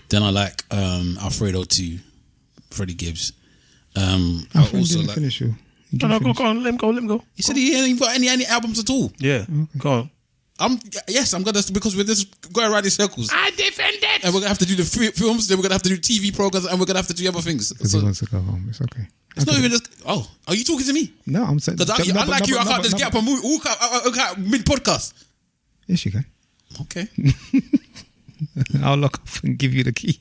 Speaker 1: Then I like Alfredo 2, Freddie Gibbs. I also like.
Speaker 2: Finish you. No, go on, let him go.
Speaker 1: He said he ain't got any albums at all.
Speaker 2: Yeah, go on.
Speaker 1: I'm gonna, because we're just going around in circles.
Speaker 5: I defend it.
Speaker 1: And we're gonna have to do the films, then we're gonna have to do TV programs, and we're gonna have to do other things.
Speaker 6: Because he wants to go home. It's okay.
Speaker 1: It's not even just. Oh, are you talking to me?
Speaker 6: No, I'm saying.
Speaker 1: Because I can't just get up and walk mid podcast.
Speaker 6: Yes, you can.
Speaker 1: Okay.
Speaker 6: I'll lock off and give you the key.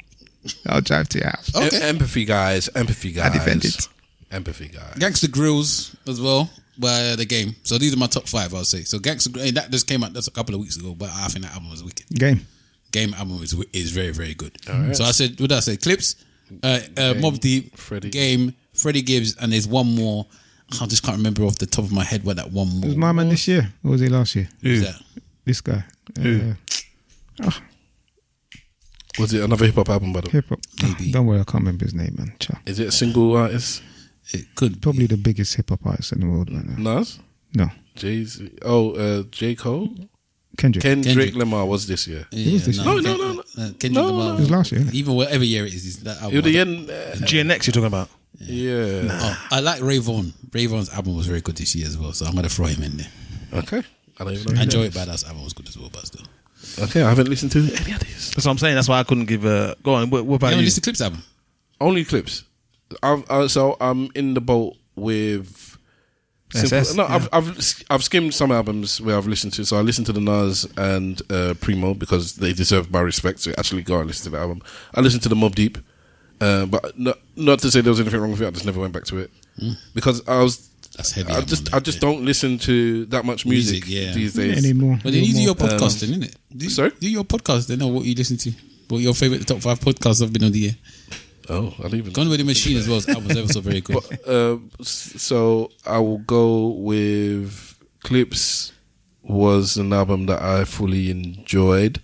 Speaker 6: I'll drive to your house.
Speaker 1: Okay.
Speaker 3: Empathy, guys.
Speaker 6: I defend it.
Speaker 3: Empathy, guys.
Speaker 1: Gangster Grills as well by The Game. So these are my top 5, I'll say. So Gangster Grills, that just came out. That's a couple of weeks ago, but I think that album was wicked. Game album is very, very good. Right. So I said, what did I say? Clipse, Mobb Deep, Game, Freddie Gibbs, and there's one more. I just can't remember off the top of my head what that one more
Speaker 6: was. My man this year, or was he last year?
Speaker 1: Who's that?
Speaker 6: This guy.
Speaker 3: Was it another hip hop album, by the way?
Speaker 6: Hip hop. Don't worry, I can't remember his name, man.
Speaker 3: Is it a single artist?
Speaker 1: It could
Speaker 6: probably the biggest hip hop artist in the world right now.
Speaker 3: Nas?
Speaker 6: No.
Speaker 3: Jay-Z. Oh, J. Cole?
Speaker 6: Kendrick
Speaker 3: Lamar was this year.
Speaker 6: It was this year.
Speaker 3: No.
Speaker 1: Kendrick Lamar.
Speaker 6: It was last year.
Speaker 1: Even whatever year it is that album.
Speaker 3: It was the end.
Speaker 2: GNX you're talking about?
Speaker 3: Yeah.
Speaker 1: Oh, I like Ray Vaughan. Ray Vaughan's album was very good this year as well, so I'm going to throw him in there.
Speaker 3: Okay. I don't even know.
Speaker 1: Enjoy Badass album was good as well, but still.
Speaker 3: Okay, I haven't listened to any of these.
Speaker 2: That's what I'm saying. That's why I couldn't give a. Go on. What about you?
Speaker 1: You listened to Clipse album?
Speaker 3: Only Clipse. So I'm in the boat with.
Speaker 2: SS?
Speaker 3: No, yeah. I've skimmed some albums where I've listened to. So I listened to the Nas and Primo because they deserve my respect. So actually go and listen to the album. I listened to the Mobb Deep, but not to say there was anything wrong with it. I just never went back to it because I was.
Speaker 1: That's heavy.
Speaker 3: I just don't listen to that much music these days
Speaker 6: anymore.
Speaker 1: But then you do your podcast, then, isn't it?
Speaker 3: Sorry,
Speaker 1: do your podcast. Then know what you listen to. What your favorite top 5 podcasts have been of the year?
Speaker 3: Oh, I don't even.
Speaker 1: Gone with the Machine as well. Album's ever so very good.
Speaker 3: But, so I will go with Clipse. Was an album that I fully enjoyed.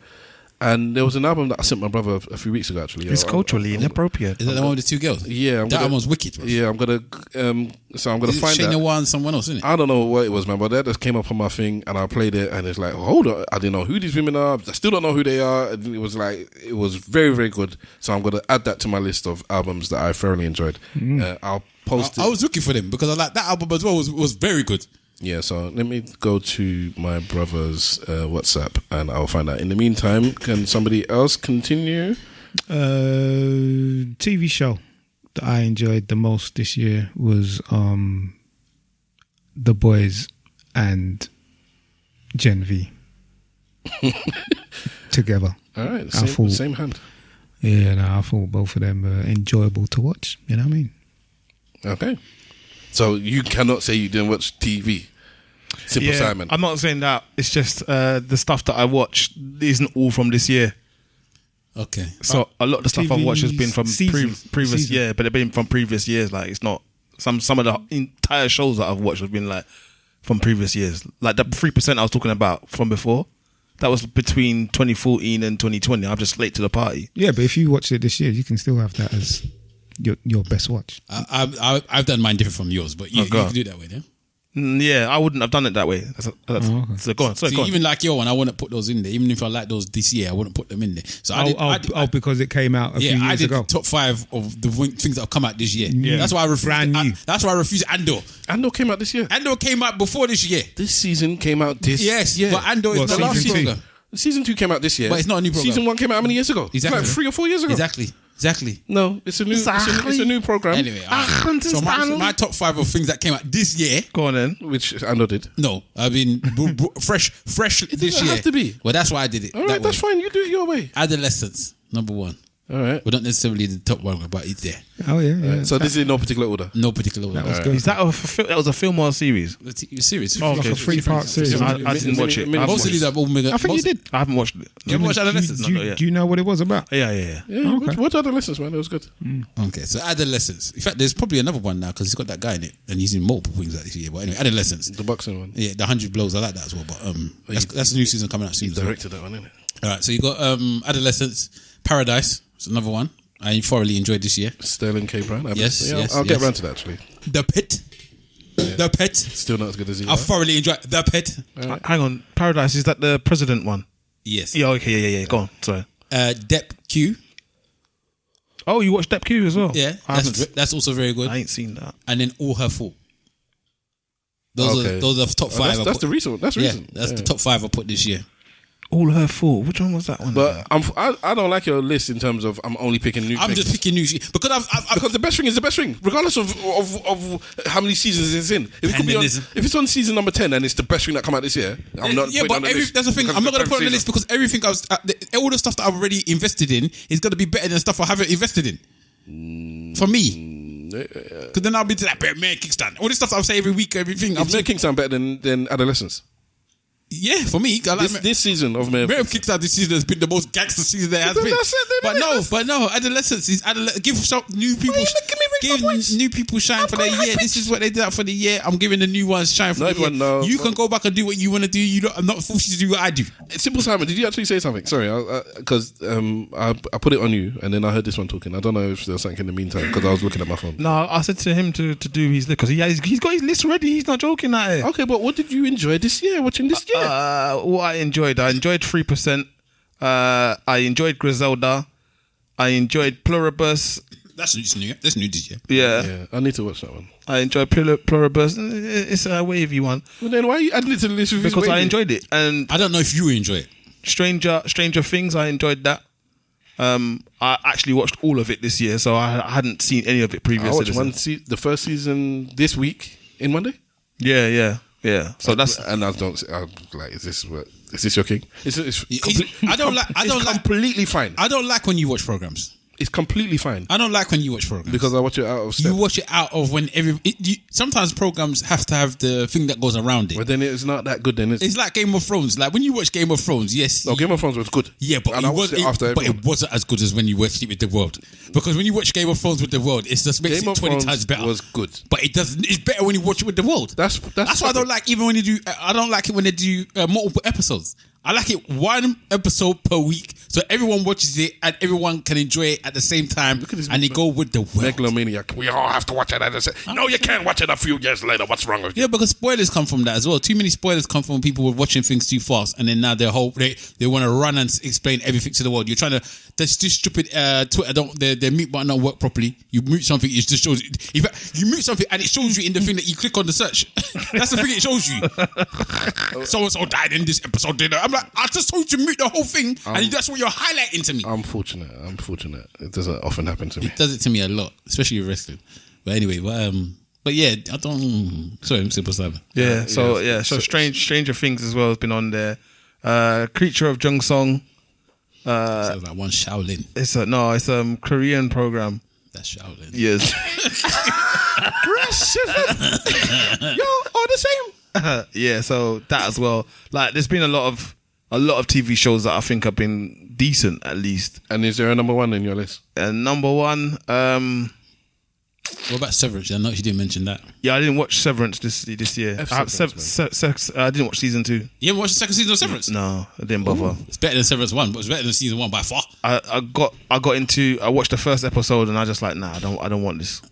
Speaker 3: And there was an album that I sent my brother a few weeks ago, actually.
Speaker 2: It's culturally inappropriate.
Speaker 1: Is that the one with the 2 girls?
Speaker 3: Yeah.
Speaker 1: That album's wicked, bro.
Speaker 3: Yeah, I'm going to... so I'm going to find
Speaker 1: Shane
Speaker 3: that.
Speaker 1: Noir and someone else, isn't it?
Speaker 3: I don't know what it was, man, but that just came up on my thing and I played it and it's like, hold on, I didn't know who these women are. I still don't know who they are. And it was like, it was very, very good. So I'm going to add that to my list of albums that I thoroughly enjoyed. I'll post it.
Speaker 1: I was looking for them because I like that album as well was very good.
Speaker 3: Yeah, so let me go to my brother's WhatsApp and I'll find out. In the meantime, can somebody else continue?
Speaker 6: TV show that I enjoyed the most this year was The Boyz and Gen V together.
Speaker 3: All right, same hand.
Speaker 6: Yeah, no, I thought both of them were enjoyable to watch. You know what I mean?
Speaker 3: Okay. So you cannot say you didn't watch TV. Simple Simon.
Speaker 2: I'm not saying that. It's just the stuff that I watch isn't all from this year.
Speaker 1: Okay.
Speaker 2: So a lot of the stuff I've watched has been from previous
Speaker 6: year,
Speaker 2: but they've been from previous years. Like it's not some of the entire shows that I've watched have been like from previous years. Like the 3% I was talking about from before. That was between 2014 and 2020. I'm just late to the party.
Speaker 6: Yeah, but if you watch it this year, you can still have that as your best watch.
Speaker 1: I've done mine different from yours, but you can do it that way, yeah?
Speaker 2: Yeah, I wouldn't have done it that way. Okay. So go on.
Speaker 1: Go on. Even like your one, I wouldn't put those in there. Even if I like those this year, I wouldn't put them in there. So
Speaker 6: because it came out a few years ago.
Speaker 1: I did top 5 of the things that have come out this year.
Speaker 6: Yeah.
Speaker 1: That's why I refused.
Speaker 6: Brand new.
Speaker 1: That's why I refused Andor.
Speaker 3: Andor came out this year.
Speaker 1: Andor came out before this year.
Speaker 3: This season came out this year.
Speaker 1: But Andor is the last season.
Speaker 3: Season 2 came out this year.
Speaker 1: But it's not a new program.
Speaker 3: Season 1 came out how many years ago?
Speaker 1: Exactly.
Speaker 3: Like 3 or 4 years ago.
Speaker 1: Exactly.
Speaker 3: No, it's a new it's a new program.
Speaker 1: Anyway, so my top 5 of things that came out this year.
Speaker 2: Go on then.
Speaker 3: Which Andor did.
Speaker 1: No, I mean fresh
Speaker 3: it
Speaker 1: this year.
Speaker 3: It have to be.
Speaker 1: Well, that's why I did it.
Speaker 3: All right, that's fine. You do it your way.
Speaker 1: Adolescent, number 1.
Speaker 3: All right.
Speaker 1: We're not necessarily the top one, but it's there.
Speaker 6: Oh yeah.
Speaker 3: So this is in no particular order.
Speaker 1: No particular order.
Speaker 6: That was good.
Speaker 2: Is that that was a film or a series?
Speaker 1: Series.
Speaker 2: Oh,
Speaker 6: Like a 3-part series.
Speaker 2: I didn't watch it.
Speaker 1: Most of these are all mega.
Speaker 6: I think you did.
Speaker 2: I haven't watched it.
Speaker 1: You haven't watched Adolescent?
Speaker 6: Do you know what it was about?
Speaker 2: Yeah.
Speaker 6: Okay.
Speaker 3: Watch Adolescent, man. It was good.
Speaker 1: Okay, so Adolescence. In fact, there's probably another one now because he's got that guy in it, and he's in multiple things like this year. But anyway, Adolescence.
Speaker 3: The boxing one.
Speaker 1: Yeah, the 100 blows. I like that as well. But that's a new season coming out soon.
Speaker 3: He directed that one, isn't it?
Speaker 1: All right, so you got Adolescence, Paradise. It's another one I thoroughly enjoyed this year.
Speaker 3: Sterling K. Brown.
Speaker 1: Yes,
Speaker 3: I'll get around to that actually.
Speaker 1: The Pitt. The Pitt.
Speaker 3: Still not as good as he.
Speaker 1: I thoroughly enjoyed The Pitt.
Speaker 2: Hang on, Paradise, is that the president one?
Speaker 1: Yes.
Speaker 2: Yeah. Okay. Yeah. Go on. Sorry.
Speaker 1: Dept Q.
Speaker 2: Oh, you watched Dept Q as well?
Speaker 1: Yeah, that's also very good.
Speaker 2: I ain't seen that.
Speaker 1: And then All Her Fault. Those are the top 5.
Speaker 3: That's the recent. That's recent.
Speaker 1: That's the top 5 I put this year.
Speaker 2: All Her Fault. Which one was that one?
Speaker 3: But I don't like your list in terms of I'm only picking new.
Speaker 1: I'm just picking new shit because
Speaker 3: because the best thing is the best thing, regardless of how many seasons it's in. If it's on season number 10 and it's the best thing that come out this year, I'm not.
Speaker 1: Yeah, but that's the thing. I'm not going to put it on the list because everything all the stuff that I've already invested in is going to be better than stuff I haven't invested in. For me, because then I'll be to that Mayor Kickstand. All this stuff I'll say every week, everything.
Speaker 3: Is Mayor Kickstand better than Adolescence?
Speaker 1: Yeah, for me, I like
Speaker 3: this season of Mayor of
Speaker 1: Kickstart this season has been the most gangster season there has been. But no, Adolescence is give new people. Give new people shine for their year. This is what they did for the year. I'm giving the new ones shine for the year. You can go back and do what you want to do. I'm not forced to do what I do.
Speaker 3: Simple Simon, did you actually say something? Sorry, because I put it on you, and then I heard this one talking. I don't know if there was something in the meantime because I was looking at my phone.
Speaker 2: No, I said to him to do his list because he's got his list ready. He's not joking at it.
Speaker 3: Okay, but what did you enjoy this year? Watching this year?
Speaker 2: What I enjoyed 3%. I enjoyed Griselda. I enjoyed Pluribus.
Speaker 1: That's new. That's new this year.
Speaker 2: Yeah,
Speaker 3: I need to watch that one.
Speaker 2: I enjoyed Pluribus. It's a wavy one.
Speaker 3: Well, then why are you adding it to the list?
Speaker 2: Because I enjoyed it, and
Speaker 1: I don't know if you enjoy it.
Speaker 2: Stranger Things. I enjoyed that. I actually watched all of it this year, so I hadn't seen any of it previously.
Speaker 3: I watched the first season this week in Monday.
Speaker 2: Yeah. So
Speaker 3: I'm like, is this your king?
Speaker 1: I don't like.
Speaker 3: Completely fine.
Speaker 1: I don't like when you watch programs.
Speaker 3: It's completely fine.
Speaker 1: I don't like when you watch programs
Speaker 3: because I watch it out of step.
Speaker 1: You watch it out of when sometimes programs have to have the thing that goes around it.
Speaker 3: But then it's not that good. Then
Speaker 1: it's like Game of Thrones. Like when you watch Game of Thrones, yes.
Speaker 3: No, Game of Thrones was good.
Speaker 1: Yeah, but it wasn't as good as when you watched it with The World. Because when you watch Game of Thrones with The World, it just makes it 20 times better.
Speaker 3: Was good,
Speaker 1: but it doesn't. It's better when you watch it with The World. That's why I don't like even when you do. I don't like it when they do multiple episodes. I like it one episode per week, so everyone watches it and everyone can enjoy it at the same time. And they go with The World.
Speaker 3: Megalomaniac. We all have to watch it at the same. No, you can't watch it a few years later. What's wrong with you?
Speaker 1: Yeah, because spoilers come from that as well. Too many spoilers come from people watching things too fast, and then now they want to run and explain everything to the world. You're trying to. This stupid Twitter their mute button don't work properly. You mute something, it just shows. You mute something and it shows you in the thing that you click on the search. That's the thing it shows you. So and so died in this episode. I'm like, I just told you to mute the whole thing, and that's what you're highlighting to me.
Speaker 3: I'm fortunate. It doesn't often happen to me.
Speaker 1: It does it to me a lot, especially with wrestling. But anyway, but yeah, I don't. Sorry, I'm Simple Simon.
Speaker 2: Yeah. So Stranger Things as well has been on there. Creature of Jung Song.
Speaker 1: Sounds like one Shaolin.
Speaker 2: It's a Korean program.
Speaker 1: That's Shaolin.
Speaker 2: Yes.
Speaker 3: Yo, all the same.
Speaker 2: Yeah, so that as well. Like, there's been a lot of TV shows that I think have been decent at least.
Speaker 3: And is there a number one in your list?
Speaker 2: Number one.
Speaker 1: What about Severance? I know you didn't mention that.
Speaker 2: Yeah, I didn't watch Severance this year. I didn't watch season 2.
Speaker 1: You haven't watched the second season of Severance?
Speaker 2: No, I didn't bother.
Speaker 1: Ooh, it's better than Severance 1, but it's better than season 1 by far.
Speaker 2: I watched the first episode and I just like, nah, I don't want this.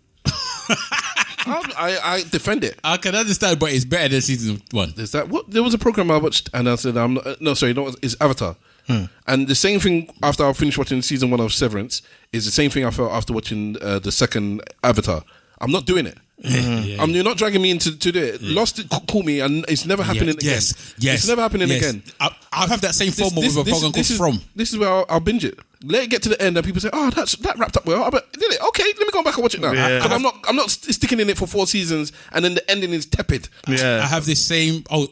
Speaker 3: I defend it.
Speaker 1: I can understand, but it's better than season 1.
Speaker 3: There's that. There was a program I watched and I said, it's Avatar. And the same thing after I finished watching season 1 of Severance is the same thing I felt after watching the second Avatar. I'm not doing it. You're not dragging me into it. Lost it, call me, and it's never happening again.
Speaker 1: Yes.
Speaker 3: It's never happening again.
Speaker 1: I'll have that same FOMO with a program called From.
Speaker 3: This is where I'll binge it. Let it get to the end, and people say, "Oh, that wrapped up well." Did it? Okay, let me go back and watch it now. Because I'm not sticking in it for 4 seasons, and then the ending is tepid.
Speaker 1: Yeah, I have this same. I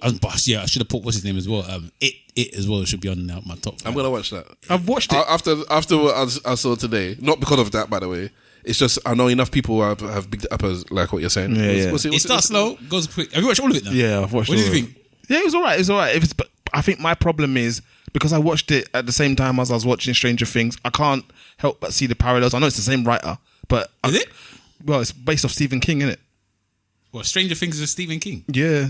Speaker 1: should have put what's his name as well. It as well should be on my top.
Speaker 3: I'm gonna watch that.
Speaker 2: I've watched it
Speaker 3: after what I saw today. Not because of that, by the way. It's just I know enough people have bigged it up as like what you're saying.
Speaker 1: It starts slow, goes quick. Have you watched all of it now?
Speaker 2: Yeah, I've watched.
Speaker 1: What do you think?
Speaker 2: Yeah, it was alright. It's alright. But I think my problem is because I watched it at the same time as I was watching Stranger Things. I can't help but see the parallels. I know it's the same writer, but
Speaker 1: is it?
Speaker 2: Well, it's based off Stephen King, isn't it?
Speaker 1: Well, Stranger Things is Stephen King.
Speaker 2: Yeah.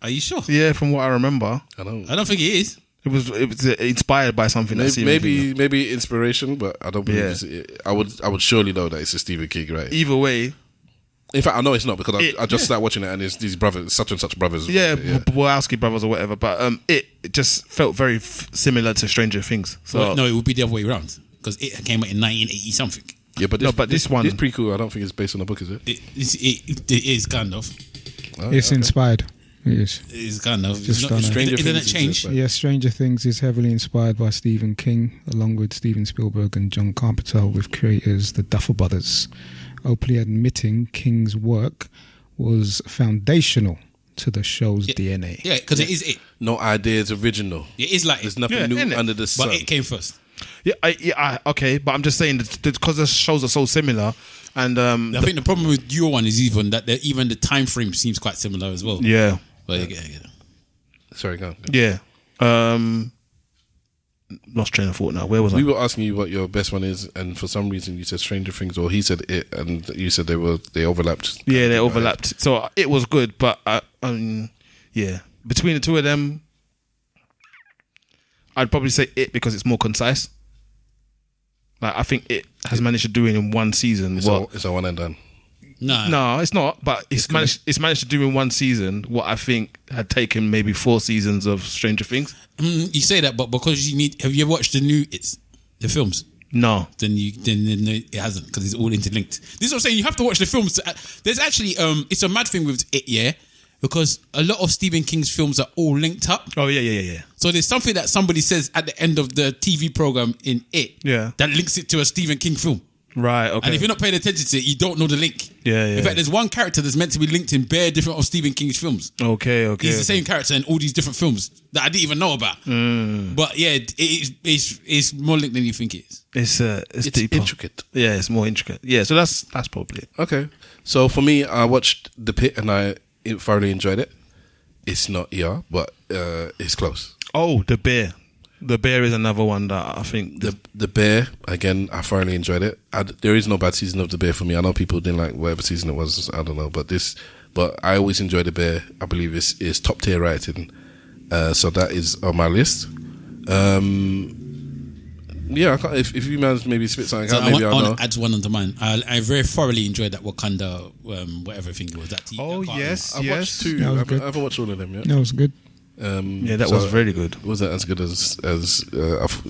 Speaker 1: Are you sure?
Speaker 2: Yeah, from what I remember.
Speaker 3: I don't
Speaker 1: think it is.
Speaker 2: It was inspired by something.
Speaker 3: Maybe inspiration, but I don't believe I would surely know that it's a Stephen King, right?
Speaker 2: Either way.
Speaker 3: In fact, I know it's not because I just started watching it and it's these brothers, such and such brothers.
Speaker 2: Yeah, Wachowski brothers or whatever. But it just felt very similar to Stranger Things. So
Speaker 1: well, no, it would be the other way around because it came out in 1980 something.
Speaker 3: Yeah, but this one, this prequel, I don't think it's based on the book, is it?
Speaker 1: It is kind of.
Speaker 6: It's inspired. It is.
Speaker 1: It is kind of.
Speaker 6: Stranger
Speaker 1: Things didn't change.
Speaker 6: Yes, Stranger Things is heavily inspired by Stephen King, along with Steven Spielberg and John Carpenter, with creators the Duffer Brothers, openly admitting King's work was foundational to the show's DNA.
Speaker 1: Yeah, because it is it.
Speaker 3: No idea is original.
Speaker 1: It is like
Speaker 3: there's nothing new under the sun.
Speaker 1: But it came first.
Speaker 2: Yeah, okay, but I'm just saying that because the shows are so similar, and
Speaker 1: I think the problem with your one is even the time frame seems quite similar as well.
Speaker 2: Yeah.
Speaker 1: But
Speaker 3: sorry, go.
Speaker 2: Yeah. Lost train of thought now. Where was I?
Speaker 3: We were asking you what your best one is, and for some reason you said Stranger Things, or he said it, and you said they overlapped.
Speaker 2: Yeah, they overlapped. So it was good, but yeah, between the two of them, I'd probably say it because it's more concise. Like I think it has managed to do it in one season.
Speaker 3: It's a one and done.
Speaker 2: No, it's not. But it's managed to do in one season what I think had taken maybe 4 seasons of Stranger Things.
Speaker 1: You say that, but because have you ever watched the films?
Speaker 2: No.
Speaker 1: Then it hasn't because it's all interlinked. This is what I'm saying. You have to watch the films. There's actually it's a mad thing with it, yeah, because a lot of Stephen King's films are all linked up.
Speaker 2: Oh yeah.
Speaker 1: So there's something that somebody says at the end of the TV program in it, that links it to a Stephen King film.
Speaker 2: Right, okay.
Speaker 1: And if you're not paying attention to it, you don't know the link.
Speaker 2: Yeah.
Speaker 1: In fact, there's one character that's meant to be linked in bare different of Stephen King's films.
Speaker 2: Okay.
Speaker 1: He's the same character in all these different films that I didn't even know about. But yeah, it's more linked than you think it is.
Speaker 2: It's deeper.
Speaker 3: Intricate.
Speaker 2: Yeah, it's more intricate. Yeah, so that's probably it.
Speaker 3: Okay. So for me, I watched The Pitt and I thoroughly enjoyed it. It's not ER, but it's close.
Speaker 2: Oh, The Bear. The Bear is another one that I think...
Speaker 3: The Bear, again, I thoroughly enjoyed it. There is no bad season of The Bear for me. I know people didn't like whatever season it was. I don't know. But I always enjoy The Bear. I believe it's top tier writing. So that is on my list. Yeah, if you manage maybe spit something out, maybe I'll know.
Speaker 1: Add one onto mine. I very thoroughly enjoyed that Wakanda, whatever thing it was. That TV.
Speaker 2: Oh, yes.
Speaker 3: I've watched 2. I haven't watched all of them yet.
Speaker 6: That was good.
Speaker 2: Yeah, that was very good.
Speaker 3: Wasn't as good as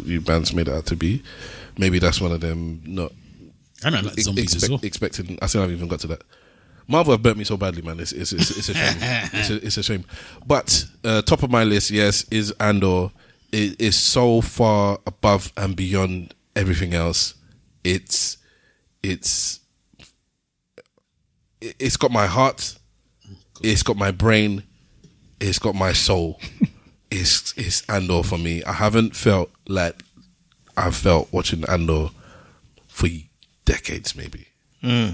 Speaker 3: you bands made it out to be. Maybe that's one of them. Not.
Speaker 1: I remember like zombies as well.
Speaker 3: Expecting. I still haven't even got to that. Marvel have burnt me so badly, man. It's a shame. it's a shame. But top of my list, yes, is Andor. It is so far above and beyond everything else. It's got my heart. It's got my brain. It's got my soul. It's Andor for me. I haven't felt like I've felt watching Andor for decades, maybe.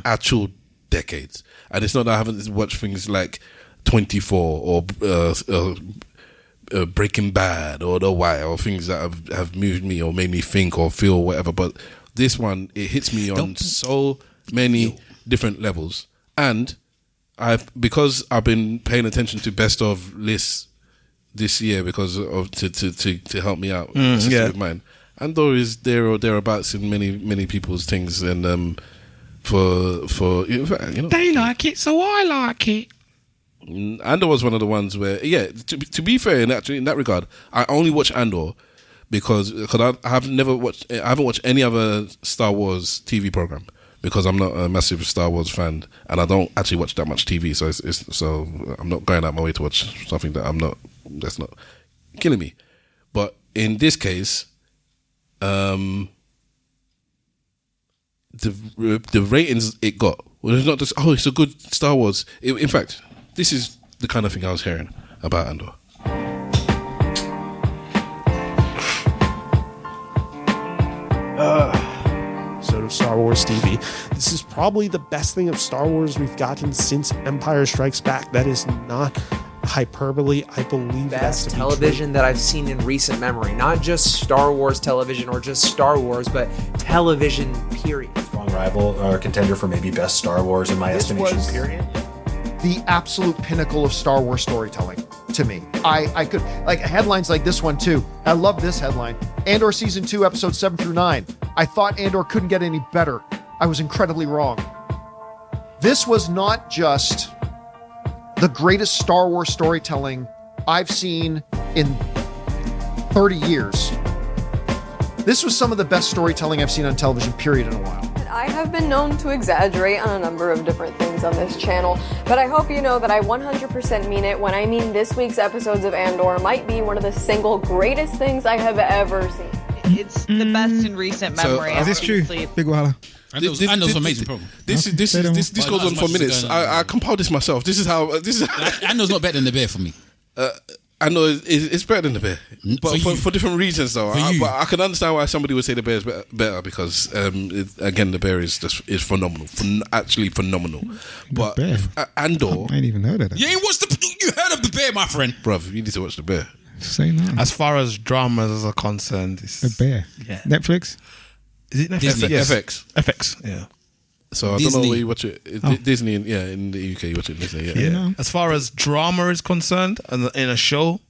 Speaker 3: Actual decades. And it's not that I haven't watched things like 24 or Breaking Bad or The Wire or things that have moved me or made me think or feel whatever. But this one, it hits me on so many different levels. And because I've been paying attention to best of lists this year because of to help me out with mine. Andor is there or thereabouts in many people's things, and for
Speaker 2: they like it, so I like it.
Speaker 3: Andor was one of the ones where, to be fair, in that regard, I only watch Andor because I haven't watched any other Star Wars TV program because I'm not a massive Star Wars fan, and I don't actually watch that much TV. So so I'm not going out my way to watch something that's not killing me. But in this case, the ratings it got, well, it's not just it's a good Star Wars. In fact, this is the kind of thing I was hearing about Andor.
Speaker 13: So to Star Wars TV, this is probably the best thing of Star Wars we've gotten since Empire Strikes Back. That is not hyperbole. I believe that's
Speaker 14: best television that I've seen in recent memory. Not just Star Wars television or just Star Wars, but television, period.
Speaker 15: Strong rival or contender for maybe best Star Wars in my estimation, period.
Speaker 16: The absolute pinnacle of Star Wars storytelling to me. I could, like, headlines like this one too. I love this headline. Andor Season 2, Episodes 7 through 9. I thought Andor couldn't get any better. I was incredibly wrong. This was not just the greatest Star Wars storytelling I've seen in 30 years. This was some of the best storytelling I've seen on television, period, in a while.
Speaker 17: I have been known to exaggerate on a number of different things on this channel, but I hope you know that I 100% mean it when I mean this week's episodes of Andor might be one of the single greatest things I have ever seen.
Speaker 18: It's the best in recent memory.
Speaker 6: Is this true? Big Wahala.
Speaker 1: Andor's amazing program.
Speaker 3: This goes on for minutes. I compiled this myself.
Speaker 1: Andor's not better than The Bear for me.
Speaker 3: I know it's better than The Bear, but for different reasons though. But I can understand why somebody would say The Bear is better because again, The Bear is phenomenal, actually phenomenal. But Andor,
Speaker 6: I ain't even heard of that.
Speaker 1: You ain't watched you heard of The Bear, my friend,
Speaker 3: bruv. You need to watch The Bear.
Speaker 6: Say no.
Speaker 2: As far as dramas are concerned, it's
Speaker 6: The Bear.
Speaker 2: Yeah.
Speaker 6: Netflix.
Speaker 2: Is it Netflix?
Speaker 3: Disney.
Speaker 2: Yes.
Speaker 3: FX.
Speaker 2: Yeah.
Speaker 3: So I don't know where you watch it. Disney, in the UK you watch it Disney. Yeah.
Speaker 2: As far as drama is concerned, and in a show,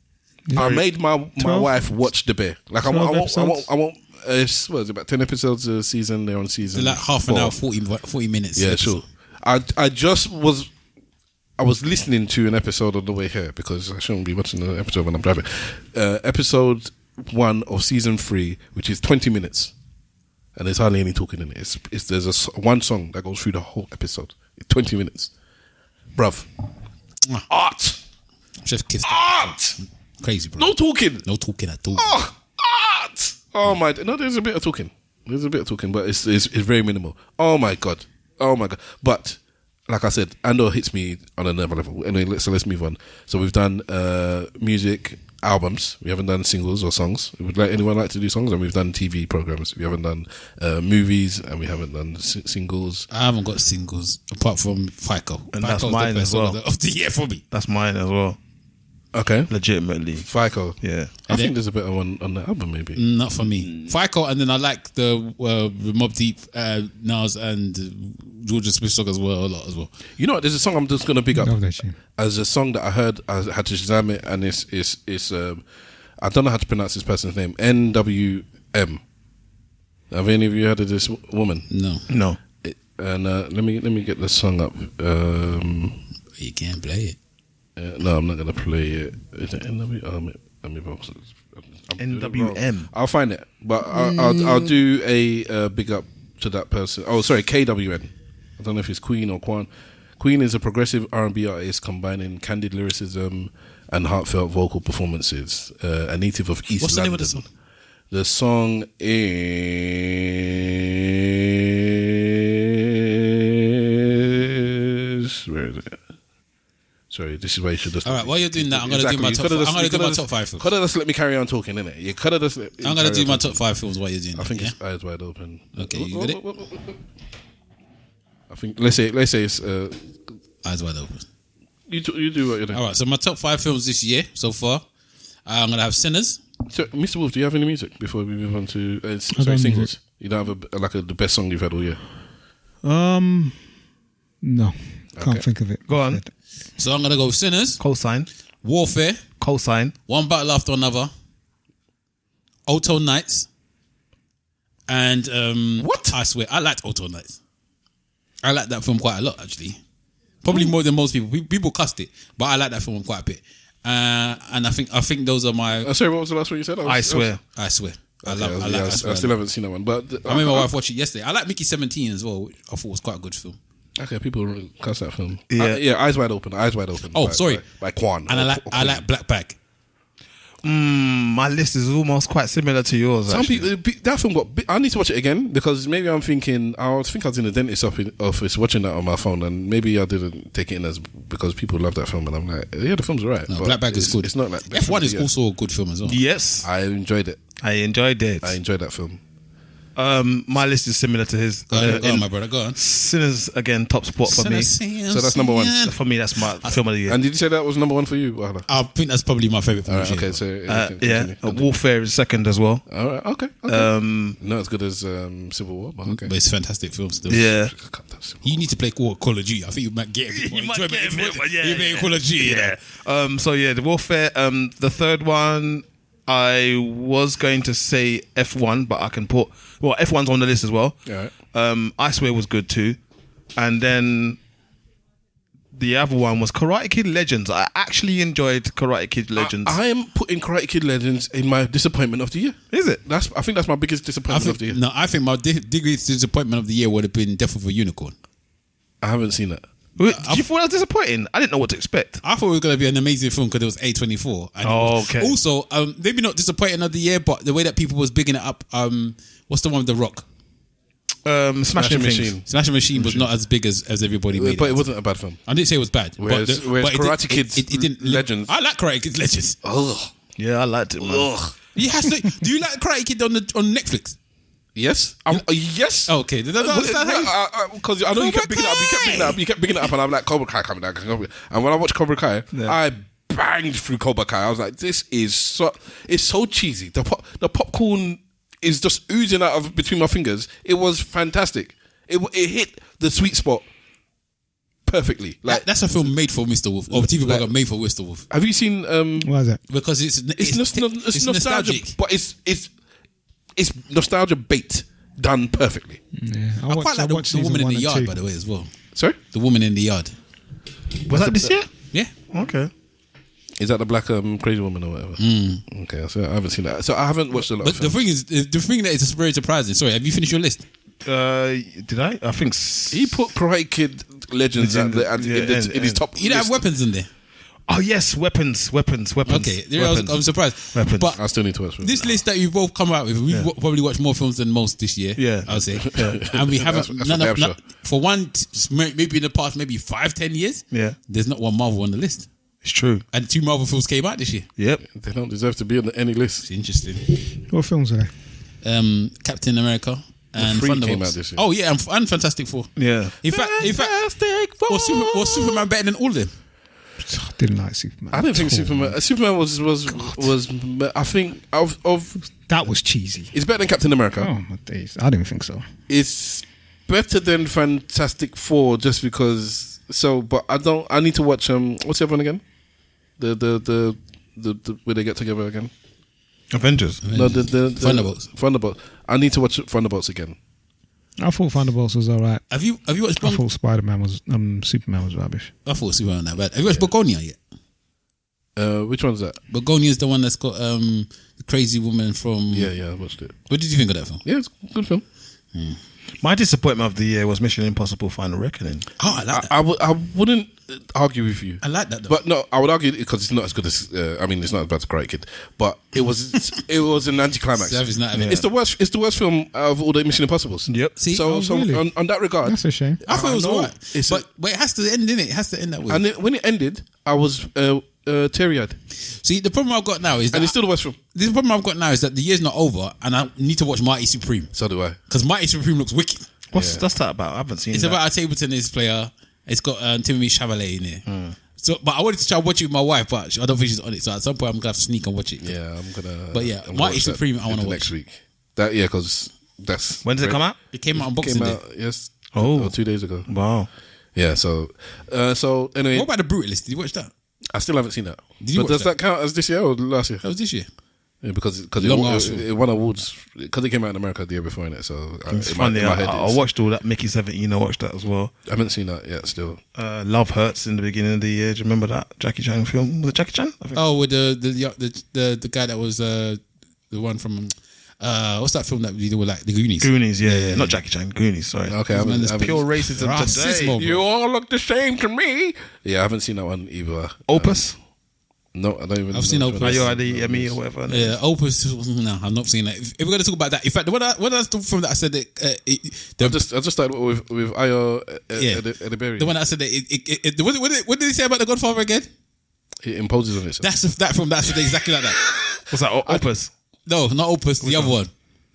Speaker 3: I made my wife watch The Bear. Like I won't. What is it, about 10 episodes a season? They're on season.
Speaker 1: They're like half
Speaker 3: 4.
Speaker 1: an hour, 40 minutes.
Speaker 3: Yeah, sure. I was listening to an episode on the way here because I shouldn't be watching the episode when I'm driving. Episode 1 of season 3, which is 20 minutes. And there's hardly any talking in it. There's one song that goes through the whole episode. It's 20 minutes. Bruv. Art.
Speaker 1: Chef Kiss.
Speaker 3: Art.
Speaker 1: Crazy, bro.
Speaker 3: No talking.
Speaker 1: No talking at all.
Speaker 3: Art. Oh my. No, there's a bit of talking. But it's very minimal. Oh my god. But like I said, Andor hits me on another level. Anyway, let's move on. So we've done music albums. We haven't done singles or songs. Would anyone like to do songs? And we've done TV programs. We haven't done movies, and we haven't done singles.
Speaker 1: I haven't got singles apart from FICO.
Speaker 2: And
Speaker 1: FICO's
Speaker 2: that's mine
Speaker 1: the best
Speaker 2: as well.
Speaker 1: song of the year for me.
Speaker 2: That's mine as well.
Speaker 3: Okay,
Speaker 2: legitimately
Speaker 3: FICO.
Speaker 2: Yeah,
Speaker 3: I think there's a better one on the album, maybe.
Speaker 1: Not for me. FICO, and then I like the Mobb Deep, Nas, and Georgia Smith song as well a lot as well.
Speaker 3: You know what? There's a song I'm just gonna pick up as a song that I heard. I had to Shazam it, and it's I don't know how to pronounce this person's name. NWM. Have any of you heard of this woman?
Speaker 1: No.
Speaker 3: And let me get the song up.
Speaker 1: You can't play it.
Speaker 3: No, I'm not gonna play it. Is it NWM?
Speaker 2: NWM.
Speaker 3: I'll find it, but I'll do a big up to that person. Oh, sorry, KWN. I don't know if it's Queen or Quan. Queen is a progressive R&B artist combining candid lyricism and heartfelt vocal performances. A native of East London.
Speaker 1: What's the name of the song?
Speaker 3: The song is... Where is it? Sorry, this is why you should just...
Speaker 1: All right, while you're doing that, I'm going to do my top 5 films.
Speaker 3: Could have just let me carry on talking, innit? You could have just...
Speaker 1: I'm going to do my top 5 films while you're doing that.
Speaker 3: I think it's Eyes Wide Open.
Speaker 1: Okay, you got it?
Speaker 3: I think... Let's say it's...
Speaker 1: Eyes Wide Open.
Speaker 3: You do what you're doing.
Speaker 1: All right, so my top 5 films this year so far. I'm going to have Sinners.
Speaker 3: So, Mr. Wolf, do you have any music before we move on to singles? Music. You don't have the best song you've had all year?
Speaker 6: No. Can't think of it.
Speaker 2: Go on.
Speaker 1: So I'm going to go Sinners.
Speaker 2: Cosign.
Speaker 1: Warfare.
Speaker 2: Cosign.
Speaker 1: One Battle After Another. Auto Nights. And what? I swear, I liked Auto Nights. I like that film quite a lot, actually. Probably more than most people. People cussed it, but I like that film quite a bit. And I think those are my...
Speaker 3: Sorry, what was the last one you said?
Speaker 2: I Swear.
Speaker 1: I Swear. I
Speaker 3: still haven't seen that one, but
Speaker 1: I made my wife watch it yesterday. I like Mickey 17 as well. I thought it was quite a good film.
Speaker 3: Okay, people cuss that film.
Speaker 2: Yeah.
Speaker 3: Eyes Wide Open.
Speaker 1: Oh, sorry,
Speaker 3: by Kwan.
Speaker 1: And I like Black Bag.
Speaker 2: My list is almost quite similar to yours.
Speaker 3: Some
Speaker 2: actually.
Speaker 3: people, that film got. I need to watch it again because maybe I'm thinking. I was in the dentist office watching that on my phone, and maybe I didn't take it in as because people love that film, and I'm like, yeah, the film's alright.
Speaker 1: No, Black Bag is good.
Speaker 3: It's not like
Speaker 1: F1 is also a good film as well.
Speaker 2: Yes,
Speaker 3: I enjoyed it.
Speaker 2: I enjoyed
Speaker 3: that film.
Speaker 2: My list is similar to his.
Speaker 1: Go on, my brother. Go on.
Speaker 2: Sinners again, top spot for me.
Speaker 3: So that's number one
Speaker 2: for me. That's my film of the year.
Speaker 3: And did you say that was number one for you, Wahala?
Speaker 1: I think that's probably my favorite film.
Speaker 3: Right, okay, so
Speaker 2: Warfare is second as well.
Speaker 3: All right, okay. Not as good as Civil War, but okay.
Speaker 1: But it's a fantastic film still.
Speaker 2: Yeah.
Speaker 1: You need to play Call of Duty. I think you might get it. You might get it. You play Call of Duty.
Speaker 2: Yeah. So yeah, the Warfare. The third one. I was going to say F1, but I can put... Well, F1's on the list as well.
Speaker 3: Yeah.
Speaker 2: I Swear was good too. And then the other one was Karate Kid Legends. I actually enjoyed Karate Kid Legends.
Speaker 3: I am putting Karate Kid Legends in my disappointment of the year.
Speaker 2: Is it?
Speaker 3: I think that's my biggest disappointment of the year.
Speaker 1: No, I think my biggest disappointment of the year would have been Death of a Unicorn.
Speaker 3: I haven't seen that.
Speaker 2: Did you thought that was disappointing? I didn't know what to expect.
Speaker 1: I thought it was going to be an amazing film because it was A24. And
Speaker 2: okay.
Speaker 1: Also, maybe not disappointing of the year, but the way that people was bigging it up. What's the one with The Rock?
Speaker 2: Smashing Machine.
Speaker 1: Smashing Machine was not as big as everybody made it.
Speaker 3: But it wasn't a bad film.
Speaker 1: I didn't say it was bad.
Speaker 3: Whereas Karate Kid Legends.
Speaker 1: I like Karate Kid Legends.
Speaker 3: Ugh.
Speaker 2: Yeah, I liked it, man.
Speaker 1: Ugh. Do you like Karate Kid on Netflix?
Speaker 3: Yes. Yes.
Speaker 1: Okay.
Speaker 3: Because I know you kept picking it up. You kept picking it up, and I'm like, Cobra Kai coming down. And when I watched Cobra Kai, I banged through Cobra Kai. I was like, this is it's so cheesy. The popcorn is just oozing out of between my fingers. It was fantastic. It hit the sweet spot perfectly. Like
Speaker 1: that's a film made for Mr. Wolf, or TV program made for Mr. Wolf.
Speaker 3: Have you seen?
Speaker 6: Why is that?
Speaker 1: Because it's nostalgic,
Speaker 3: but it's nostalgia bait done perfectly.
Speaker 6: Yeah,
Speaker 1: I quite like the Woman in the Yard, by the way, as well.
Speaker 3: Sorry?
Speaker 1: The Woman in the Yard.
Speaker 2: Was that this year?
Speaker 1: Yeah.
Speaker 2: Okay.
Speaker 3: Is that the black crazy woman or whatever? Okay, so I haven't seen that. So I haven't watched a lot.
Speaker 1: But the thing that is very surprising. Sorry, have you finished your list?
Speaker 2: Did I? I think
Speaker 3: he put Karate Kid Legends in his top.
Speaker 1: You don't have weapons in there.
Speaker 2: Oh yes, weapons.
Speaker 1: Okay, I'm surprised.
Speaker 2: Weapons.
Speaker 3: But I still need to watch
Speaker 1: this list that you both come out with. We've probably watched more films than most this year.
Speaker 2: Yeah,
Speaker 1: I'll say. And we haven't. For one, maybe in the past, maybe 5-10 years.
Speaker 2: Yeah,
Speaker 1: there's not one Marvel on the list.
Speaker 2: It's true.
Speaker 1: And 2 Marvel films came out this year.
Speaker 2: Yep,
Speaker 3: they don't deserve to be on any list.
Speaker 1: It's interesting.
Speaker 6: What films are they?
Speaker 1: Captain America. And
Speaker 3: Thunderbolts came out this year.
Speaker 1: Oh yeah, and Fantastic Four.
Speaker 2: Yeah.
Speaker 1: In fact, was Superman better than all of them?
Speaker 6: I didn't like Superman.
Speaker 3: I didn't think Superman. Superman was. I think of
Speaker 6: that was cheesy.
Speaker 3: It's better than Captain America.
Speaker 6: Oh my days! I didn't think so.
Speaker 3: It's better than Fantastic Four just because. So, but I don't. I need to watch. What's the other one again? The where they get together again.
Speaker 2: Avengers.
Speaker 3: No, the
Speaker 1: Thunderbolts.
Speaker 3: Thunderbolts. I need to watch Thunderbolts again.
Speaker 6: I thought Thunderbolts was alright.
Speaker 1: Have you watched?
Speaker 6: I thought Superman was rubbish.
Speaker 1: I thought Superman was that bad. Have you watched Begonia yet?
Speaker 3: Which one's that?
Speaker 1: Begonia is the one that's got the crazy woman from.
Speaker 3: Yeah, I watched it.
Speaker 1: What did you think of that film?
Speaker 3: Yeah, it's a good film.
Speaker 2: My disappointment of the year was Mission Impossible: Final Reckoning.
Speaker 1: Oh, I like that.
Speaker 3: I wouldn't argue with you.
Speaker 1: I like that, though.
Speaker 3: But no, I would argue because it's not as good as. It's not as bad as Karate Kid, but it was an anticlimax. It's the worst. It's the worst film of all the Mission Impossibles.
Speaker 2: Yep.
Speaker 1: See,
Speaker 3: so
Speaker 6: really?
Speaker 3: on that regard,
Speaker 6: that's a shame.
Speaker 1: I thought it was alright, but it has to end, innit? It has to end that way.
Speaker 3: And when it ended, I was teary-eyed.
Speaker 1: See, the problem I've got now is that...
Speaker 3: And it's still the worst film.
Speaker 1: The problem I've got now is that the year's not over and I need to watch Mighty Supreme.
Speaker 3: So do I.
Speaker 1: Because Mighty Supreme looks wicked.
Speaker 2: What's that about? I haven't seen it.
Speaker 1: It's about a table tennis player. It's got Timothée Chalamet in it. So, but I wanted to try and watch it with my wife, but I don't think she's on it. So at some point, I'm going to have to sneak and watch it.
Speaker 3: Yeah, I'm going to...
Speaker 1: But yeah, Mighty Supreme, I want to watch.
Speaker 3: Next week. Because that's...
Speaker 2: When did it come out?
Speaker 1: It came out on Boxing Day.
Speaker 3: Yes.
Speaker 2: Oh.
Speaker 3: 2 days ago.
Speaker 2: Wow.
Speaker 3: Yeah, so anyway...
Speaker 1: What about The Brutalist? Did you watch that?
Speaker 3: I still haven't seen that.
Speaker 1: Did you watch
Speaker 3: does that count as this year or last year?
Speaker 1: That was this year.
Speaker 3: Yeah, because it won awards because it came out in America the year before, innit? So
Speaker 2: it's funny. I watched all that. Mickey 17. I watched that as well.
Speaker 3: I haven't seen that yet. Still,
Speaker 2: Love Hurts in the beginning of the year. Do you remember that Jackie Chan film? Was it Jackie Chan? I think.
Speaker 1: Oh, with the guy that was the one from What's that film that we do with like the Goonies?
Speaker 2: Goonies, yeah. Not Jackie Chan, Goonies, sorry.
Speaker 3: Okay,
Speaker 2: There's pure racism today.
Speaker 3: You all look the same to me. Yeah, I haven't seen that one either.
Speaker 2: Opus?
Speaker 3: No, I don't even.
Speaker 1: I've seen Opus.
Speaker 2: IOID, or whatever.
Speaker 1: Yeah, Opus. No, I've not seen that. If we're going to talk about that, in fact, what that's the film that I said that
Speaker 3: I just started with Ayo Edebiri.
Speaker 1: The one that I said that what did he say about The Godfather again?
Speaker 3: It imposes on itself.
Speaker 1: That's that film. That's exactly like that.
Speaker 2: What's that? Opus?
Speaker 1: No, not Opus. The other one.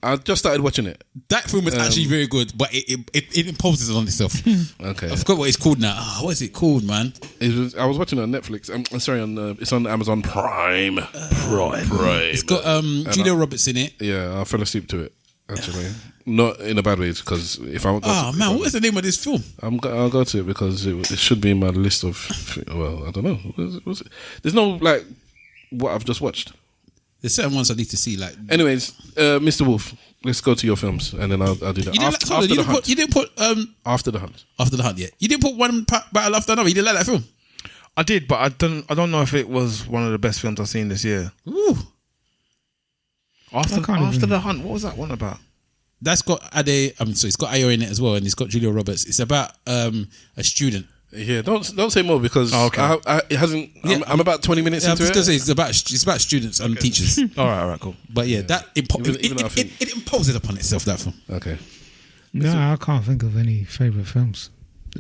Speaker 3: I just started watching it.
Speaker 1: That film is actually very good, but it imposes on itself.
Speaker 3: Okay,
Speaker 1: I forgot what it's called now. What is it called, man?
Speaker 3: I was watching it on Netflix. I'm sorry, it's on Amazon Prime. Prime.
Speaker 1: It's got Julia Roberts in it.
Speaker 3: Yeah, I fell asleep to it. Actually, not in a bad way, because if I
Speaker 1: what is the name of this film?
Speaker 3: I'll go to it because it should be in my list of. Well, I don't know. Was it? There's no like what I've just watched.
Speaker 1: There's certain ones I need to see. Like,
Speaker 3: anyways, Mr. Wolf, let's go to your films, and then I'll do that. You didn't put After the Hunt.
Speaker 1: After the Hunt, yeah. You didn't put one battle after another. You didn't like that film.
Speaker 2: I did, but I don't know if it was one of the best films I've seen this year.
Speaker 1: Ooh.
Speaker 2: After the Hunt, what was that one about?
Speaker 1: That's got it's got Ayo in it as well, and it's got Julia Roberts. It's about a student.
Speaker 3: Yeah, don't say more because it hasn't. I'm about 20 minutes into it.
Speaker 1: It's about students and teachers.
Speaker 2: All right, cool.
Speaker 1: But yeah, that it imposes upon itself, that film.
Speaker 3: Okay.
Speaker 6: No, I can't think of any favourite films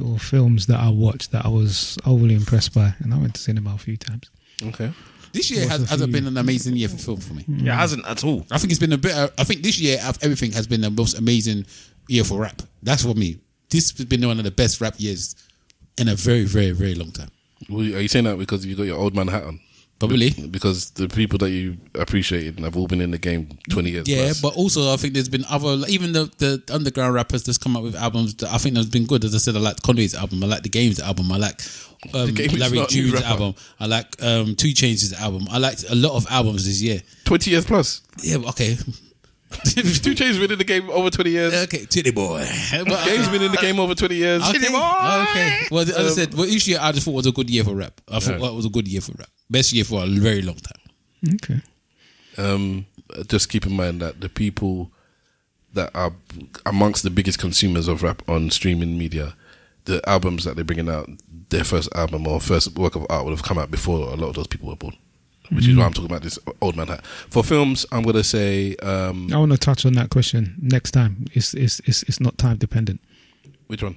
Speaker 6: or films that I watched that I was overly impressed by, and I went to cinema a few times.
Speaker 3: Okay.
Speaker 1: This year hasn't been an amazing year for film for me.
Speaker 2: Yeah, it hasn't at all.
Speaker 1: I think it's been a bit. I think this year of everything has been the most amazing year for rap. That's for me. This has been one of the best rap years in a very, very, very long time.
Speaker 3: Well, are you saying that because you got your old man hat on?
Speaker 1: Probably.
Speaker 3: Because the people that you appreciated have all been in the game 20 years
Speaker 1: Yeah,
Speaker 3: plus.
Speaker 1: but also I think there's been other, even the underground rappers that's come up with albums that I think has been good. As I said, I like Conway's album, I like The Game's album, I like Larry June's album, I like 2 Chainz's album. I liked a lot of albums this year.
Speaker 3: 20 years plus?
Speaker 1: Yeah, okay.
Speaker 3: 2 Chainz been in the game over 20 years.
Speaker 1: Okay, Titty Boy.
Speaker 3: Game's been in the game over 20 years.
Speaker 1: Titty Boy. Okay. Well, as I said, this year I just thought was a good year for rap. I thought it was a good year for rap. Best year for a very long time.
Speaker 6: Okay.
Speaker 3: Just keep in mind that the people that are amongst the biggest consumers of rap on streaming media, the albums that they're bringing out, their first album or first work of art would have come out before a lot of those people were born. Which is why I'm talking about this old man hat. For films, I'm going to say... I
Speaker 6: want to touch on that question next time. It's not time dependent.
Speaker 3: Which one?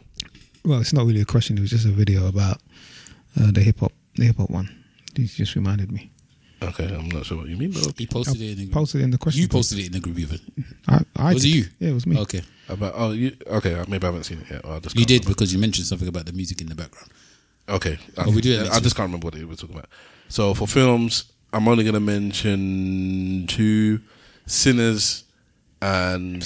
Speaker 6: Well, it's not really a question. It was just a video about the hip hop one. He just reminded me.
Speaker 3: Okay, I'm not sure what you mean. But
Speaker 1: he posted it in the group.
Speaker 6: Posted it in the question.
Speaker 1: You posted it in the group even.
Speaker 6: Was
Speaker 1: it you?
Speaker 6: Yeah, it was me.
Speaker 1: Okay.
Speaker 3: Okay, maybe I haven't seen it yet.
Speaker 1: You did because you mentioned something about the music in the background.
Speaker 3: Okay.
Speaker 1: We do it
Speaker 3: I just can't remember what we were talking about. So for films, I'm only going to mention 2, Sinners and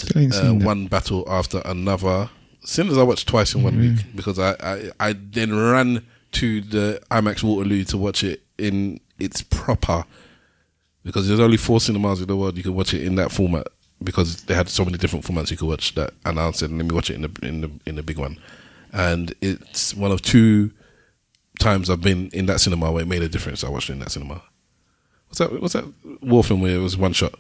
Speaker 3: One Battle After Another. Sinners I watched twice in 1 week because I then ran to the IMAX Waterloo to watch it in its proper, because there's only 4 cinemas in the world you can watch it in that format, because they had so many different formats you could watch that, and I said let me watch it in the big one, and it's one of 2 times I've been in that cinema where it made a difference. I watched it in that cinema. What's that war film where it was one shot?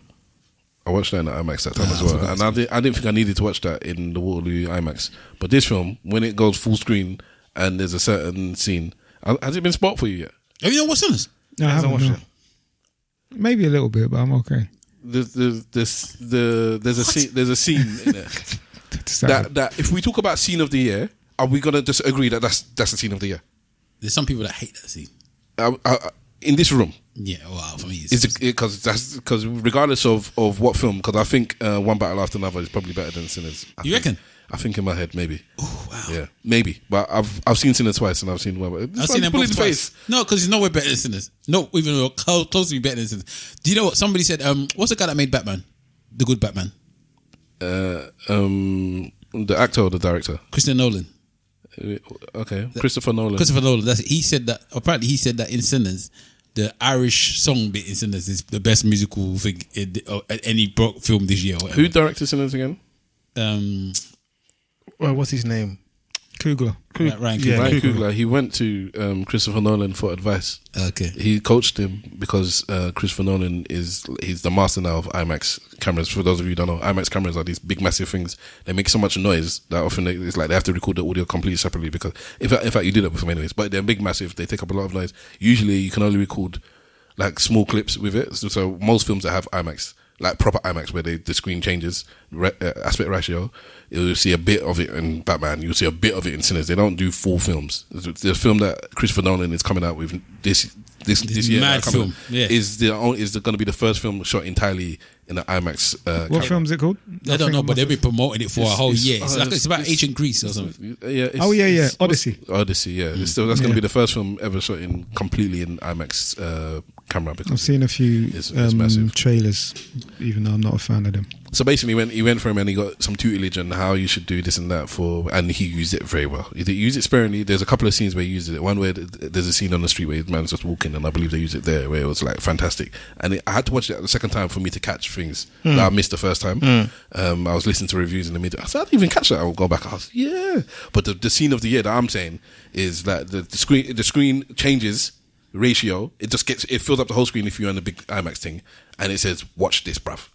Speaker 3: I watched that in the IMAX that time as well, and I didn't think I needed to watch that in the Waterloo IMAX. But this film, when it goes full screen and there's a certain scene, has it been spoiled for you yet?
Speaker 1: Have you not watched Sinners?
Speaker 6: No, I haven't watched it. Maybe a little bit, but I'm okay.
Speaker 3: There's a scene in there that if we talk about scene of the year, are we gonna just agree that that's the scene of the year?
Speaker 1: There's some people that hate that scene.
Speaker 3: In this room.
Speaker 1: Yeah, well, for me,
Speaker 3: because regardless of what film, because I think One Battle After Another is probably better than Sinners.
Speaker 1: You reckon?
Speaker 3: I think in my head, maybe.
Speaker 1: Oh wow.
Speaker 3: Yeah, maybe. But I've seen Sinners twice, and I've seen One.
Speaker 1: I've seen them both twice. No, because it's nowhere better than Sinners. No, even close to be better than Sinners. Do you know what somebody said? What's the guy that made Batman? The good Batman.
Speaker 3: The actor or the director?
Speaker 1: Christopher Nolan.
Speaker 3: Okay, Christopher Nolan.
Speaker 1: Christopher Nolan. That's it. He said that. Apparently, he said that in Sinners, the Irish song bit in Sinners is the best musical thing in any film this year. Or whatever.
Speaker 3: Who directed Sinners again?
Speaker 2: Well, what's his name?
Speaker 6: Coogler.
Speaker 1: Ryan
Speaker 3: Coogler. He went to Christopher Nolan for advice.
Speaker 1: Okay.
Speaker 3: He coached him because Christopher Nolan he's the master now of IMAX cameras. For those of you who don't know, IMAX cameras are these big, massive things. They make so much noise that often it's like they have to record the audio completely separately because, in fact, you do that with them anyways. But they're big, massive. They take up a lot of noise. Usually, you can only record like small clips with it. So most films that have IMAX, like proper IMAX, where the screen changes aspect ratio, you'll see a bit of it in Batman. You'll see a bit of it in Sinners. They don't do full films. The film that Christopher Nolan is coming out with this year,
Speaker 1: mad film,
Speaker 3: is going to be the first film shot entirely in an IMAX.
Speaker 6: What film is it called?
Speaker 1: I don't know, but they've been promoting it for a whole year. It's about ancient Greece or something.
Speaker 6: Yeah. Odyssey.
Speaker 3: Yeah. That's going to be the first film ever shot completely in IMAX camera.
Speaker 6: I've seen a few trailers, even though I'm not a fan of them.
Speaker 3: So basically, he went for him and he got some tutelage on how you should do this and that and he used it very well. He used it sparingly. There's a couple of scenes where he used it. One where there's a scene on the street where his man's just walking, and I believe they used it there, where it was like fantastic. And I had to watch it the second time for me to catch things that I missed the first time. I was listening to reviews in the middle. I said, I didn't even catch that. I'll go back. I was, but the scene of the year that I'm saying is that the screen changes ratio. It fills up the whole screen if you're on the big IMAX thing, and it says, "Watch this, bruv.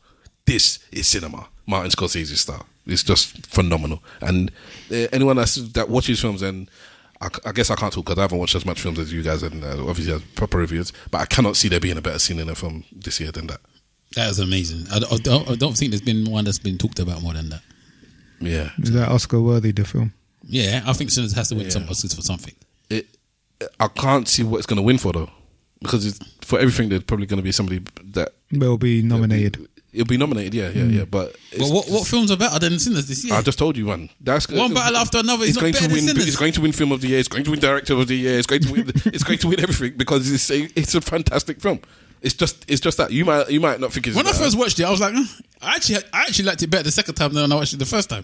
Speaker 3: This is cinema." Martin Scorsese's style. It's just phenomenal. And anyone that watches films, and I guess I can't talk because I haven't watched as much films as you guys, and obviously have proper reviews, but I cannot see there being a better scene in a film this year than that.
Speaker 1: That is amazing. I don't think there's been one that's been talked about more than that.
Speaker 3: Yeah.
Speaker 6: Is that Oscar worthy, the film?
Speaker 1: Yeah, I think Sinners has to win some Oscars for something.
Speaker 3: I can't see what it's going to win for though, because for everything there's probably going to be somebody that
Speaker 6: will be nominated.
Speaker 3: It'll be nominated, yeah. But
Speaker 1: what films are better than Sinners this year?
Speaker 3: I just told you one. That's
Speaker 1: one battle after another. It's
Speaker 3: going
Speaker 1: not
Speaker 3: to
Speaker 1: better
Speaker 3: win.
Speaker 1: than Sinners.
Speaker 3: It's going to win Film of the Year. It's going to win Director of the Year. It's going to win. It's going to win everything because it's a fantastic film. It's just that you might not think it's.
Speaker 1: When I first watched it, I was like, I actually liked it better the second time than I watched it the first time.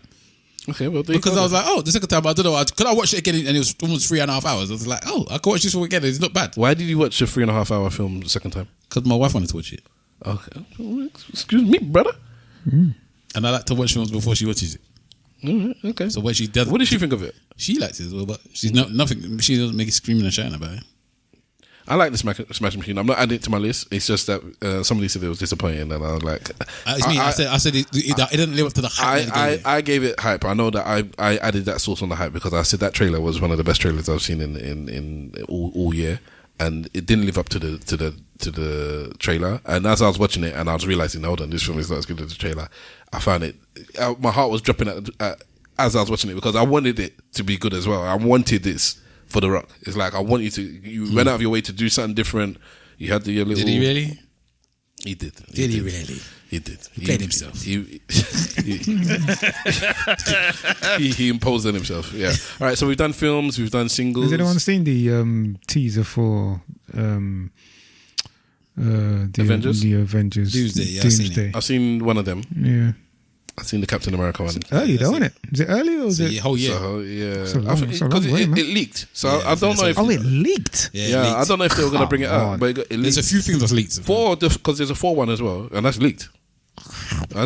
Speaker 3: Okay, well,
Speaker 1: because I was like, the second time I don't know, could I watch it again and it was almost 3.5 hours? I was like, I could watch this one again. It's not bad.
Speaker 3: Why did you watch a 3.5 hour film the second time?
Speaker 1: Because my wife wanted to watch it.
Speaker 3: Okay, excuse me, brother.
Speaker 1: And I like to watch films before she watches it.
Speaker 3: Okay.
Speaker 1: So when she does,
Speaker 3: what does she think of it?
Speaker 1: She likes it as well, but she's nothing. She doesn't make it screaming and shouting about it.
Speaker 3: I like the Smash Machine. I'm not adding it to my list. It's just that somebody said it was disappointing, and I was like,
Speaker 1: it's me. I said it didn't live up to the hype.
Speaker 3: I gave it hype. I know that I added that sauce on the hype because I said that trailer was one of the best trailers I've seen in all year, and it didn't live up to the trailer. And as I was watching it, and I was realizing, hold on, this film is not as good as the trailer. I found it. My heart was dropping as I was watching it because I wanted it to be good as well. I wanted this for The Rock. It's like I want you went out of your way to do something different. You had your little.
Speaker 1: Did he really?
Speaker 3: He did.
Speaker 1: Did he really?
Speaker 3: He did.
Speaker 1: He played himself.
Speaker 3: He imposed on himself. Yeah. All right. So we've done films. We've done singles.
Speaker 6: Has anyone seen the teaser for
Speaker 3: Avengers?
Speaker 6: The Avengers.
Speaker 1: Doomsday.
Speaker 3: I've seen one of them.
Speaker 6: Yeah.
Speaker 3: I've seen the Captain America one.
Speaker 6: It's early though, isn't it? Is it early or is it?
Speaker 1: Whole year.
Speaker 3: So, yeah.
Speaker 6: Because
Speaker 3: it leaked. So I don't know if.
Speaker 6: Oh, it leaked?
Speaker 3: Yeah, I don't know if they were going to bring it out. But it leaked.
Speaker 1: There's a few things that's leaked.
Speaker 3: Because there's a 4 one as well, and that's leaked.
Speaker 6: I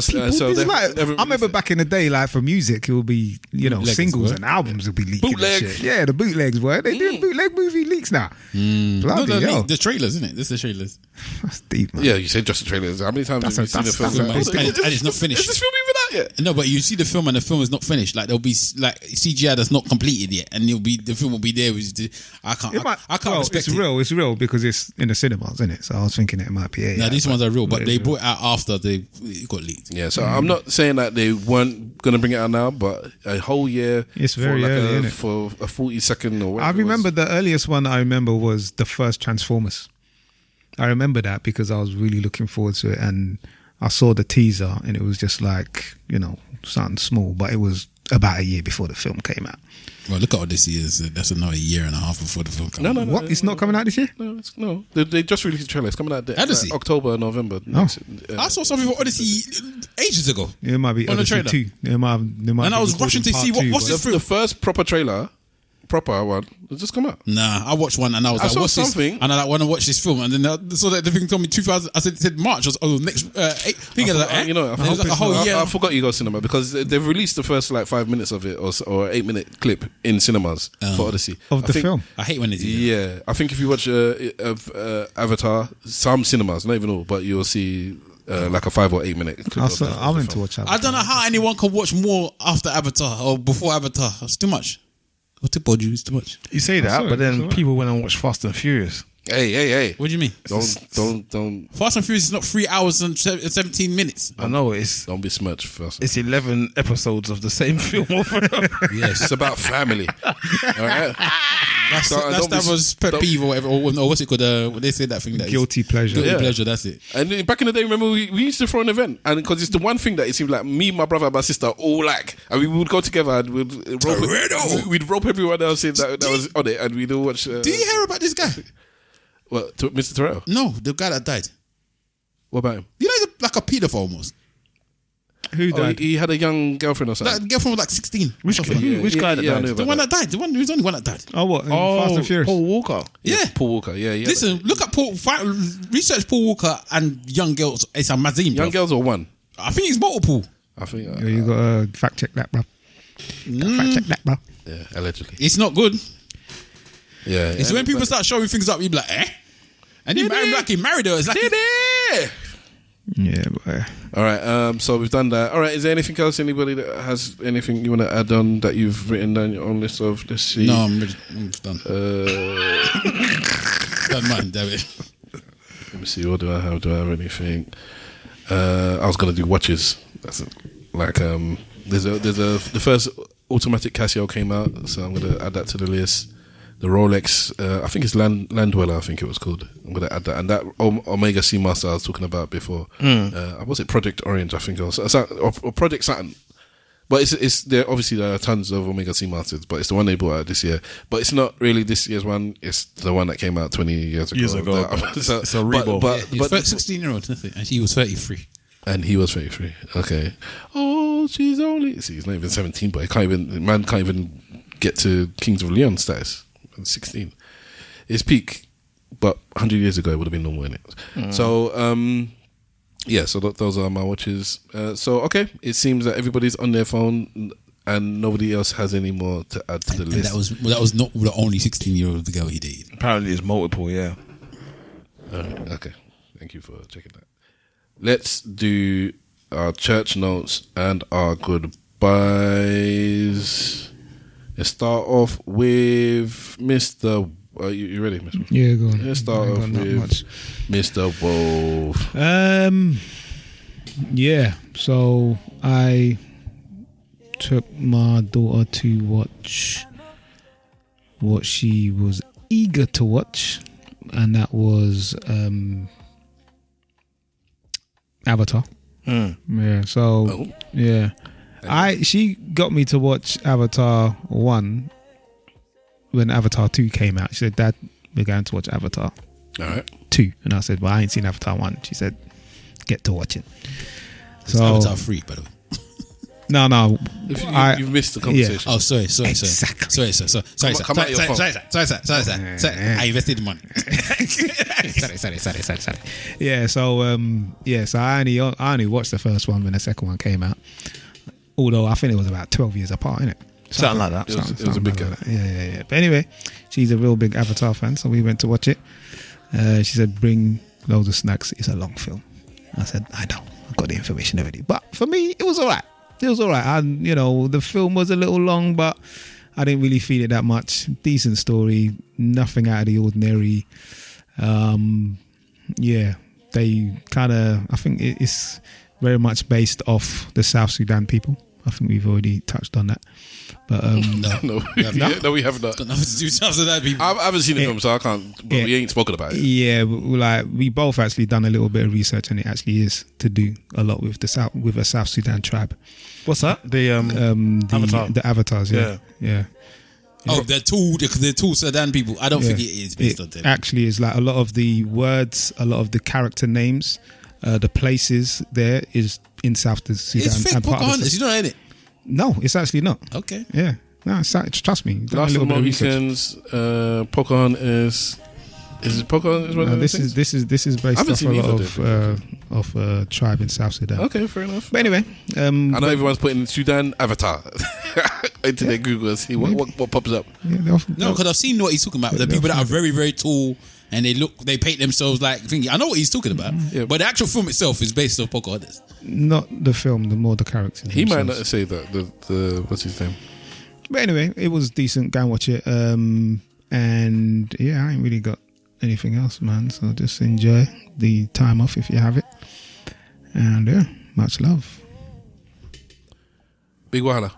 Speaker 6: remember back in the day, like for music, it would be singles and albums would be leaking.
Speaker 3: Bootleg.
Speaker 6: Yeah, the bootlegs were. They do bootleg movie leaks now.
Speaker 1: The trailers, isn't it? This is the trailers.
Speaker 6: That's deep, man.
Speaker 3: Yeah, you said just the trailers. How many times have you seen the film?
Speaker 1: And it's not finished.
Speaker 3: Is this film even out yet?
Speaker 1: No, but you see the film and the film is not finished. Like there'll be like CGI that's not completed yet, and the film will be there. I can't respect it.
Speaker 6: It's real because it's in the cinemas, isn't it? So I was thinking it might be.
Speaker 1: No, these ones are real, but they brought it out after it got leaked.
Speaker 3: Yeah, so I'm not saying that they weren't going to bring it out now, but a whole year.
Speaker 6: It's very early, isn't it?
Speaker 3: For a 40-second or whatever.
Speaker 6: I remember the earliest one I remember was the first Transformers. I remember that because I was really looking forward to it, and I saw the teaser and it was just like, something small, but it was about a year before the film came out.
Speaker 1: Well, look at what this is. That's another 1.5 years before the film comes out.
Speaker 6: No. What? It's not coming out this year?
Speaker 3: No. They just released the trailer. It's coming out
Speaker 1: Odyssey.
Speaker 3: October, November.
Speaker 1: I saw something for Odyssey ages ago.
Speaker 6: It might be
Speaker 1: on
Speaker 6: Odyssey
Speaker 1: the trailer.
Speaker 6: 2. And I was rushing to see what's this film.
Speaker 3: The first proper trailer proper one. It just come out.
Speaker 1: Nah, I watched one and I was like,
Speaker 3: saw
Speaker 1: what's
Speaker 3: something.
Speaker 1: this? And I want to watch this film. And then so that the thing told me 2000. I said March. I was next thing.
Speaker 3: You know,
Speaker 1: it was like a whole year.
Speaker 3: I forgot you go cinema because they've released the first like 5 minutes of it or 8 minute clip in cinemas for Odyssey
Speaker 6: of the film.
Speaker 1: I hate when they do that.
Speaker 3: Yeah, I think if you watch Avatar, some cinemas, not even all, but you'll see like a 5 or 8 minute clip.
Speaker 6: I'm into watch Avatar.
Speaker 1: I don't know how anyone can watch more after Avatar or before Avatar. It's too much. What's the body? It's too much.
Speaker 2: You say that, but then people went and watched Fast and Furious.
Speaker 3: Hey.
Speaker 1: What do you mean?
Speaker 3: Don't.
Speaker 1: Fast and Furious is not 3 hours and 17 minutes.
Speaker 2: I know
Speaker 3: Don't be smirched first.
Speaker 2: It's 11 episodes of the same film.
Speaker 3: Yes, it's about family. All right.
Speaker 1: That's Stavros' pet peeve or whatever. Or what's it called? What they say that thing that
Speaker 6: guilty pleasure.
Speaker 1: Guilty pleasure. That's it.
Speaker 3: And back in the day, remember we used to throw an event, and because it's the one thing that it seemed like me, my brother, and my sister all like, and we would go together and we'd rope everyone else in that was on it, and we'd all watch.
Speaker 1: Do you hear about this guy?
Speaker 3: What, Mr. Terrell?
Speaker 1: No, the guy that died.
Speaker 3: What about him?
Speaker 1: You know, he's like a paedophile almost.
Speaker 6: Who died?
Speaker 3: He had a young girlfriend or something.
Speaker 1: That girlfiend was like 16.
Speaker 2: Which guy that died?
Speaker 1: The one that died. The one who's the only one that died.
Speaker 6: Oh, what? Fast and Furious.
Speaker 2: Paul Walker.
Speaker 1: Yeah.
Speaker 3: Paul Walker. Yeah.
Speaker 1: Listen, look at research Paul Walker and young girls. It's a mazim.
Speaker 3: Young girls or one?
Speaker 1: I think it's multiple.
Speaker 3: I think.
Speaker 6: You got to fact check that, bro. Fact check that, bro.
Speaker 3: Yeah, allegedly.
Speaker 1: It's not good.
Speaker 3: Yeah.
Speaker 1: It's when people start showing things up, you be like, eh? And he married her. It's like,
Speaker 6: yeah, boy.
Speaker 3: All right. So we've done that. All right. Is there anything else? Anybody that has anything you want to add on that you've written down your own list of? Let's see.
Speaker 1: No, I'm done. Done mine, David.
Speaker 3: Let me see. What do I have? Do I have anything? I was gonna do watches. That's like the first automatic Casio came out, so I'm gonna add that to the list. The Rolex, I think it's Land Dweller, I think it was called. I'm going to add that. And that Omega Seamaster I was talking about before. Was it Project Orange, I think it was. Or Project Saturn. But it's there. Obviously, there are tons of Omega Seamasters, but it's the one they brought out this year. But it's not really this year's one. It's the one that came out 20 years ago.
Speaker 2: It's a reborn.
Speaker 1: But 16-year-old, and he was 33.
Speaker 3: And he was 33. Okay. Oh, she's only... See, he's not even 17, but man can't even get to Kings of Leon status. 16. It's peak, but 100 years ago it would have been normal, innit? So so those are my watches. So okay, it seems that everybody's on their phone and nobody else has any more to add to the list.
Speaker 1: That was not the only 16-year-old girl he dated.
Speaker 2: Apparently it's multiple, yeah.
Speaker 3: Okay, thank you for checking that. Let's do our church notes and our goodbyes. Let's start off with Mr. You ready, Mr.?
Speaker 6: Yeah, go on.
Speaker 3: Let's start off with Mr. Wolf.
Speaker 6: Yeah, so I took my daughter to watch what she was eager to watch, and that was Avatar. Yeah, so yeah. She got me to watch Avatar 1 when Avatar 2 came out. She said, Dad, we're going to watch Avatar 2. And I said, well, I ain't seen Avatar 1. She said, get to watch it.
Speaker 1: So Avatar 3, by the way.
Speaker 6: No.
Speaker 3: You've missed the conversation.
Speaker 1: Yeah. Oh, sorry.
Speaker 6: Exactly.
Speaker 1: Sorry. I invested the money. Sorry.
Speaker 6: Yeah, so I only watched the first one when the second one came out. Although I think it was about 12 years apart, innit?
Speaker 2: Something like that.
Speaker 3: It was a big gap.
Speaker 6: Yeah. But anyway, she's a real big Avatar fan, so we went to watch it. She said, bring loads of snacks. It's a long film. I said, I know. I've got the information already. But for me, it was all right. And, the film was a little long, but I didn't really feel it that much. Decent story. Nothing out of the ordinary. They kind of... I think it's very much based off the South Sudan people. I think we've already touched on that. But
Speaker 3: no, we have not.
Speaker 1: It's got nothing to do with South Sudan people.
Speaker 3: I haven't seen the film, so I can't. But we ain't spoken about it.
Speaker 6: Yeah, we both actually done a little bit of research, and it actually is to do a lot with a South Sudan tribe.
Speaker 2: What's that? The Avatar.
Speaker 6: The Avatars. Yeah.
Speaker 1: Oh, they're two Sudan people. I don't think it is based on them.
Speaker 6: Actually, it's like a lot of the words, a lot of the character names, the places there is in South Sudan.
Speaker 1: It's fake Pocahontas. You don't know it.
Speaker 6: No, it's actually not.
Speaker 1: Okay.
Speaker 6: Yeah. No, trust me.
Speaker 3: Last of the Mohicans, Pocahontas. Is it Pocahontas?
Speaker 6: This is based off a lot of tribe in South Sudan.
Speaker 3: Okay, fair enough.
Speaker 6: But anyway,
Speaker 3: I know everyone's putting Sudan Avatar into their Google and see what pops up.
Speaker 6: Yeah,
Speaker 1: no, because I've seen what he's talking about. The people that are very, very tall and they paint themselves like thingy. I know what he's talking about, but the actual film itself is based off Pocahontas.
Speaker 6: Not the film, more the characters.
Speaker 3: He might not say that. The what's his name?
Speaker 6: But anyway, it was decent. Go and watch it. And yeah, I ain't really got anything else, man. So just enjoy the time off if you have it. And yeah, much love.
Speaker 3: Big Wahala.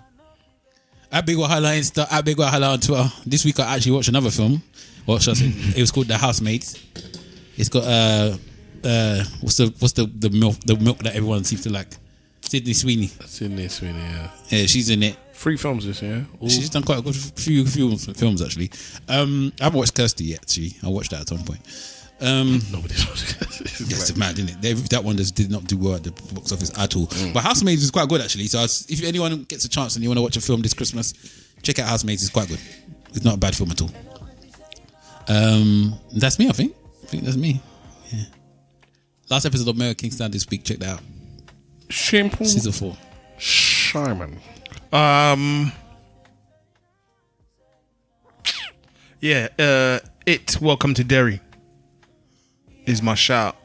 Speaker 1: At Big Wahala Insta, at Big Wahala on Twitter. This week I actually watched another film. It was called The Housemates. It's got what's the milk that everyone seems to like? Sydney Sweeney. Yeah, she's in it.
Speaker 3: 3 films this year.
Speaker 1: She's done quite a good few films actually. I haven't watched Kirsty yet. Actually, I watched that at some point.
Speaker 3: Nobody's watched it.
Speaker 1: It's mad, isn't it? That one just did not do well at the box office at all. But Housemates is quite good actually. So if anyone gets a chance and you want to watch a film this Christmas, check out Housemates. It's quite good. It's not a bad film at all. That's me. I think that's me. Yeah. Last episode of Mayor Kingston this week. Check that out.
Speaker 3: Simple.
Speaker 1: Season 4.
Speaker 3: Simon.
Speaker 2: Welcome to Derry is my shout.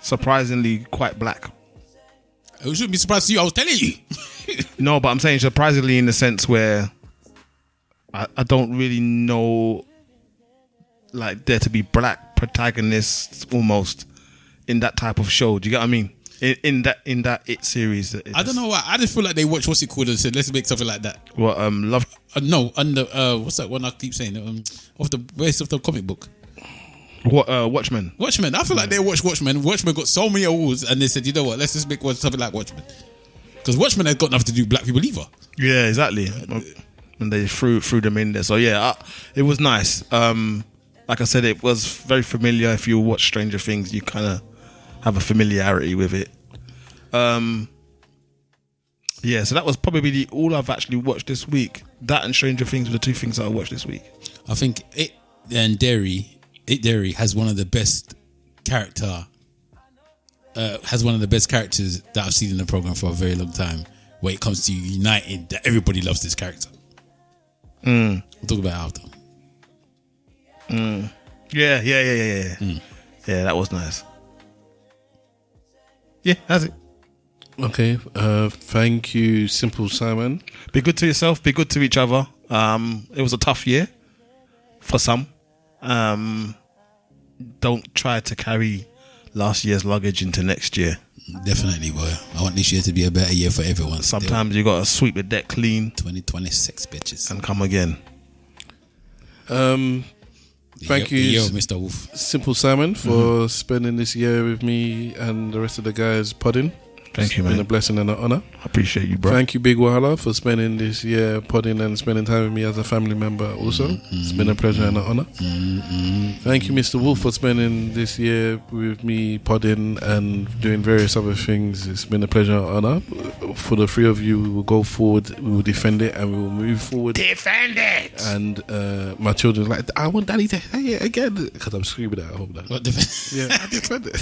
Speaker 2: Surprisingly quite black.
Speaker 1: I shouldn't be surprised to you. I was telling you.
Speaker 2: No, but I'm saying surprisingly in the sense where I don't really know like there to be black protagonists almost in that type of show. Do you get what I mean? In that It series.
Speaker 1: I don't know why. I just feel like they watched what's it called and said let's make something like that.
Speaker 2: What Love?
Speaker 1: No, under what's that one I keep saying? Off the base of the comic book.
Speaker 2: What Watchmen?
Speaker 1: Watchmen. I feel like they watched Watchmen. Watchmen got so many awards, and they said, you know what? Let's just make something like Watchmen, because Watchmen has got nothing to do with black people either.
Speaker 2: Yeah, exactly. And they threw them in there. So yeah, it was nice. Like I said, it was very familiar. If you watch Stranger Things, you kind of have a familiarity with it. Yeah, so that was probably all I've actually watched this week. That and Stranger Things were the 2 things that I watched this week.
Speaker 1: I think It and Derry has one of the best characters that I've seen in the program for a very long time. When it comes to uniting, that everybody loves this character. We'll talk about it after.
Speaker 2: Yeah. Yeah, that was nice. Yeah, that's it.
Speaker 3: Okay, thank you, Simple Simon.
Speaker 2: Be good to yourself, be good to each other. It was a tough year for some. Don't try to carry last year's luggage into next year.
Speaker 1: Definitely, boy. I want this year to be a better year for everyone.
Speaker 2: Sometimes you got to sweep the deck clean.
Speaker 1: 2026, bitches.
Speaker 2: And come again.
Speaker 3: Thank you,
Speaker 1: Mr. Wolf.
Speaker 3: Simple Simon, for spending this year with me and the rest of the guys podding.
Speaker 2: Thank you, man.
Speaker 3: It's been a blessing and an honour.
Speaker 2: I appreciate you, bro.
Speaker 3: Thank you, Big Wahala, for spending this year podding and spending time with me as a family member also. It's been a pleasure and an honour. Thank you, Mr. Wolf, for spending this year with me podding and doing various other things. It's been a pleasure and an honour. For the 3 of you, we will go forward, we will defend it, and we will move forward.
Speaker 2: Defend it!
Speaker 3: And my children are like, I want Daddy to say it again, because I'm screaming at home now.
Speaker 1: What defend?
Speaker 3: Yeah, I defend it.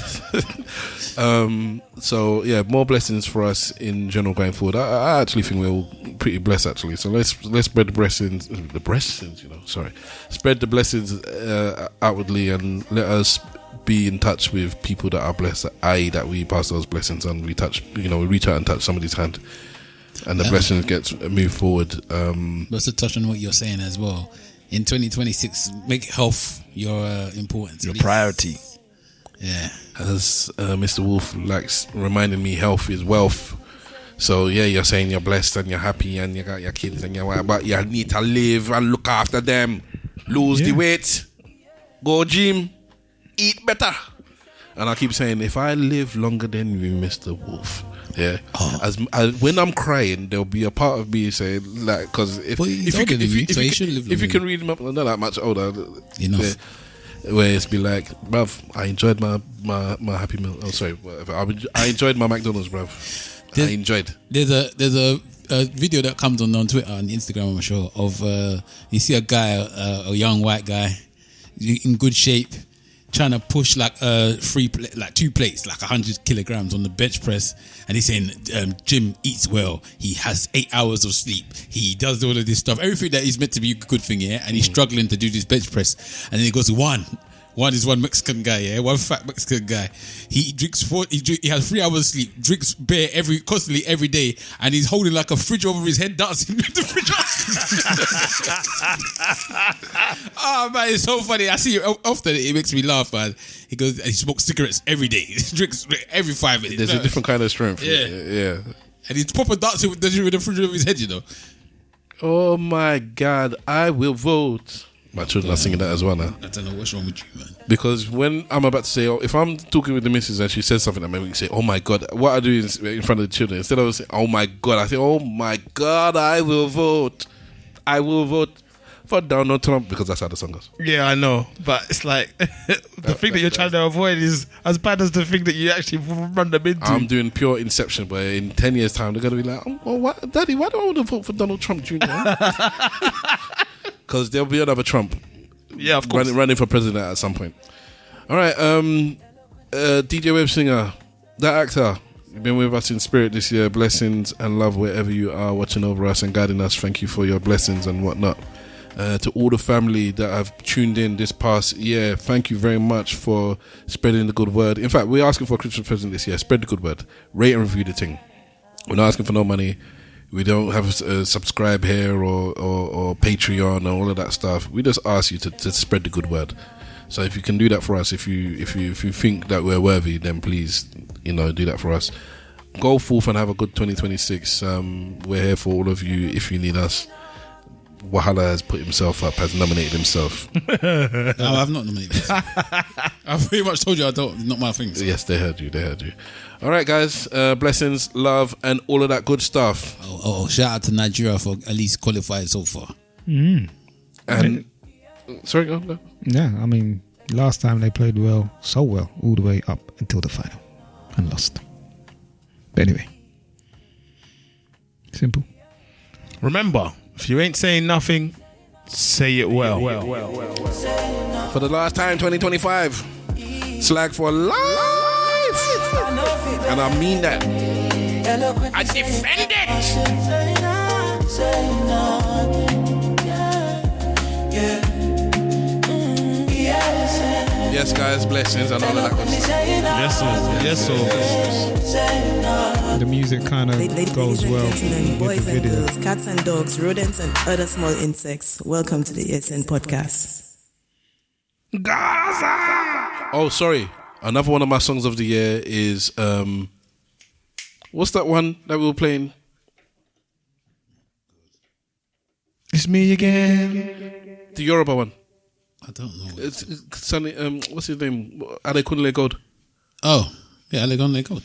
Speaker 3: So yeah, more blessings for us in general going forward. I actually think we're all pretty blessed actually. So let's spread the blessings, spread the blessings outwardly, and let us be in touch with people that are blessed. I.e., that we pass those blessings on. We reach out and touch somebody's hand, and the blessings gets moved forward.
Speaker 1: Just to touch on what you're saying as well. In 2026, make health your importance,
Speaker 2: your priority.
Speaker 1: Yeah,
Speaker 3: as Mr. Wolf likes reminding me, health is wealth. So yeah, you're saying you're blessed and you're happy and you got your kids and your wife, but you need to live and look after them, lose the weight, go gym, eat better. And I keep saying, if I live longer than you, Mr. Wolf, yeah, as when I'm crying, there'll be a part of me saying, like, because if you can read them up, I'm not that much older
Speaker 1: enough.
Speaker 3: Yeah, where it's be like, bruv, I enjoyed my Happy Meal. Oh, sorry, whatever. I enjoyed my McDonald's, bruv. I enjoyed.
Speaker 1: There's a a video that comes on Twitter and Instagram, I'm sure, of you see a guy, a young white guy, in good shape, trying to push like 2 plates, like 100 kilograms on the bench press, and he's saying Jim eats well, he has 8 hours of sleep, he does all of this stuff, everything that is meant to be a good thing, yeah, and he's struggling to do this bench press, and then he goes one is one Mexican guy, yeah, one fat Mexican guy. He has 3 hours sleep, drinks beer constantly every day, and he's holding like a fridge over his head, dancing with the fridge. Oh man, it's so funny. I see it often. It makes me laugh, man. He goes and he smokes cigarettes every day. He drinks every 5 minutes.
Speaker 3: There's a different kind of strength.
Speaker 1: Yeah. And he's proper dancing with the fridge over his head, you know.
Speaker 3: Oh my God, I will vote. My children are singing that as well now.
Speaker 1: I don't know what's wrong with you, man.
Speaker 3: Because when I'm about to say, if I'm talking with the missus and she says something that makes me say, oh my God, what I do is in front of the children, instead of saying, oh my God, I say, oh my God, I will vote. I will vote for Donald Trump, because that's how the song goes.
Speaker 2: Yeah, I know. But it's like, the thing that you're trying to avoid is as bad as the thing that you actually run them into.
Speaker 3: I'm doing pure inception, but in 10 years' time, they're going to be like, oh, what, Daddy, why do I want to vote for Donald Trump Jr.? Because there'll be another Trump.
Speaker 2: Yeah, of course.
Speaker 3: Running for president at some point. All right, DJ Web Singer, that actor, you've been with us in spirit this year. Blessings and love wherever you are, watching over us and guiding us. Thank you for your blessings and whatnot. To all the family that have tuned in this past year, thank you very much for spreading the good word. In fact, we're asking for a Christmas present this year. Spread the good word. Rate and review the thing. We're not asking for no money. We don't have a subscribe here or Patreon and all of that stuff. We just ask you to spread the good word. So if you can do that for us, if you think that we're worthy, then please, do that for us. Go forth and have a good 2026. We're here for all of you if you need us. Wahala has put himself up, has nominated himself.
Speaker 1: No, I've not nominated. I've pretty much told you not my thing. So.
Speaker 3: Yes, they heard you. All right, guys. Blessings, love, and all of that good stuff.
Speaker 1: Oh, shout out to Nigeria for at least qualifying so far.
Speaker 3: And sorry, go.
Speaker 6: Yeah, I mean, last time they played so well, all the way up until the final and lost. But anyway, simple.
Speaker 2: Remember, if you ain't saying nothing, say it well.
Speaker 3: For the last time, 2025, Slag for life. And I mean that. I defend it. Yes, guys, blessings and all of that good stuff.
Speaker 2: Yes, sir.
Speaker 6: The music kind of goes well with
Speaker 5: Boys
Speaker 6: the
Speaker 5: and
Speaker 6: video.
Speaker 5: girls, cats and dogs, rodents and other small insects. Welcome to the ESN podcast.
Speaker 2: Gaza!
Speaker 3: Oh, sorry. Another one of my songs of the year is what's that one that we were playing?
Speaker 2: It's me again.
Speaker 3: The Yoruba one.
Speaker 1: I don't know.
Speaker 3: It's Sunny. What's his name? Adekunle Gold.
Speaker 1: Oh, yeah, Adekunle Gold.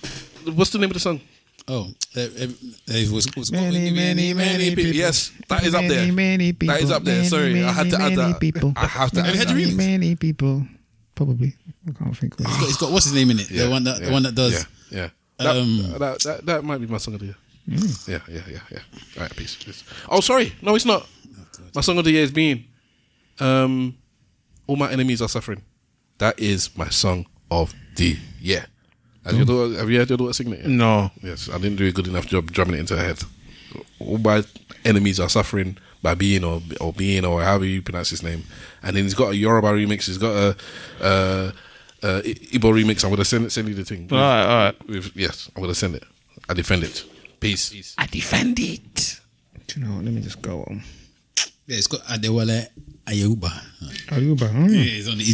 Speaker 3: What's the name of the song?
Speaker 1: Oh, it was
Speaker 6: many people.
Speaker 3: Yes, that is up there. That is up there. Sorry, I had to add that.
Speaker 6: People.
Speaker 3: I have to add that.
Speaker 6: Many people. Probably. I can't think of it.
Speaker 1: It's got what's his name in it?
Speaker 3: Yeah,
Speaker 1: the one that does.
Speaker 3: Yeah. That might be my song of the year. Yeah. All right, peace. Oh, sorry. No, it's not. My song of the year has been All My Enemies Are Suffering. That is my song of the year. Have you heard your daughter sing it yet?
Speaker 2: No.
Speaker 3: Yes, I didn't do a good enough job drumming it into her head. All my enemies are suffering by being or however you pronounce his name. And then he's got a Yoruba remix. He's got a Igbo remix. I'm going to send you the thing.
Speaker 2: All right.
Speaker 3: Yes, I'm going to send it. I defend it. Peace.
Speaker 2: I defend it.
Speaker 6: Do you know what? Let me just go on.
Speaker 1: Yeah, it's got Adewale Ayuba.
Speaker 6: Ayuba,
Speaker 1: Yeah, it's on the